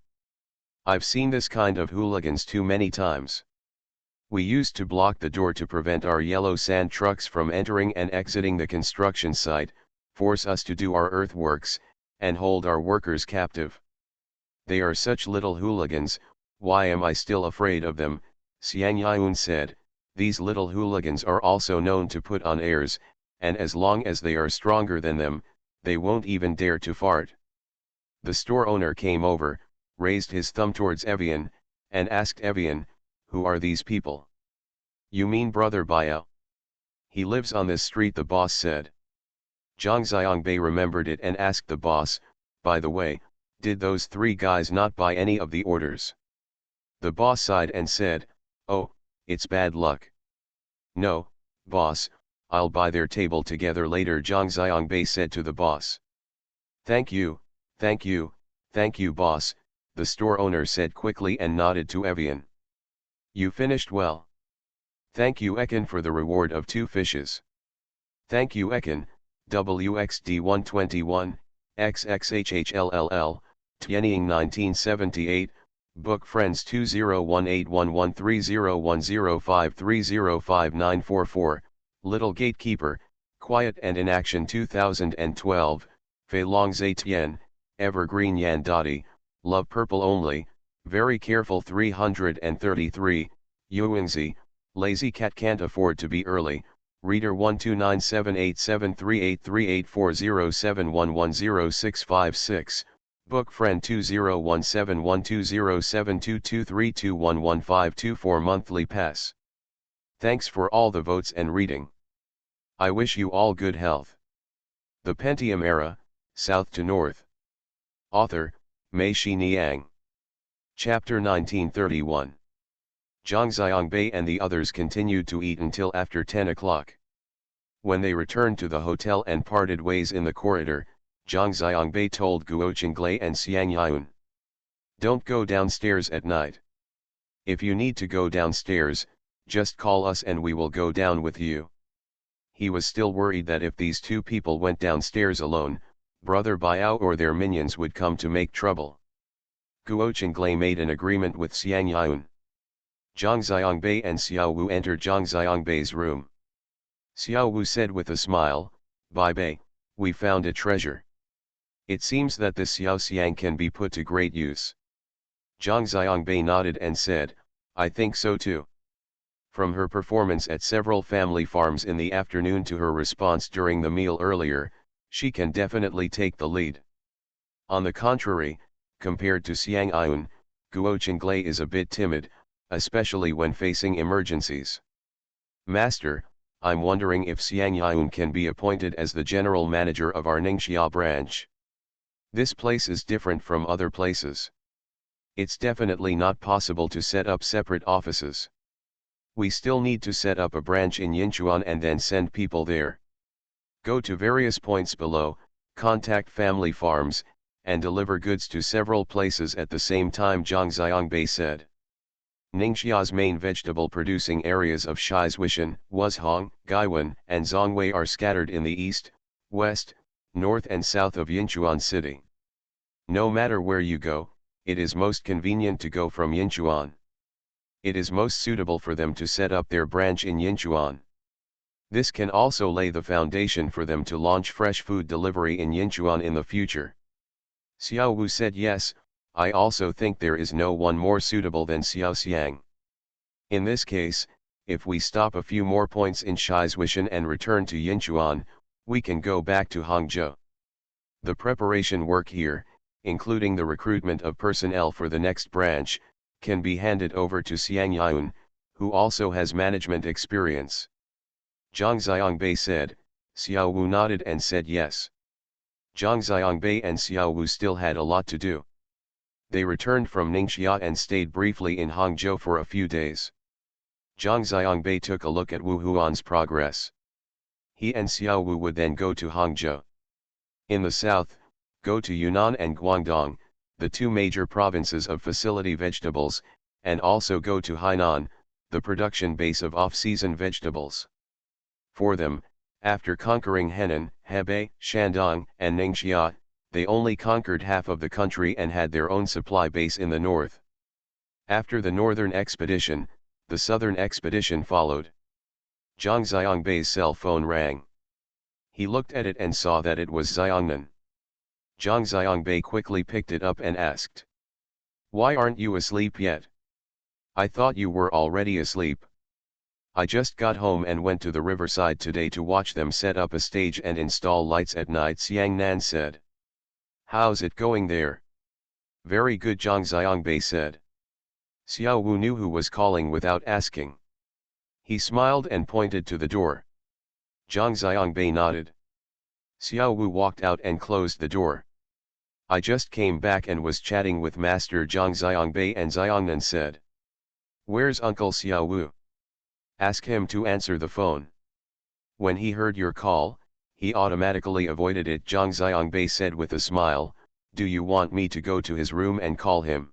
Speaker 1: I've seen this kind of hooligans too many times. We used to block the door to prevent our yellow sand trucks from entering and exiting the construction site, force us to do our earthworks, and hold our workers captive. They are such little hooligans, why am I still afraid of them? Xiang Yun said, these little hooligans are also known to put on airs, and as long as they are stronger than them, they won't even dare to fart. The store owner came over, raised his thumb towards Evian, and asked Evian, "Who are these people?" "You mean Brother Biao? He lives on this street," the boss said. Zhang Xiangbei remembered it and asked the boss, "By the way, did those three guys not buy any of the orders?" The boss sighed and said, "Oh, it's bad luck. No, boss, I'll buy their table together later," Zhang Xiangbei said to the boss. Thank you, boss," the store owner said quickly and nodded to Evian. "You finished well. Thank you Ekin for the reward of 2 fishes. Thank you Ekin, WXD121, XXHHLLL, Tianying 1978, Book Friends 201811301053053944, Little Gatekeeper, Quiet and in Action 2012, Fei Long Zetian, Evergreen Yan Dottie, Love Purple Only, Very Careful 333, Yuingzi, Lazy Cat Can't Afford to Be Early, Reader 1297873834071100656, Book Friend 201712072232111524 Monthly Pass. Thanks for all the votes and reading. I wish you all good health. The Pentium Era, South to North. Author, Mei Xiniang. Chapter 1931. Zhang Xiangbei and the others continued to eat until after 10 o'clock. When they returned to the hotel and parted ways in the corridor, Zhang Xiangbei told Guo Qinglei and Xiang Yun, "Don't go downstairs at night. If you need to go downstairs, just call us and we will go down with you." He was still worried that if these 2 people went downstairs alone, Brother Biao or their minions would come to make trouble. Guo Qinglei made an agreement with Xiang Yun. Zhang Xiangbei and Xiao Wu entered Zhang Xiangbei's room. Xiao Wu said with a smile, "Bai Bei, we found a treasure. It seems that this Xiao Xiang can be put to great use." Zhang Xiangbei nodded and said, "I think so too." From her performance at several family farms in the afternoon to her response during the meal earlier, she can definitely take the lead. On the contrary, compared to Xiang Yun, Guo Qinglei is a bit timid, especially when facing emergencies. "Master, I'm wondering if Xiang Yun can be appointed as the general manager of our Ningxia branch. This place is different from other places. It's definitely not possible to set up separate offices. We still need to set up a branch in Yinchuan and then send people there. Go to various points below, contact family farms, and deliver goods to several places at the same time," Zhang Xiangbei said. Ningxia's main vegetable-producing areas of Shizuishan, Wuzhong, Gaiwan, and Zhongwei are scattered in the east, west, north and south of Yinchuan City. No matter where you go, it is most convenient to go from Yinchuan. It is most suitable for them to set up their branch in Yinchuan. This can also lay the foundation for them to launch fresh food delivery in Yinchuan in the future. Xiao Wu said, "Yes, I also think there is no one more suitable than Xiao Xiang. In this case, if we stop a few more points in Shizuishan and return to Yinchuan, we can go back to Hangzhou. The preparation work here, including the recruitment of personnel for the next branch, can be handed over to Xiang Yun, who also has management experience." Zhang Xiangbei said. Xiao Wu nodded and said yes. Zhang Xiangbei and Xiao Wu still had a lot to do. They returned from Ningxia and stayed briefly in Hangzhou for a few days. Zhang Xiangbei took a look at Wu Huan's progress. He and Xiao Wu would then go to Hangzhou. In the south, go to Yunnan and Guangdong, the 2 major provinces of facility vegetables, and also go to Hainan, the production base of off-season vegetables. For them, after conquering Henan, Hebei, Shandong, and Ningxia, they only conquered half of the country and had their own supply base in the north. After the northern expedition, the southern expedition followed. Zhang Xiangbei's cell phone rang. He looked at it and saw that it was Xiangnan. Zhang Xiangbei quickly picked it up and asked, "Why aren't you asleep yet? I thought you were already asleep." "I just got home and went to the riverside today to watch them set up a stage and install lights at night," Xiang Nan said. "How's it going there?" Very good, Zhang Xiangbei said. Xiao Wu knew who was calling without asking. He smiled and pointed to the door. Zhang Xiangbei nodded. Xiao Wu walked out and closed the door. I just came back and was chatting with Master Zhang Xiangbei, and Xiangnan said. Where's Uncle Xiao Wu? Ask him to answer the phone. When he heard your call, he automatically avoided it, Zhang Xiangbei said with a smile. Do you want me to go to his room and call him?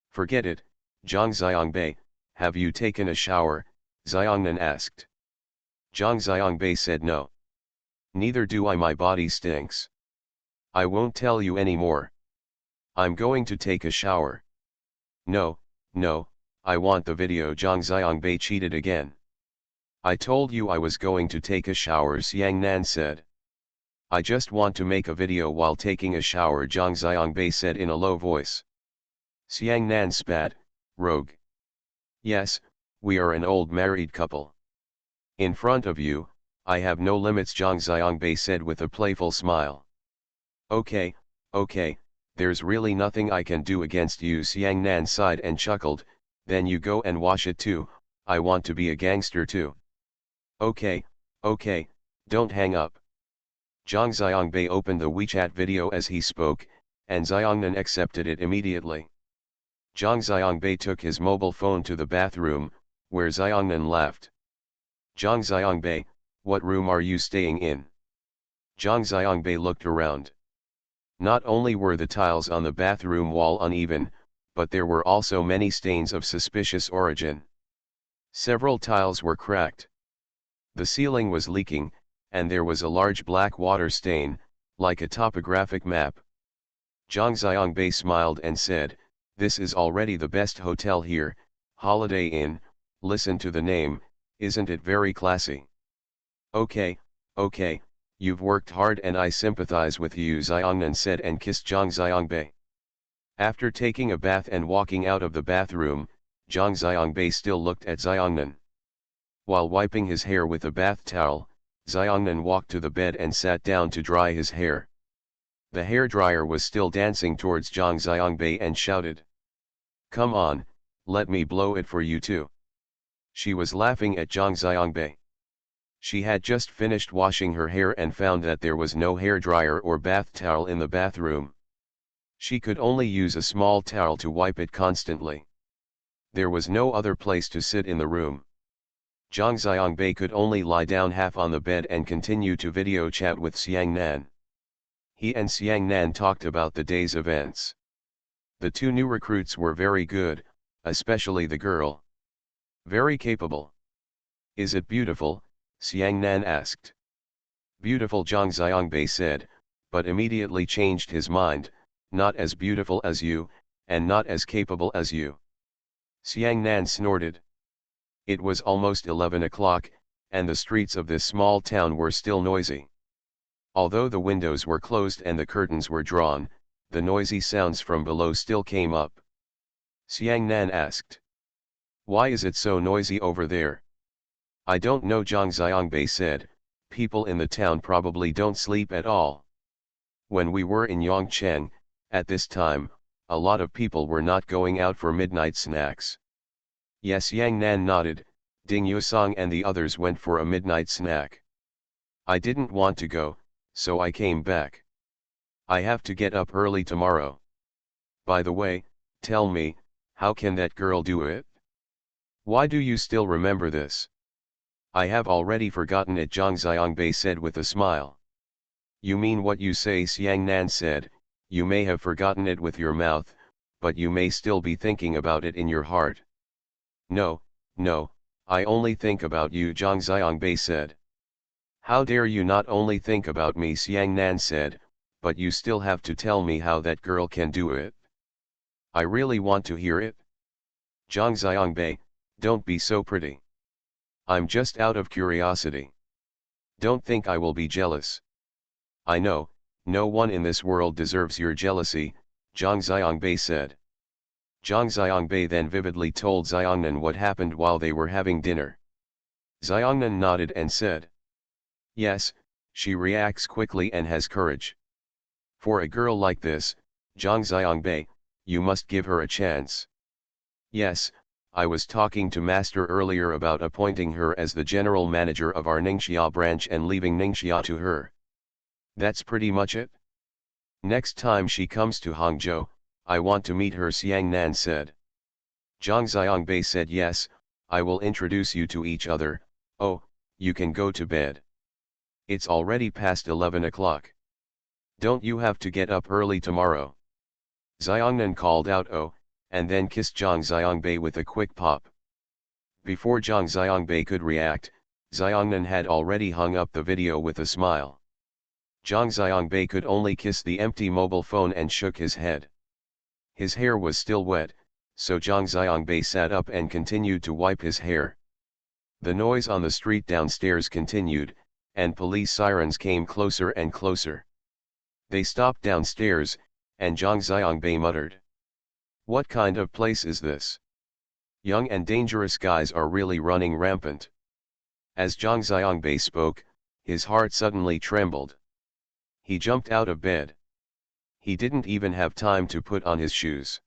Speaker 1: Forget it, Zhang Xiangbei. Have you taken a shower? Xiangnan asked. Zhang Xiangbei said no. Neither do I, my body stinks. I won't tell you anymore. I'm going to take a shower. No, I want the video, Zhang Xiangbei cheated again. I told you I was going to take a shower, Xiangnan said. I just want to make a video while taking a shower, Zhang Xiangbei said in a low voice. Xiangnan spat, rogue. Yes, we are an old married couple. In front of you, I have no limits, Zhang Xiangbei said with a playful smile. Okay, there's really nothing I can do against you, Xiangnan sighed and chuckled. Then you go and wash it too. I want to be a gangster too. Okay, don't hang up. Zhang Xiangbei opened the WeChat video as he spoke, and Xiangnan accepted it immediately. Zhang Xiangbei took his mobile phone to the bathroom, where Xiangnan left. Zhang Xiangbei, what room are you staying in? Zhang Xiangbei looked around. Not only were the tiles on the bathroom wall uneven, but there were also many stains of suspicious origin. Several tiles were cracked. The ceiling was leaking, and there was a large black water stain, like a topographic map. Zhang Xiangbei smiled and said, this is already the best hotel here, Holiday Inn. Listen to the name, isn't it very classy? Okay, you've worked hard and I sympathize with you, Xiangnan said and kissed Zhang Xiangbei. After taking a bath and walking out of the bathroom, Zhang Xiangbei still looked at Xiangnan. While wiping his hair with a bath towel, Xiangnan walked to the bed and sat down to dry his hair. The hairdryer was still dancing towards Zhang Xiangbei and shouted. Come on, let me blow it for you too. She was laughing at Zhang Xiangbei. She had just finished washing her hair and found that there was no hairdryer or bath towel in the bathroom. She could only use a small towel to wipe it constantly. There was no other place to sit in the room. Zhang Xiangbei could only lie down half on the bed and continue to video chat with Xiangnan. He and Xiangnan talked about the day's events. The two new recruits were very good, especially the girl. Very capable. Is it beautiful? Xiangnan asked. Beautiful, Zhang Xiangbei said, but immediately changed his mind, not as beautiful as you, and not as capable as you. Xiangnan snorted. It was almost 11 o'clock, and the streets of this small town were still noisy. Although the windows were closed and the curtains were drawn, the noisy sounds from below still came up. Xiangnan asked. Why is it so noisy over there? I don't know, Zhang Xiangbei said, people in the town probably don't sleep at all. When we were in Yongcheng, at this time, a lot of people were not going out for midnight snacks. Yes, Xiangnan nodded. Ding Yusong and the others went for a midnight snack. I didn't want to go, so I came back. I have to get up early tomorrow. By the way, tell me, how can that girl do it? Why do you still remember this? I have already forgotten it, Zhang Xiangbei said with a smile. You mean what you say, Xiangnan said, you may have forgotten it with your mouth, but you may still be thinking about it in your heart. No, I only think about you, Zhang Xiangbei said. How dare you not only think about me, Xiangnan said, but you still have to tell me how that girl can do it. I really want to hear it. Zhang Xiangbei, don't be so pretty. I'm just out of curiosity. Don't think I will be jealous. I know, no one in this world deserves your jealousy, Zhang Xiangbei said. Zhang Xiangbei then vividly told Xiangnan what happened while they were having dinner. Xiangnan nodded and said. Yes, she reacts quickly and has courage. For a girl like this, Zhang Xiangbei, you must give her a chance. Yes, I was talking to Master earlier about appointing her as the general manager of our Ningxia branch and leaving Ningxia to her. That's pretty much it. Next time she comes to Hangzhou, I want to meet her, Xiang Nan said. Zhang Xiangbei said, yes, I will introduce you to each other. Oh, you can go to bed. It's already past 11 o'clock. Don't you have to get up early tomorrow? Xiangnan called out oh, and then kissed Zhang Xiangbei with a quick pop. Before Zhang Xiangbei could react, Xiangnan had already hung up the video with a smile. Zhang Xiangbei could only kiss the empty mobile phone and shook his head. His hair was still wet, so Zhang Xiangbei sat up and continued to wipe his hair. The noise on the street downstairs continued, and police sirens came closer and closer. They stopped downstairs, and Zhang Xiangbei muttered, "What kind of place is this? Young and dangerous guys are really running rampant." As Zhang Xiangbei spoke, his heart suddenly trembled. He jumped out of bed. He didn't even have time to put on his shoes.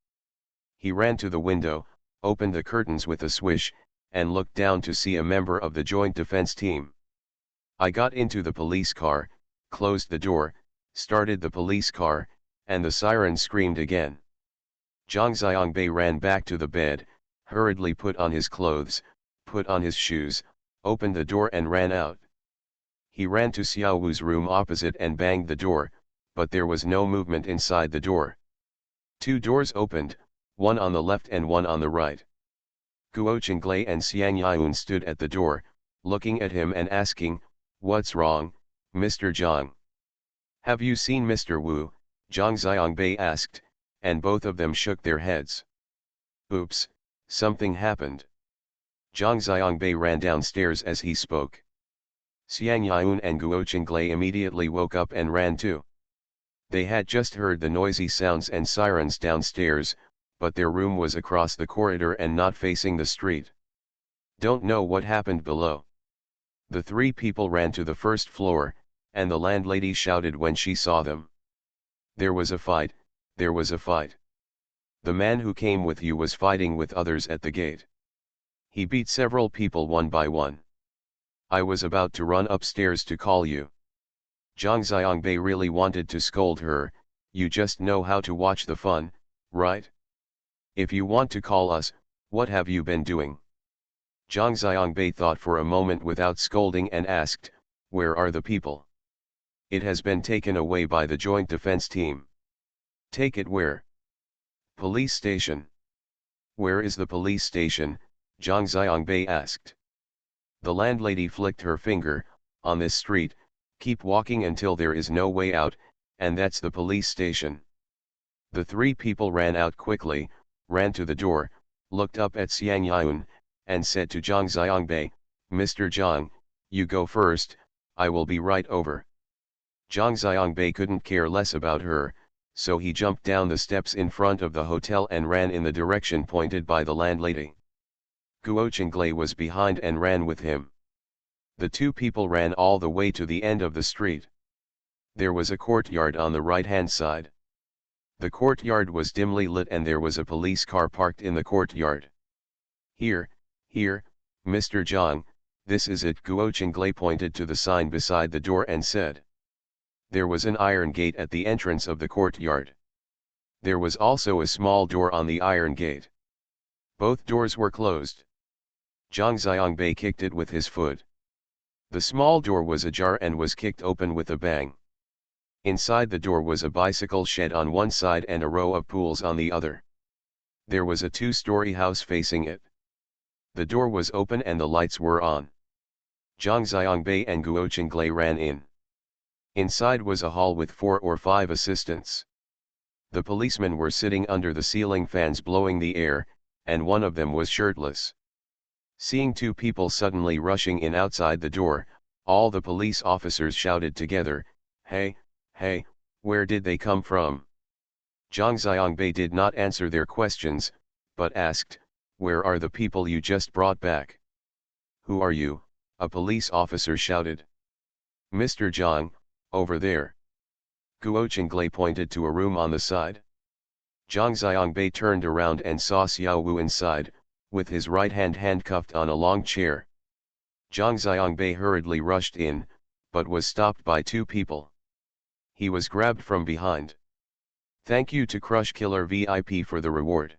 Speaker 1: He ran to the window, opened the curtains with a swish, and looked down to see a member of the Joint Defense Team. I got into the police car, closed the door, started the police car, and the siren screamed again. Zhang Xiangbei ran back to the bed, hurriedly put on his clothes, put on his shoes, opened the door and ran out. He ran to Xiao Wu's room opposite and banged the door, but there was no movement inside the door. Two doors opened, one on the left and one on the right. Guo Chenglei and Xiang Yayun stood at the door, looking at him and asking, "What's wrong, Mr. Zhang?" "Have you seen Mr. Wu?" Zhang Xiangbei asked, and both of them shook their heads. "Oops, something happened." Zhang Xiangbei ran downstairs as he spoke. Xiang Yayun and Guo Chenglei immediately woke up and ran too. They had just heard the noisy sounds and sirens downstairs, but their room was across the corridor and not facing the street. Don't know what happened below. The three people ran to the first floor, and the landlady shouted when she saw them. "There was a fight, there was a fight. The man who came with you was fighting with others at the gate. He beat several people one by one. I was about to run upstairs to call you." Zhang Xiangbei really wanted to scold her. "You just know how to watch the fun, right? If you want to call us, what have you been doing?" Zhang Xiangbei thought for a moment without scolding and asked, "Where are the people?" "It has been taken away by the Joint Defense Team." "Take it where?" "Police station." "Where is the police station?" Zhang Xiangbei asked. The landlady flicked her finger. "On this street, keep walking until there is no way out, and that's the police station." The three people ran out quickly, ran to the door, looked up at Xiang Yayun, and said to Zhang Xiangbei, "Mr. Zhang, you go first, I will be right over." Zhang Xiangbei couldn't care less about her, so he jumped down the steps in front of the hotel and ran in the direction pointed by the landlady. Guo Chenglei was behind and ran with him. The two people ran all the way to the end of the street. There was a courtyard on the right-hand side. The courtyard was dimly lit and there was a police car parked in the courtyard. Here, Mr. Zhang, this is it." Guo Chenglei pointed to the sign beside the door and said. There was an iron gate at the entrance of the courtyard. There was also a small door on the iron gate. Both doors were closed. Zhang Xiangbei kicked it with his foot. The small door was ajar and was kicked open with a bang. Inside the door was a bicycle shed on one side and a row of pools on the other. There was a two-story house facing it. The door was open and the lights were on. Zhang Xiangbei and Guo Chenglei ran in. Inside was a hall with 4 or 5 assistants. The policemen were sitting under the ceiling fans blowing the air, and one of them was shirtless. Seeing two people suddenly rushing in outside the door, all the police officers shouted together, Hey, where did they come from?" Zhang Xiangbei did not answer their questions, but asked, "Where are the people you just brought back?" "Who are you?" a police officer shouted. "Mr. Zhang, over there." Guo Chenglei pointed to a room on the side. Zhang Xiangbei turned around and saw Xiao Wu inside, with his right hand handcuffed on a long chair. Zhang Xiangbei hurriedly rushed in, but was stopped by two people. He was grabbed from behind. Thank you to Crush Killer VIP for the reward.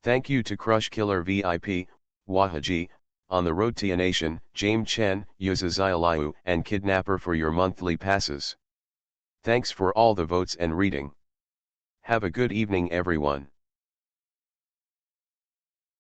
Speaker 1: Thank you to Crush Killer VIP, Wahaji, On the Road to a Nation, James Chen, Yuzazialiu and Kidnapper for your monthly passes. Thanks for all the votes and reading. Have a good evening everyone.